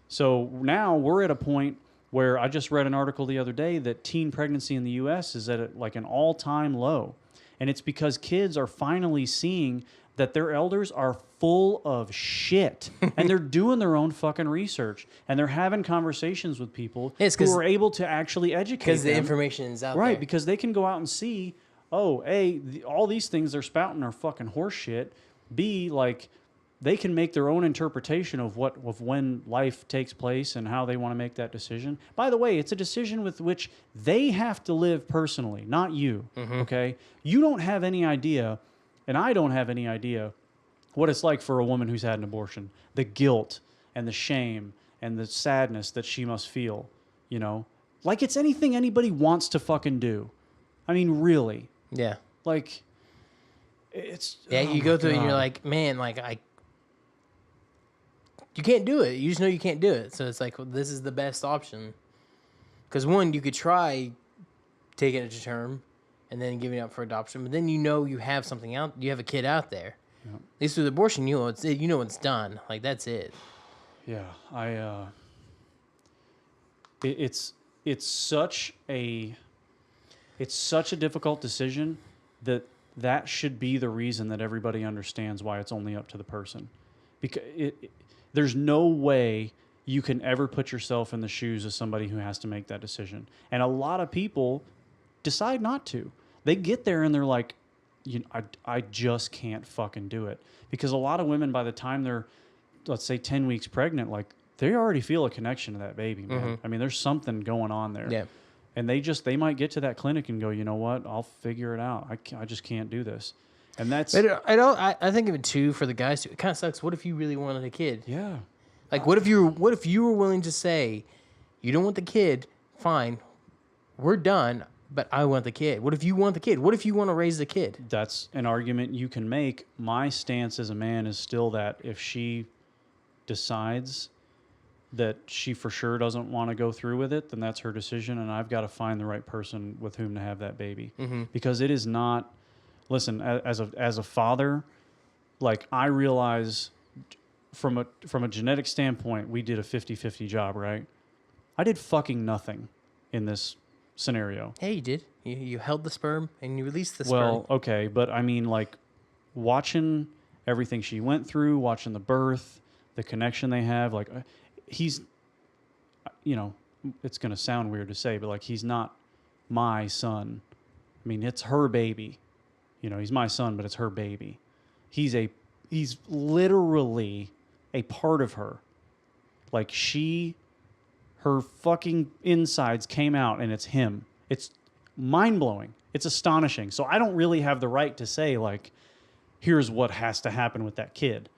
So now we're at a point where I just read an article the other day that teen pregnancy in the U.S. is at like an all-time low. And it's because kids are finally seeing that their elders are full of shit and they're doing their own fucking research and they're having conversations with people who are able to actually educate them. Because the information is out there. Right, because they can go out and see, oh, A, all these things they're spouting are fucking horse shit. B, like, they can make their own interpretation of when life takes place and how they want to make that decision. By the way, it's a decision with which they have to live personally, not you, okay? You don't have any idea, and I don't have any idea what it's like for a woman who's had an abortion. The guilt and the shame and the sadness that she must feel, Like it's anything anybody wants to fucking do. I mean, really. Yeah. Like, it's... Yeah, you go through it and you're like, man, like, you can't do it. You just know you can't do it. So it's like, well, this is the best option. Because one, you could try taking it to term and then giving it up for adoption, but then you have something out. You have a kid out there. Yeah. At least with abortion, it's done. Like that's it. Yeah, it's such a difficult decision that should be the reason that everybody understands why it's only up to the person, because there's no way you can ever put yourself in the shoes of somebody who has to make that decision. And a lot of people decide not to. They get there and they're like, I just can't fucking do it. Because a lot of women, by the time they're, let's say, 10 weeks pregnant, like they already feel a connection to that baby, man. Mm-hmm. I mean, there's something going on there. Yeah. And they might get to that clinic and go, you know what? I'll figure it out. I just can't do this. And that's... I think of it too for the guys too. It kind of sucks. What if you really wanted a kid? Yeah. Like, what if you were willing to say, you don't want the kid? Fine, we're done. But I want the kid. What if you want the kid? What if you want to raise the kid? That's an argument you can make. My stance as a man is still that if she decides that she for sure doesn't want to go through with it, then that's her decision, and I've got to find the right person with whom to have that baby. Mm-hmm. Because it is not... Listen, as a father, like I realize from a genetic standpoint, we did a 50-50 job, right? I did fucking nothing in this scenario. Yeah, you did. You held the sperm and you released the sperm. Well, okay, but I mean, like, watching everything she went through, watching the birth, the connection they have, like, he's, it's going to sound weird to say, but, like, he's not my son. I mean, it's her baby. He's my son, but it's her baby. He's literally a part of her. Like, her fucking insides came out and it's him. It's mind-blowing. It's astonishing. So I don't really have the right to say, like, here's what has to happen with that kid.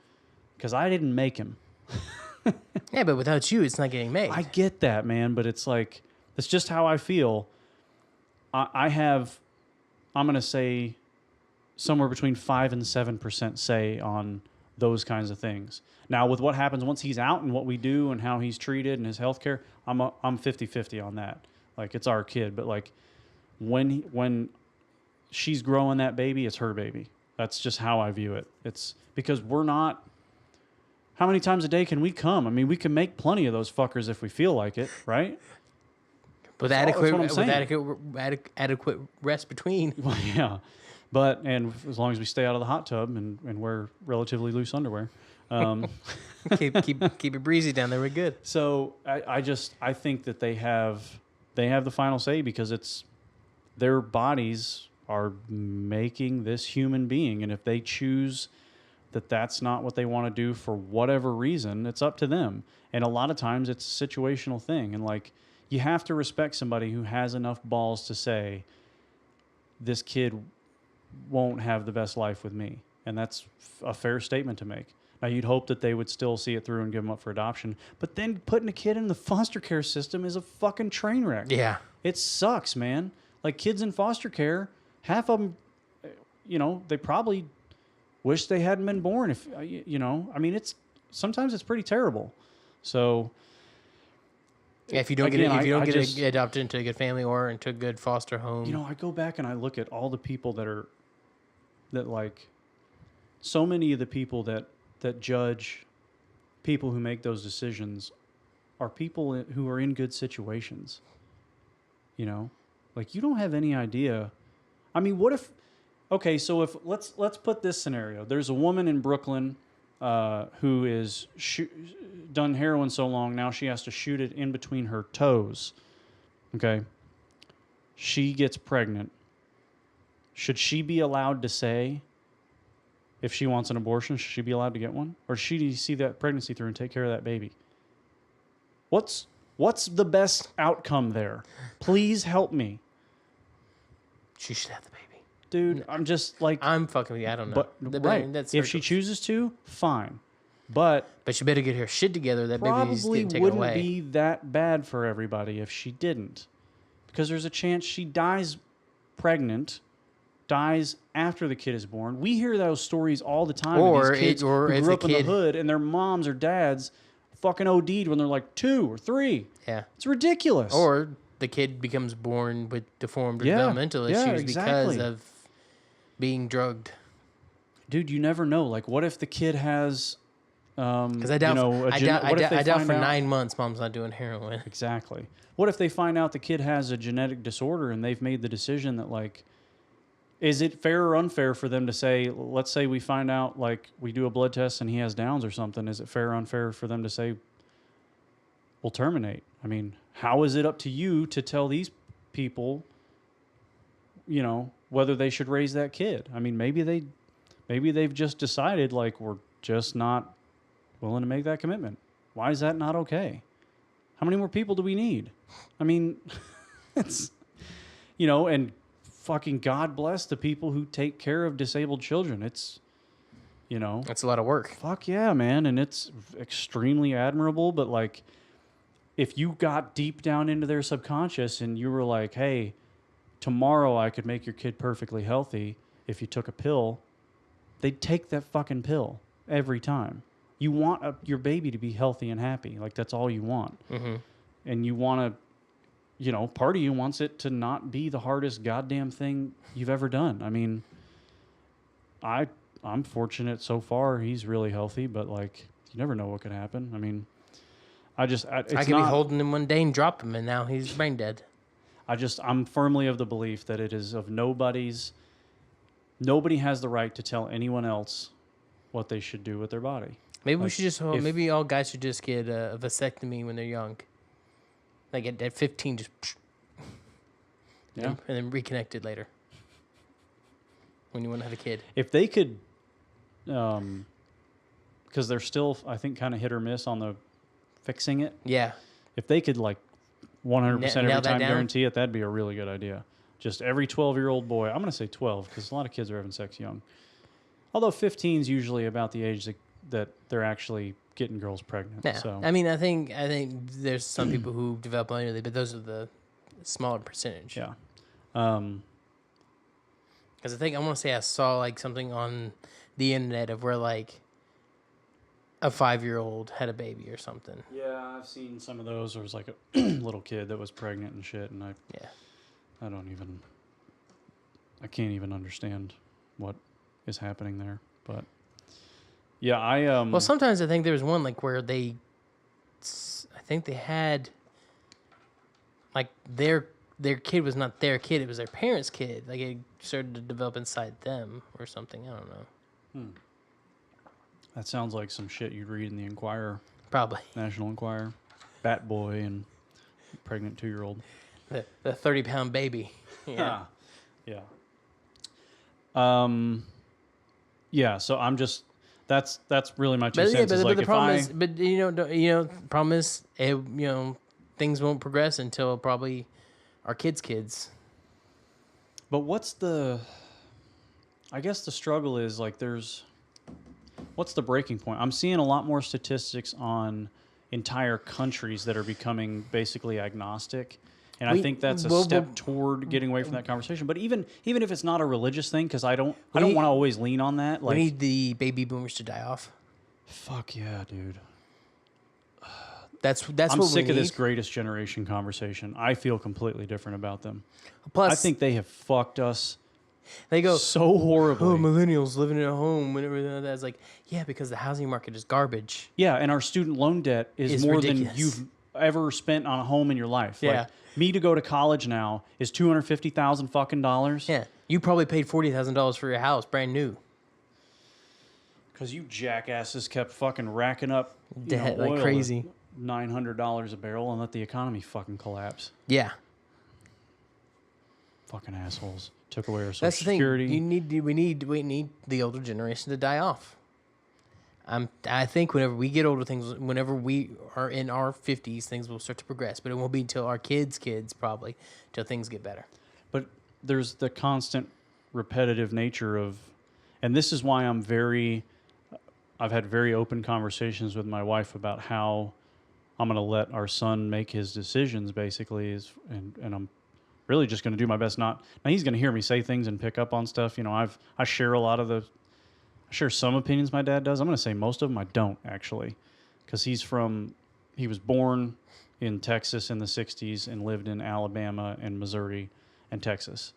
Because I didn't make him. Yeah, but without you, it's not getting made. I get that, man, but it's like, that's just how I feel. I'm going to say somewhere between 5 and 7% say on those kinds of things. Now, with what happens once he's out and what we do and how he's treated and his health care, I'm 50-50 on that. Like, it's our kid. But, like, when she's growing that baby, it's her baby. That's just how I view it. It's because we're not... How many times a day can we come? I mean, we can make plenty of those fuckers if we feel like it, right? With adequate rest between. Well, yeah. But, and as long as we stay out of the hot tub and wear relatively loose underwear. keep it breezy down there. We're good. So I think that they have the final say because it's their bodies are making this human being. And if they choose that that's not what they want to do for whatever reason, it's up to them. And a lot of times it's a situational thing. And like, you have to respect somebody who has enough balls to say, this kid won't have the best life with me. And that's a fair statement to make. Now, you'd hope that they would still see it through and give them up for adoption. But then putting a kid in the foster care system is a fucking train wreck. Yeah. It sucks, man. Like, kids in foster care, half of them, they probably wish they hadn't been born. If I mean, sometimes it's pretty terrible. So, yeah, if you don't get adopted into a good family or into a good foster home, I go back and I look at all the people so many of the people that judge people who make those decisions are people who are in good situations. Like, you don't have any idea. I mean, what if? Okay, so let's put this scenario. There's a woman in Brooklyn who is done heroin so long now she has to shoot it in between her toes. Okay, she gets pregnant. Should she be allowed to say if she wants an abortion? Should she be allowed to get one, or should she see that pregnancy through and take care of that baby? What's the best outcome there? Please help me. She should have the baby. Dude, I'm just like... I'm fucking with you. I don't know. But, right. If she chooses to, fine. But she better get her shit together. That baby's getting taken away. Probably wouldn't be that bad for everybody if she didn't. Because there's a chance she dies pregnant, dies after the kid is born. We hear those stories all the time. Or these kids who grew up in the hood and their moms or dads fucking OD'd when they're like 2 or 3. Yeah. It's ridiculous. Or the kid becomes born with deformed developmental issues because of being drugged. Dude, you never know. Like, what if the kid has... Because I doubt for 9 months mom's not doing heroin. Exactly. What if they find out the kid has a genetic disorder and they've made the decision that, like, is it fair or unfair for them to say, let's say we find out, like, we do a blood test and he has Downs or something. Is it fair or unfair for them to say, we'll terminate? I mean, how is it up to you to tell these people, whether they should raise that kid? I mean, maybe they've just decided, like, we're just not willing to make that commitment. Why is that not okay? How many more people do we need? I mean, it's, and fucking God bless the people who take care of disabled children. It's, That's a lot of work. Fuck yeah, man. And it's extremely admirable. But, like, if you got deep down into their subconscious and you were like, hey, tomorrow I could make your kid perfectly healthy if you took a pill, they'd take that fucking pill every time. You want your baby to be healthy and happy. Like, that's all you want. Mm-hmm. And you want to, part of you wants it to not be the hardest goddamn thing you've ever done. I mean, I'm fortunate so far. He's really healthy, but, like, you never know what could happen. I mean, I could be holding him one day and drop him, and now he's brain dead. I'm firmly of the belief that it is of nobody has the right to tell anyone else what they should do with their body. Maybe we should maybe all guys should just get a vasectomy when they're young. Like at 15, just and then reconnected later when you want to have a kid. If they could, because they're still, I think, kind of hit or miss on the fixing it. Yeah. If they could, like, 100% every time guarantee it, that'd be a really good idea. Just every 12-year-old boy. I'm going to say 12 because a lot of kids are having sex young. Although 15 is usually about the age that they're actually getting girls pregnant. Yeah. So. I mean, I think there's some people who develop annually, but those are the smaller percentage. Yeah. Because I want to say I saw, like, something on the internet of where, like, a 5-year-old had a baby or something. Yeah, I've seen some of those. There was, like, a little kid that was pregnant and shit, and I can't even understand what is happening there. But Yeah, Well, sometimes I think there was one like where I think they had like their kid was not their kid; it was their parents' kid. Like it started to develop inside them or something. I don't know. that sounds like some shit you'd read in the Enquirer, Probably National Enquirer. Bat boy and pregnant 2-year-old. the 30-pound baby. Yeah. Yeah. Yeah. So I'm just that's really my two cents. But Like the if problem is, but problem is, things won't progress until probably our kids. But what's I guess the struggle is like what's the breaking point? I'm seeing a lot more statistics on entire countries that are becoming basically agnostic. And I think that's a step toward getting away from that conversation. But even if it's not a religious thing, because I don't want to always lean on that. Like, we need the baby boomers to die off. Fuck yeah, dude. That's I'm what sick we of need. this greatest generation conversation. I feel completely different about them. Plus, I think they have fucked us. They go so horribly. Oh, millennials living in a home, whenever that's like, yeah, because the housing market is garbage. Yeah, and our student loan debt is more ridiculous. than you've ever spent on a home in your life. Yeah. Like, me to go to college now is $250,000 fucking dollars. Yeah, you probably paid $40,000 for your house, brand new. Because you jackasses kept fucking racking up Debt oil like crazy. at $900 a barrel and let the economy fucking collapse. Yeah. Fucking assholes. Took away our Social That's the thing. Security. We need the older generation to die off. I think whenever we get older, whenever we are in our 50s, things will start to progress. But it won't be until our kids probably, till things get better. But there's the constant repetitive nature of, and this is why I've had very open conversations with my wife about how I'm going to let our son make his decisions, basically, and I'm really just going to do my best not. Now he's going to hear me say things and pick up on stuff. I share I share some opinions my dad does. I'm going to say most of them I don't, actually, because he was born in Texas in the 60s and lived in Alabama and Missouri and Texas.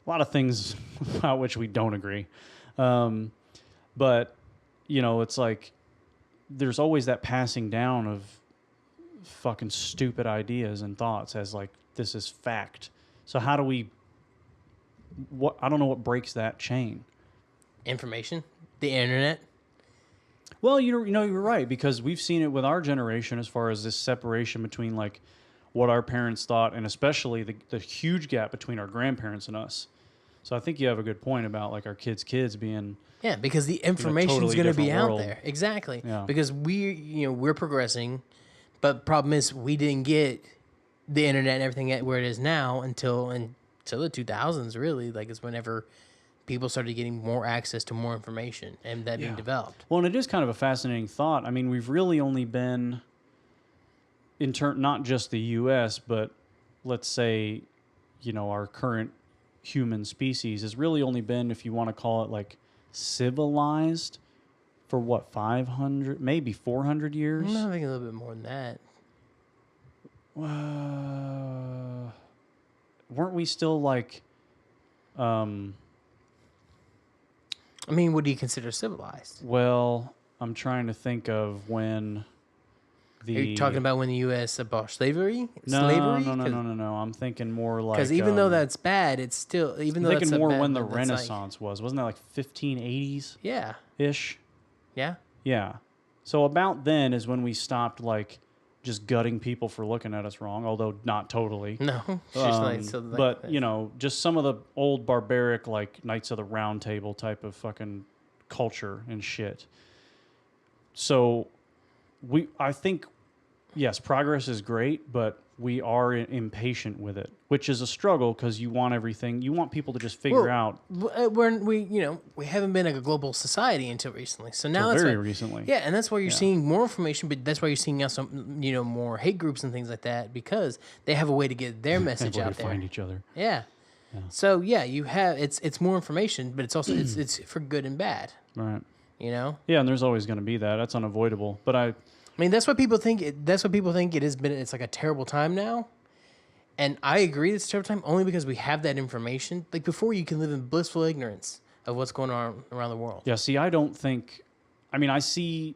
A lot of things about which we don't agree. But, it's like there's always that passing down of fucking stupid ideas and thoughts as like, this is fact. So how do we, I don't know what breaks that chain. Information, the internet. Well, you're right, because we've seen it with our generation as far as this separation between like what our parents thought and especially the huge gap between our grandparents and us. So I think you have a good point about like our kids being because the information is going to be out there. Exactly. Yeah. Because we're progressing, but problem is we didn't get the internet and everything at where it is now until the 2000s. Really, like it's whenever people started getting more access to more information and that being developed. Well, and it is kind of a fascinating thought. I mean, we've really only been not just the U.S., but let's say, our current human species has really only been, if you want to call it like civilized, for what, 500, maybe 400 years? No, I think a little bit more than that. Weren't we still like, I mean, what do you consider civilized? well, I'm trying to think of when Are you talking about when the U.S. abolished slavery? No. I'm thinking more like, because even though that's bad, it's still I'm thinking more when the Renaissance wasn't that like 1580s? Yeah. Ish. Yeah. Yeah. So about then is when we stopped like just gutting people for looking at us wrong, although not totally. No. But just some of the old barbaric like Knights of the Round Table type of fucking culture and shit. So I think, yes, progress is great, but we are impatient with it, which is a struggle because you want people to just figure out. We haven't been like a global society until recently. So now that's very recently. Yeah, and that's why you're seeing more information, but that's why you're seeing also, more hate groups and things like that because they have a way to get their message out there. Find each other. Yeah. So you have it's more information, but it's also it's for good and bad. Right. Yeah, and there's always going to be that. That's unavoidable. But I mean, that's what people think. That's what people think it has been. It's like a terrible time now, and I agree it's a terrible time only because we have that information. Like before, you can live in blissful ignorance of what's going on around the world. Yeah. See, I don't think I mean, I see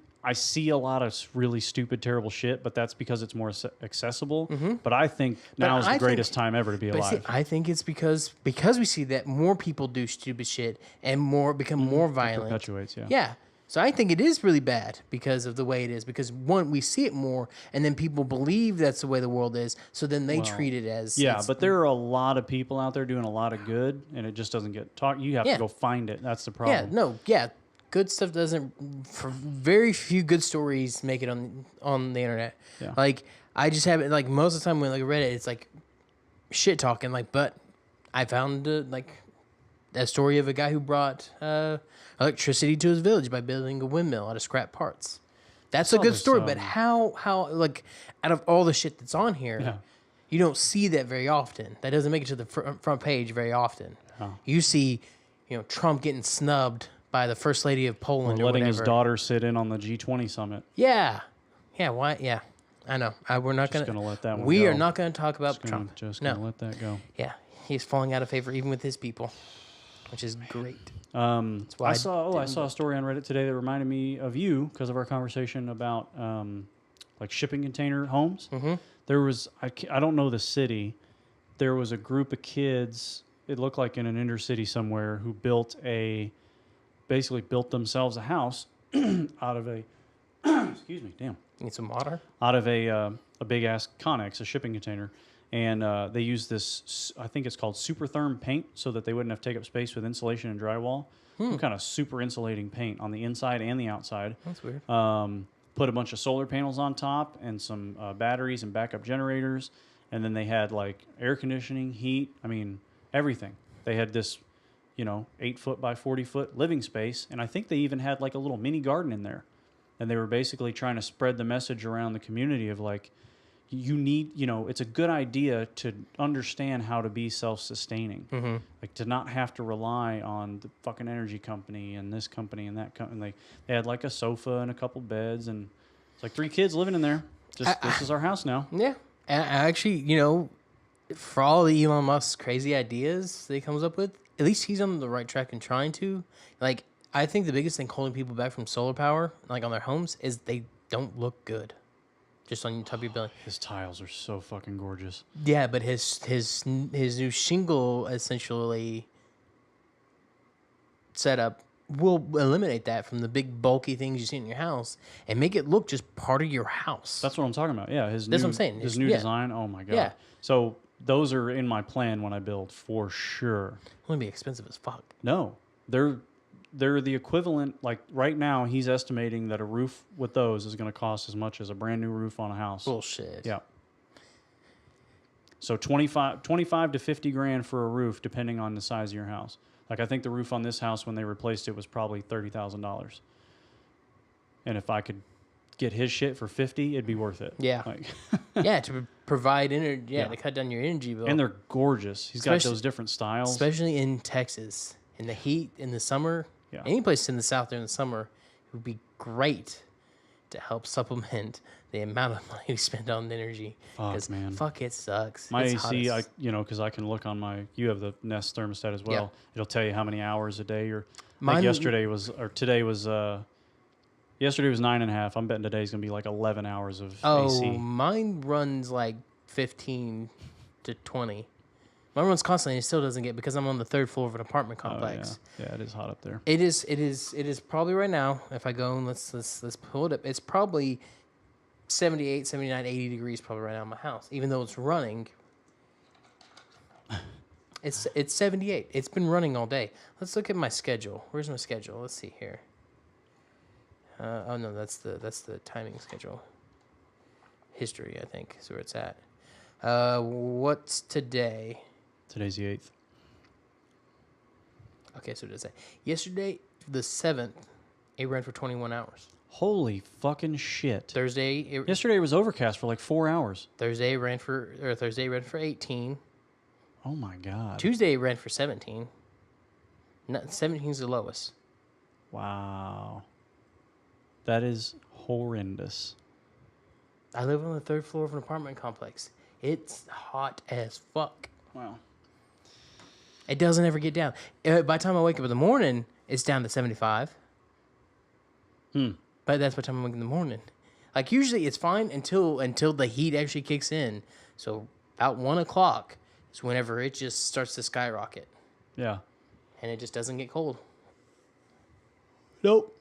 a lot of really stupid, terrible shit, but that's because it's more accessible. Mm-hmm. But I think now is the greatest time ever to be alive. See, I think it's because we see that more people do stupid shit and become more violent. It perpetuates, yeah. Yeah. So I think it is really bad because of the way it is. Because one, we see it more, and then people believe that's the way the world is. So then they treat it as but there are a lot of people out there doing a lot of good, and it just doesn't get talked. You have to go find it. That's the problem. Good stuff doesn't. For very few good stories make it on the internet. Yeah. Like I just have it. Like most of the time when I read it, it's like shit talking. Like, but I found a story of a guy who brought electricity to his village by building a windmill out of scrap parts. That's a good story, but how like out of all the shit that's on here, you don't see that very often. That doesn't make it to the front page very often. Oh. You see, Trump getting snubbed by the first lady of Poland, or letting whatever. his daughter sit in on the G20 summit. Yeah. Why? Yeah, I know. We're not going to let that one We go. are not going to talk about Trump. Just gonna let that go. Yeah, he's falling out of favor even with his people, which is great. I saw a story on Reddit today that reminded me of you because of our conversation about like shipping container homes. Mm-hmm. There was I don't know the city. There was a group of kids. It looked like in an inner city somewhere who basically built themselves a house out of a excuse me, damn. Need some water? Out of a big ass Connex, a shipping container. And they use this, I think it's called super therm paint, so that they wouldn't have to take up space with insulation and drywall. Some kind of super insulating paint on the inside and the outside. That's weird. Put a bunch of solar panels on top and some batteries and backup generators. And then they had like air conditioning, heat, everything. They had this, 8-foot by 40-foot living space. And I think they even had like a little mini garden in there. And they were basically trying to spread the message around the community of like, you need, it's a good idea to understand how to be self-sustaining. Mm-hmm. Like to not have to rely on the fucking energy company and this company and that company. Like they had like a sofa and a couple beds and it's like 3 kids living in there. This is our house now. Yeah. And actually, for all the Elon Musk's crazy ideas that he comes up with, at least he's on the right track and trying to. Like, I think the biggest thing holding people back from solar power, like on their homes, is they don't look good. Just on top of your building. His tiles are so fucking gorgeous. Yeah, but his new shingle essentially setup will eliminate that from the big bulky things you see in your house and make it look just part of your house. That's what I'm talking about. Yeah, that's what I'm saying. His new design. Oh my god. Yeah. So those are in my plan when I build for sure. It's going to be expensive as fuck. No, they're the equivalent. Like right now, he's estimating that a roof with those is going to cost as much as a brand new roof on a house. Bullshit. Yeah. So 25 to 50 grand for a roof, depending on the size of your house. Like I think the roof on this house when they replaced it was probably $30,000. And if I could get his shit for 50, it'd be worth it. Yeah. Yeah, to provide energy. Yeah, to cut down your energy bill. And they're gorgeous. He's got those different styles. Especially in Texas. In the heat, in the summer. Yeah. Any place in the South during the summer, it would be great to help supplement the amount of money we spend on energy. Fuck, man. Fuck, it sucks. My AC, because I can look on you have the Nest thermostat as well. Yeah. It'll tell you how many hours a day. Yesterday was 9.5. I'm betting today's going to be like 11 hours of AC. Oh, mine runs like 15 to 20. Mine runs constantly, and it still doesn't get because I'm on the 3rd floor of an apartment complex. Oh, yeah, it is hot up there. It is probably right now. If I go and let's pull it up, it's probably 78, 79, 80 degrees probably right now in my house. Even though it's running, it's 78. It's been running all day. Let's look at my schedule. Where's my schedule? Let's see here. Oh no, that's the timing schedule. History, I think, is where it's at. What's today? Today's the 8th. Okay, so it does say yesterday, the 7th, it ran for 21 hours. Holy fucking shit! Yesterday it was overcast for like 4 hours. Thursday ran for 18. Oh my god! Tuesday ran for 17. 17 is the lowest. Wow, that is horrendous. I live on the 3rd floor of an apartment complex. It's hot as fuck. Wow. It doesn't ever get down. By the time I wake up in the morning, it's down to 75. But that's what time I'm awake in the morning. Like usually it's fine until the heat actually kicks in. So about 1 o'clock is whenever it just starts to skyrocket. Yeah. And it just doesn't get cold. Nope.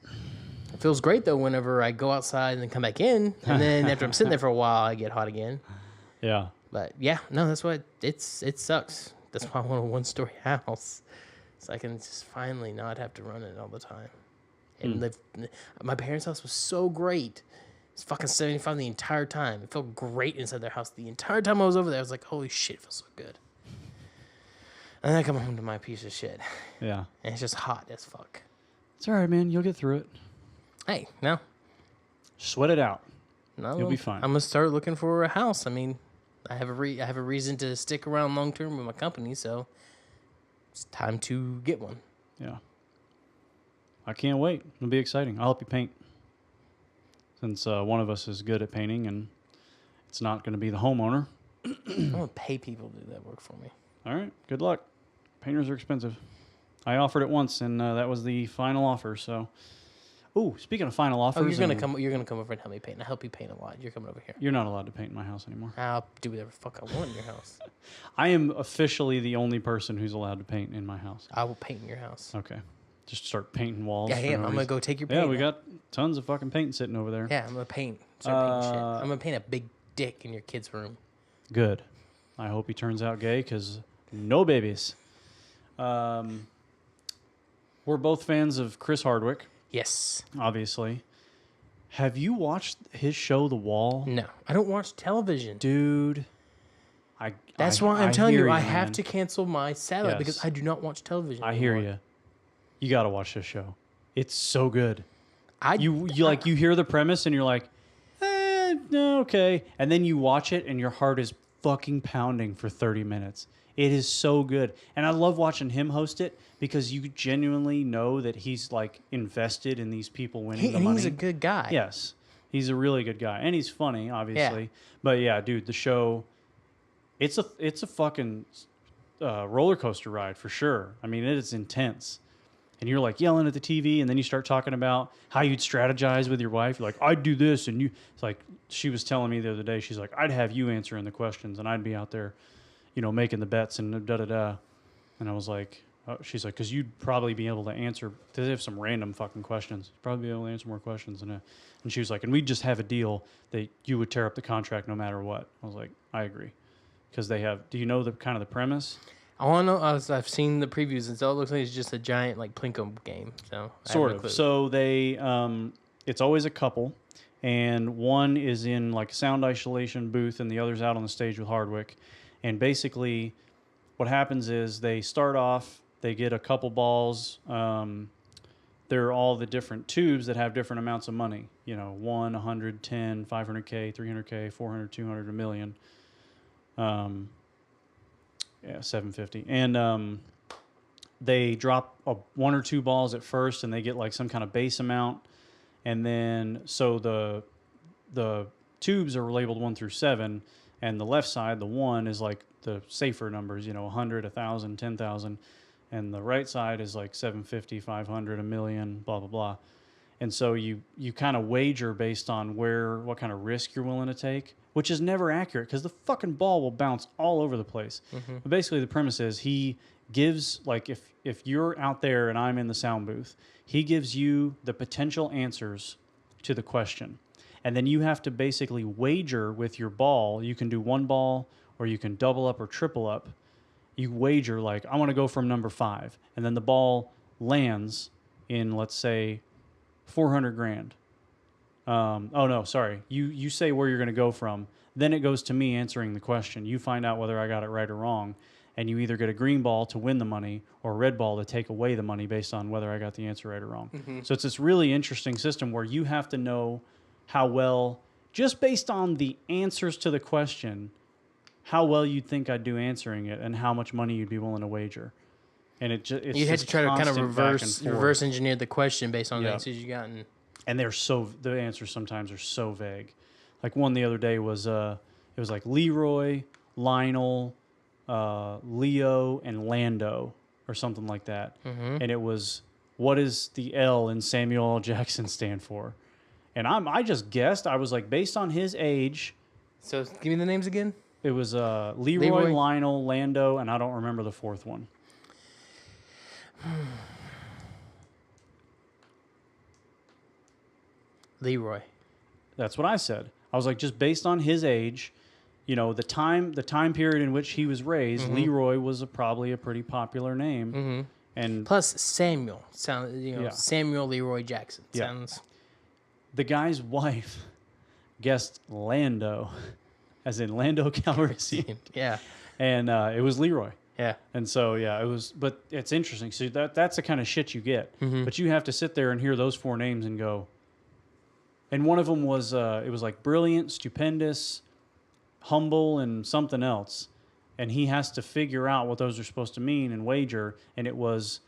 It feels great though whenever I go outside and then come back in, and then after I'm sitting there for a while, I get hot again. Yeah. But yeah, no, that's why it sucks. That's why I want a 1-story house, so I can just finally not have to run it all the time. And live. My parents' house was so great. It's fucking 75 the entire time. It felt great inside their house the entire time I was over there. I was like, holy shit, it feels so good. And then I come home to my piece of shit. Yeah. And it's just hot as fuck. It's all right, man. You'll get through it. Hey, no. Sweat it out. No. You'll be fine. I'm going to start looking for a house. I mean, I have a reason to stick around long term with my company, so it's time to get one. Yeah. I can't wait. It'll be exciting. I'll help you paint. Since one of us is good at painting and it's not going to be the homeowner. I'm going to pay people to do that work for me. All right. Good luck. Painters are expensive. I offered it once, and that was the final offer. So, speaking of final offers, you're gonna come over and help me paint. I help you paint a lot. You're coming over here. You're not allowed to paint in my house anymore. I'll do whatever the fuck I want in your house. I am officially the only person who's allowed to paint in my house. I will paint in your house. Okay. Just start painting walls. Yeah, I am. I'm gonna go take your paint. Yeah, we got tons of fucking paint sitting over there. Yeah, I'm gonna paint. Start painting shit. I'm gonna paint a big dick in your kid's room. Good. I hope he turns out gay, because no babies. We're both fans of Chris Hardwick. Yes. Obviously. Have you watched his show, The Wall? No, I don't watch television. Dude. That's why I'm telling you, I have to cancel my satellite because I do not watch television I anymore. hear you. You got to watch this show. It's so good. You hear the premise and you're like, no, okay. And then you watch it and your heart is fucking pounding for 30 minutes. It is so good. And I love watching him host it because you genuinely know that he's like invested in these people winning the money. He's a good guy. Yes. He's a really good guy. And he's funny, obviously. Yeah. But yeah, dude, the show, it's a fucking roller coaster ride for sure. I mean, it is intense. And you're like yelling at the TV, and then you start talking about how you'd strategize with your wife. You're like, I'd do this, and it's like, she was telling me the other day, she's like, I'd have you answering the questions, and I'd be out there, making the bets and da-da-da. And I was like, she's like, because you'd probably be able to answer, because they have some random fucking questions. You'd probably be able to answer more questions. And she was like, and we'd just have a deal that you would tear up the contract no matter what. I was like, I agree. Because they have, do you know the kind of the premise? I want to know. I've seen the previews, and so it looks like it's just a giant like Plinko game. So sort of. So they, it's always a couple, and one is in like a sound isolation booth, and the other's out on the stage with Hardwick. And basically, what happens is they start off. They get a couple balls. They're all the different tubes that have different amounts of money. 1, 100, 10, 500K, 300K, 400, 200, a million. 750. And they drop one or two balls at first, and they get like some kind of base amount. And then so the tubes are labeled 1 through 7, and the left side, the 1, is like the safer numbers, 100, 1,000, 10,000. And the right side is like 750, 500, a million, blah, blah, blah. And so you kind of wager based on what kind of risk you're willing to take, which is never accurate because the fucking ball will bounce all over the place. Mm-hmm. But basically the premise is he gives, like if you're out there and I'm in the sound booth, he gives you the potential answers to the question. And then you have to basically wager with your ball. You can do one ball or you can double up or triple up. You wager like, I want to go from number 5. And then the ball lands in, let's say, 400 grand. Oh no, sorry. You say where you're going to go from. Then it goes to me answering the question. You find out whether I got it right or wrong. And you either get a green ball to win the money or a red ball to take away the money based on whether I got the answer right or wrong. Mm-hmm. So it's this really interesting system where you have to know how well, just based on the answers to the question, how well you'd think I'd do answering it and how much money you'd be willing to wager. And it's you had to try to kind of reverse engineer the question based on the answers you got. And the answers sometimes are so vague. Like one the other day was it was like Leroy, Lionel, Leo, and Lando or something like that. Mm-hmm. And it was what does the L in Samuel L. Jackson stand for? And I just guessed. I was like, based on his age. So give me the names again. It was Leroy, Lionel, Lando, and I don't remember the fourth one. Leroy. That's what I said. I was like, just based on his age, you know, the time period in which he was raised, Leroy was probably a pretty popular name. Mm-hmm. And plus Samuel Samuel Leroy Jackson sounds. The guy's wife guessed Lando, as in Lando Calrissian. Yeah. And it was Leroy. Yeah. And so, it was, but it's interesting. So that's the kind of shit you get. Mm-hmm. But you have to sit there and hear those four names and go. And one of them was, it was like brilliant, stupendous, humble, and something else. And he has to figure out what those are supposed to mean and wager. And it was,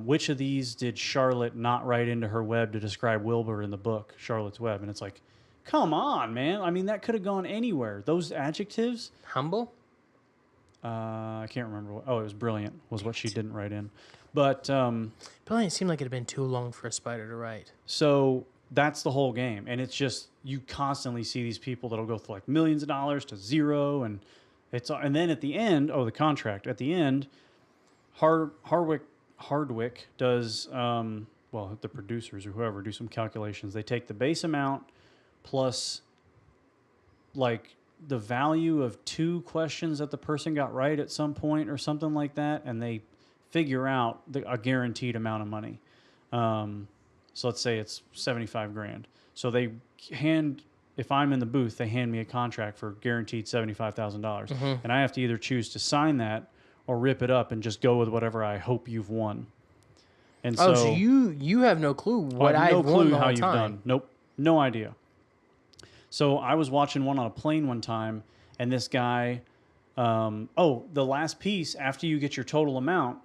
which of these did Charlotte not write into her web to describe Wilbur in the book, Charlotte's Web? And it's like, come on, man. I mean, that could have gone anywhere. Those adjectives. Humble? I can't remember. It was brilliant was what she didn't write in. But brilliant seemed like it had been too long for a spider to write. So that's the whole game. And it's just, you constantly see these people that'll go through like millions of dollars to zero. And then at the end, the contract. At the end, Hardwick does, the producers or whoever do some calculations. They take the base amount plus like the value of 2 questions that the person got right at some point or something like that, and they figure out a guaranteed amount of money. So let's say it's $75,000. So they if I'm in the booth, they hand me a contract for guaranteed $75,000, and I have to either choose to sign that or rip it up and just go with whatever I hope you've won. And so you have no clue what I've won the whole time. Done. Nope, no idea. So I was watching one on a plane one time, and this guy, the last piece after you get your total amount,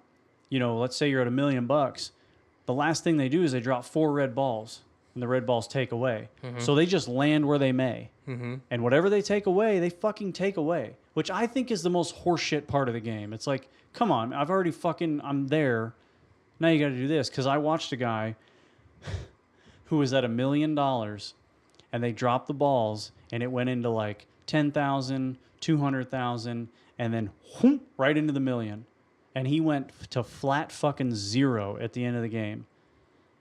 let's say you're at $1 million. The last thing they do is they drop 4 red balls, and the red balls take away. So they just land where they may. And whatever they take away, they fucking take away, which I think is the most horseshit part of the game. It's like, come on, I'm there. Now you got to do this. Because I watched a guy who was at $1 million, and they dropped the balls, and it went into like 10,000, 200,000, and then whoop, right into the million. And he went to flat fucking zero at the end of the game.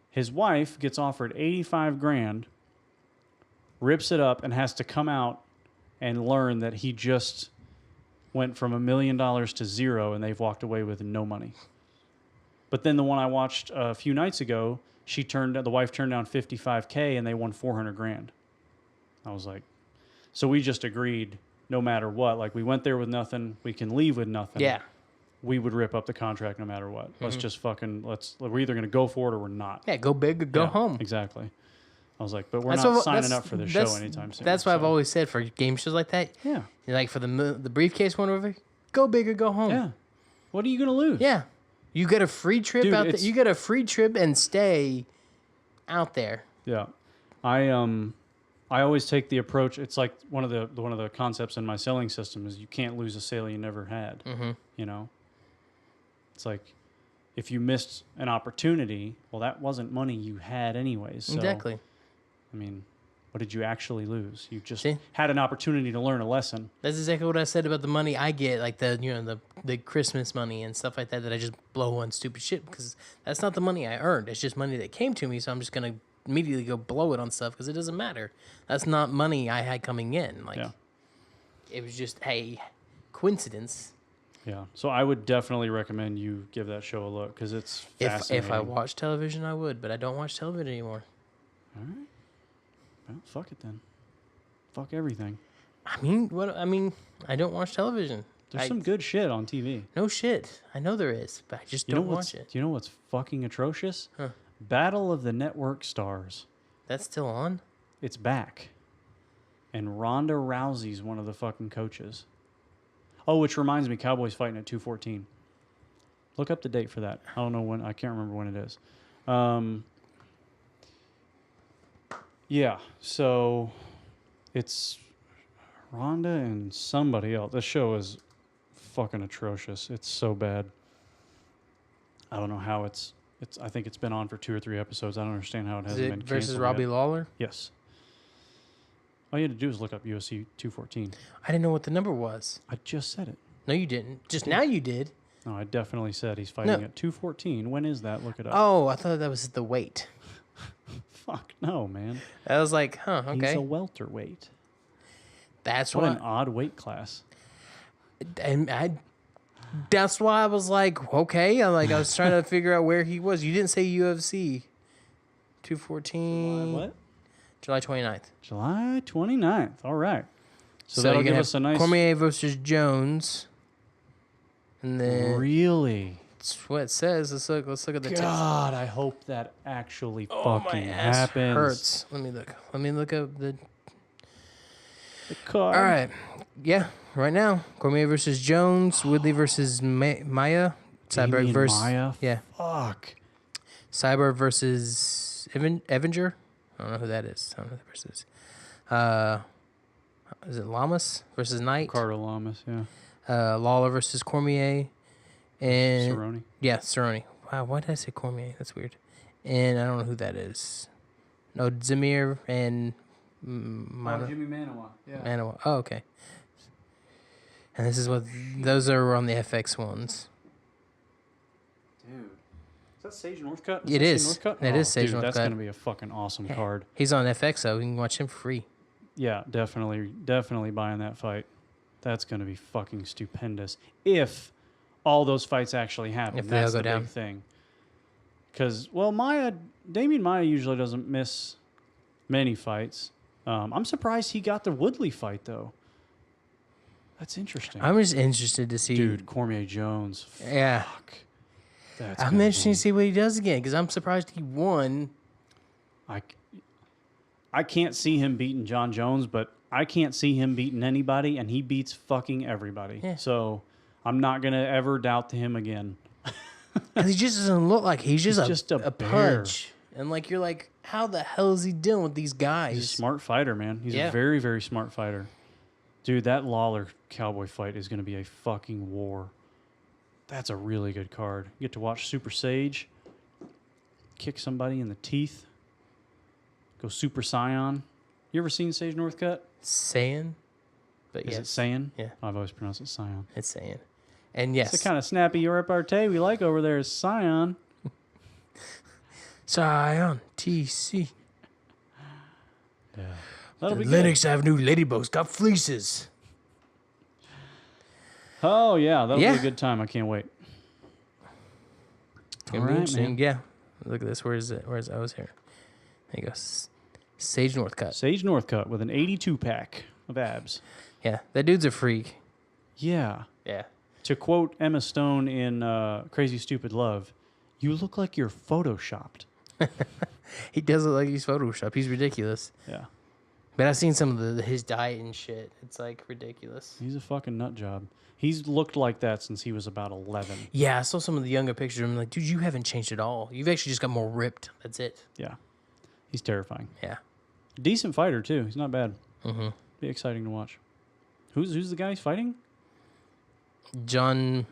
His wife gets offered $85,000, rips it up, and has to come out and learn that he just went from $1 million to zero, and they've walked away with no money. But then the one I watched a few nights ago, the wife turned down $55,000, and they won $400,000. I was like, so we just agreed, no matter what. Like, we went there with nothing. We can leave with nothing. Yeah. We would rip up the contract no matter what. Let's just we're either going to go for it or we're not. Yeah, go big or go home. Exactly. I was like, but we're not signing up for the show anytime soon. That's what I've always said for game shows like that. Yeah. Like for the briefcase one over, go big or go home. Yeah. What are you going to lose? Yeah. You get a free trip out there. You get a free trip and stay out there. Yeah. I always take the approach. It's like one of the concepts in my selling system is you can't lose a sale you never had. It's like if you missed an opportunity, well, that wasn't money you had anyways. So, exactly. I mean, what did you actually lose? You just had an opportunity to learn a lesson. That's exactly what I said about the money I get, like the Christmas money and stuff like that I just blow on stupid shit because that's not the money I earned. It's just money that came to me, so I'm just gonna immediately go blow it on stuff because it doesn't matter. That's not money I had coming in. It was just a coincidence. Yeah, so I would definitely recommend you give that show a look because it's fascinating. If I watch television, I would, but I don't watch television anymore. All right. Well, fuck it then. Fuck everything. I mean, I don't watch television. There's some good shit on TV. No shit. I know there is, but I just don't watch it. Do you know what's fucking atrocious? Huh. Battle of the Network Stars. That's still on? It's back. And Ronda Rousey's one of the fucking coaches. Oh, which reminds me, Cowboys fighting at 214. Look up the date for that. I don't know when. I can't remember when it is. Yeah, so it's Ronda and somebody else. This show is fucking atrocious. It's so bad. I don't know how it's I think it's been on for 2 or 3 episodes. I don't understand how it hasn't been versus canceled Robbie yet. Lawler? Yes. All you had to do is look up UFC 214. I didn't know what the number was. I just said it. No, you didn't. Just now you did. No, I definitely said he's fighting at 214. When is that? Look it up. Oh, I thought that was the weight. Fuck no, man. I was like, huh, okay. He's a welterweight. That's What why. an odd weight class. That's why I was like, okay. I was trying to figure out where he was. You didn't say UFC 214. What? July 29th. July 29th. All right. So you're that'll gonna give have us a nice... Cormier versus Jones. And then Really? that's what it says. Let's look at the text. God, I hope that actually Oh, fucking my ass happens. hurts. Let me look up the card. All right. Yeah, right now. Cormier versus Jones. Woodley versus Maya. Cyborg Damian versus Maia? Yeah. Fuck. Cyborg versus Evinger. I don't know who that is. I don't know who the person is. Is it Lamas versus Knight? Ricardo Lamas, yeah. Lawler versus Cormier. And Cerrone. yeah, Cerrone. Wow, why did I say Cormier? That's weird. And I don't know who that is. No, Zamir and Jimmy Manawa. Yeah. Manawa. Oh, okay. And this is what those are on the FX ones. Dude. Is that Sage Northcutt? It is. Northcutt? It is Sage dude, Northcutt. That's going to be a fucking awesome card. He's on FX, though. You can watch him for free. Yeah, definitely buying that fight. That's going to be fucking stupendous. If all those fights actually happen. If they all That's go the down. big thing. Because, well, Damian Maia usually doesn't miss many fights. I'm surprised he got the Woodley fight, though. That's interesting. I'm just interested to see. Dude, Cormier Jones. Yeah. Fuck. That's I'm gonna interested be- to see what he does again because I'm surprised he won. I can't see him beating John Jones, but I can't see him beating anybody, and he beats fucking everybody. Yeah. So I'm not going to ever doubt him again. Because he just doesn't look like he's just just a a bear. punch. And like you're like, how the hell is he dealing with these guys? He's a smart fighter, man. He's Yeah. a very, very smart fighter. Dude, that Lawler Cowboy fight is going to be a fucking war. That's a really good card. You get to watch Super Sage kick somebody in the teeth. Go Super Saiyan. You ever seen Sage Northcutt? Saiyan? But Is yes. it Saiyan? Yeah. I've always pronounced it Saiyan. It's Saiyan. And yes. It's the kind of snappy repartee we like over there is Scion. Scion. TC. Yeah. That'll be good. Lennox Avenue Ladybugs got fleeces. Oh, yeah. That'll Yeah. be a good time. I can't wait. It's going to All be right, interesting. man. Yeah. Look at this. Where is it? I was here. There you go. Sage Northcutt. Sage Northcutt with an 82-pack of abs. Yeah. That dude's a freak. Yeah. Yeah. To quote Emma Stone in Crazy Stupid Love, you look like you're photoshopped. He does look like he's Photoshopped. He's ridiculous. Yeah. But I've seen some of his diet and shit. It's like ridiculous. He's a fucking nut job. He's looked like that since he was about 11. Yeah, I saw some of the younger pictures. I'm like, dude, you haven't changed at all. You've actually just got more ripped. That's it. Yeah. He's terrifying. Yeah. Decent fighter, too. He's not bad. Mm-hmm. Be exciting to watch. Who's the guy he's fighting? John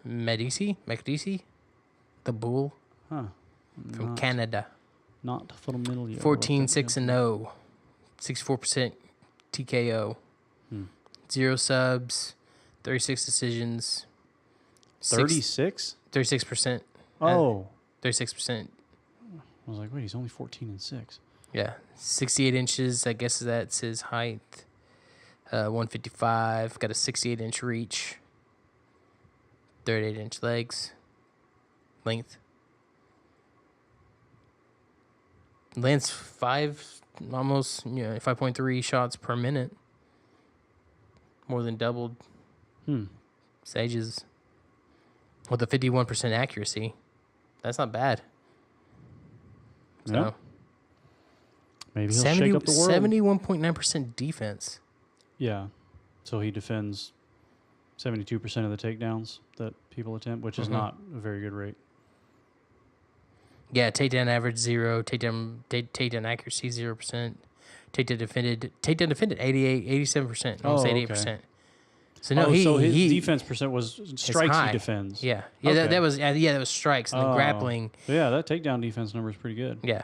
Medici, the bull Huh. from Canada. Not familiar. 14-6-0, 64% TKO, 0 subs, 36 decisions, 36? 36%. Oh. 36%. I was like, wait, he's only 14-6. Yeah, 68 inches. I guess that's his height. 155. Got a 68-inch reach. 38-inch legs. Length. Lands 5.3 shots per minute. More than doubled Sage's. With a 51% accuracy. That's not bad. So, Yeah. Maybe he'll shake up the world. 71.9% defense. Yeah. So he defends 72% of the takedowns that people attempt, which is not a very good rate. Yeah, takedown average 0, takedown accuracy 0%, takedown defended 87%, almost 88%. So no, his he defense percent was strikes he defends. Yeah, Okay. that was strikes and the grappling. Yeah, that takedown defense number is pretty good. Yeah.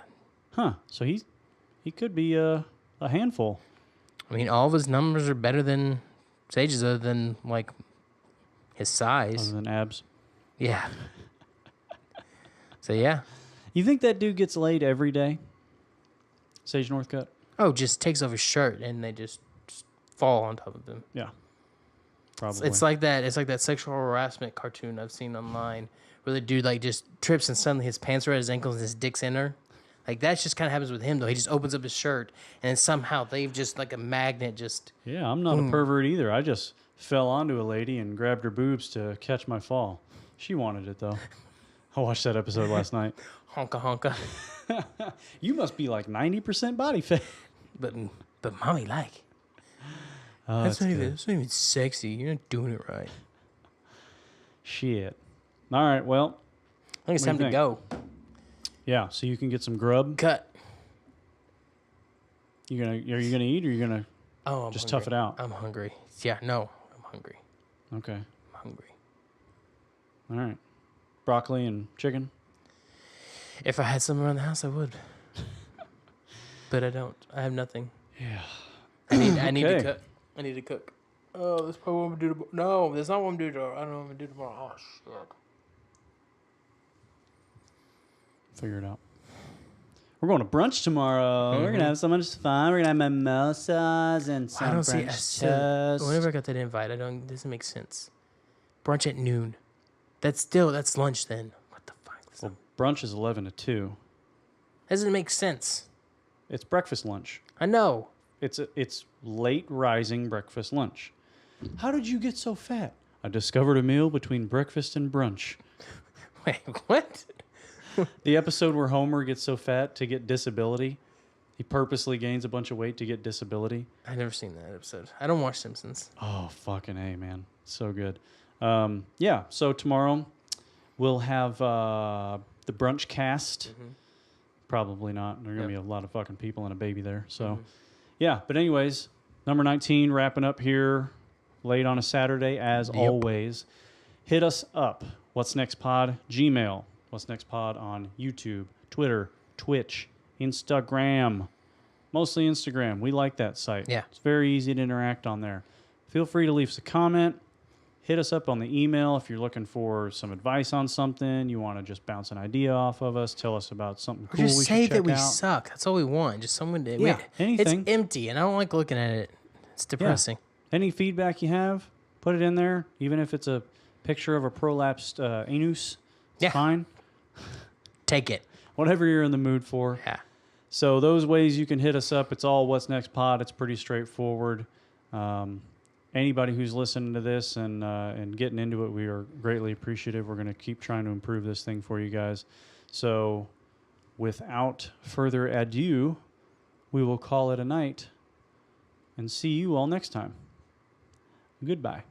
Huh. So he could be a handful. I mean, all of his numbers are better than Sage's, other than like his size. Other than abs. Yeah. So yeah. You think that dude gets laid every day? Sage Northcutt? Oh, just takes off his shirt and they just fall on top of him. Yeah. Probably. It's like that. It's like that sexual harassment cartoon I've seen online where the dude like just trips and suddenly his pants are at his ankles and his dick's in her. Like that just kind of happens with him though. He just opens up his shirt and then somehow they've just like a magnet just. Yeah, I'm not a pervert either. I just fell onto a lady and grabbed her boobs to catch my fall. She wanted it though. I watched that episode last night. Honka honka. You must be like 90% body fat. But mommy like. That's not even sexy. You're not doing it right. Shit. All right, well. I think it's time to go. Yeah, so you can get some grub. Cut. Are you gonna eat or are you gonna just tough it out? I'm hungry. Yeah, no, I'm hungry. Okay. I'm hungry. All right. Broccoli and chicken? If I had some around the house, I would. But I don't. I have nothing. Yeah. I need to cook. I need to cook. Oh, that's probably what I'm gonna do tomorrow. No, that's not what I'm gonna do tomorrow. I don't know what I'm gonna do tomorrow. Oh, shit. Figure it out. We're going to brunch tomorrow. We're going to have so much fun. We're going to have mimosas and some French toast. Whenever I got that invite, it doesn't make sense. Brunch at noon. That's lunch then. What the fuck? Well, brunch is 11 to 2. Doesn't make sense. It's breakfast lunch. I know. It's late rising breakfast lunch. How did you get so fat? I discovered a meal between breakfast and brunch. Wait, what? The episode where Homer gets so fat to get disability. He purposely gains a bunch of weight to get disability. I've never seen that episode. I don't watch Simpsons. Oh, fucking A, man. So good. Yeah, so tomorrow we'll have the brunch cast. Mm-hmm. Probably not. There are going to be a lot of fucking people and a baby there. So, yeah. But anyways, number 19 wrapping up here late on a Saturday as always. Hit us up. What's Next Pod? Gmail. What's Next Pod on YouTube, Twitter, Twitch, Instagram. Mostly Instagram. We like that site. Yeah. It's very easy to interact on there. Feel free to leave us a comment. Hit us up on the email if you're looking for some advice on something. You want to just bounce an idea off of us. Tell us about something cool we should check out. Just say that we suck. That's all we want. Just someone to... Yeah, anything. It's empty, and I don't like looking at it. It's depressing. Yeah. Any feedback you have, put it in there. Even if it's a picture of a prolapsed anus, it's fine. Take it. Whatever you're in the mood for. Yeah. So those ways you can hit us up. It's all What's Next Pod. It's pretty straightforward. Anybody who's listening to this and getting into it, we are greatly appreciative. We're going to keep trying to improve this thing for you guys. So without further ado, we will call it a night and see you all next time. Goodbye.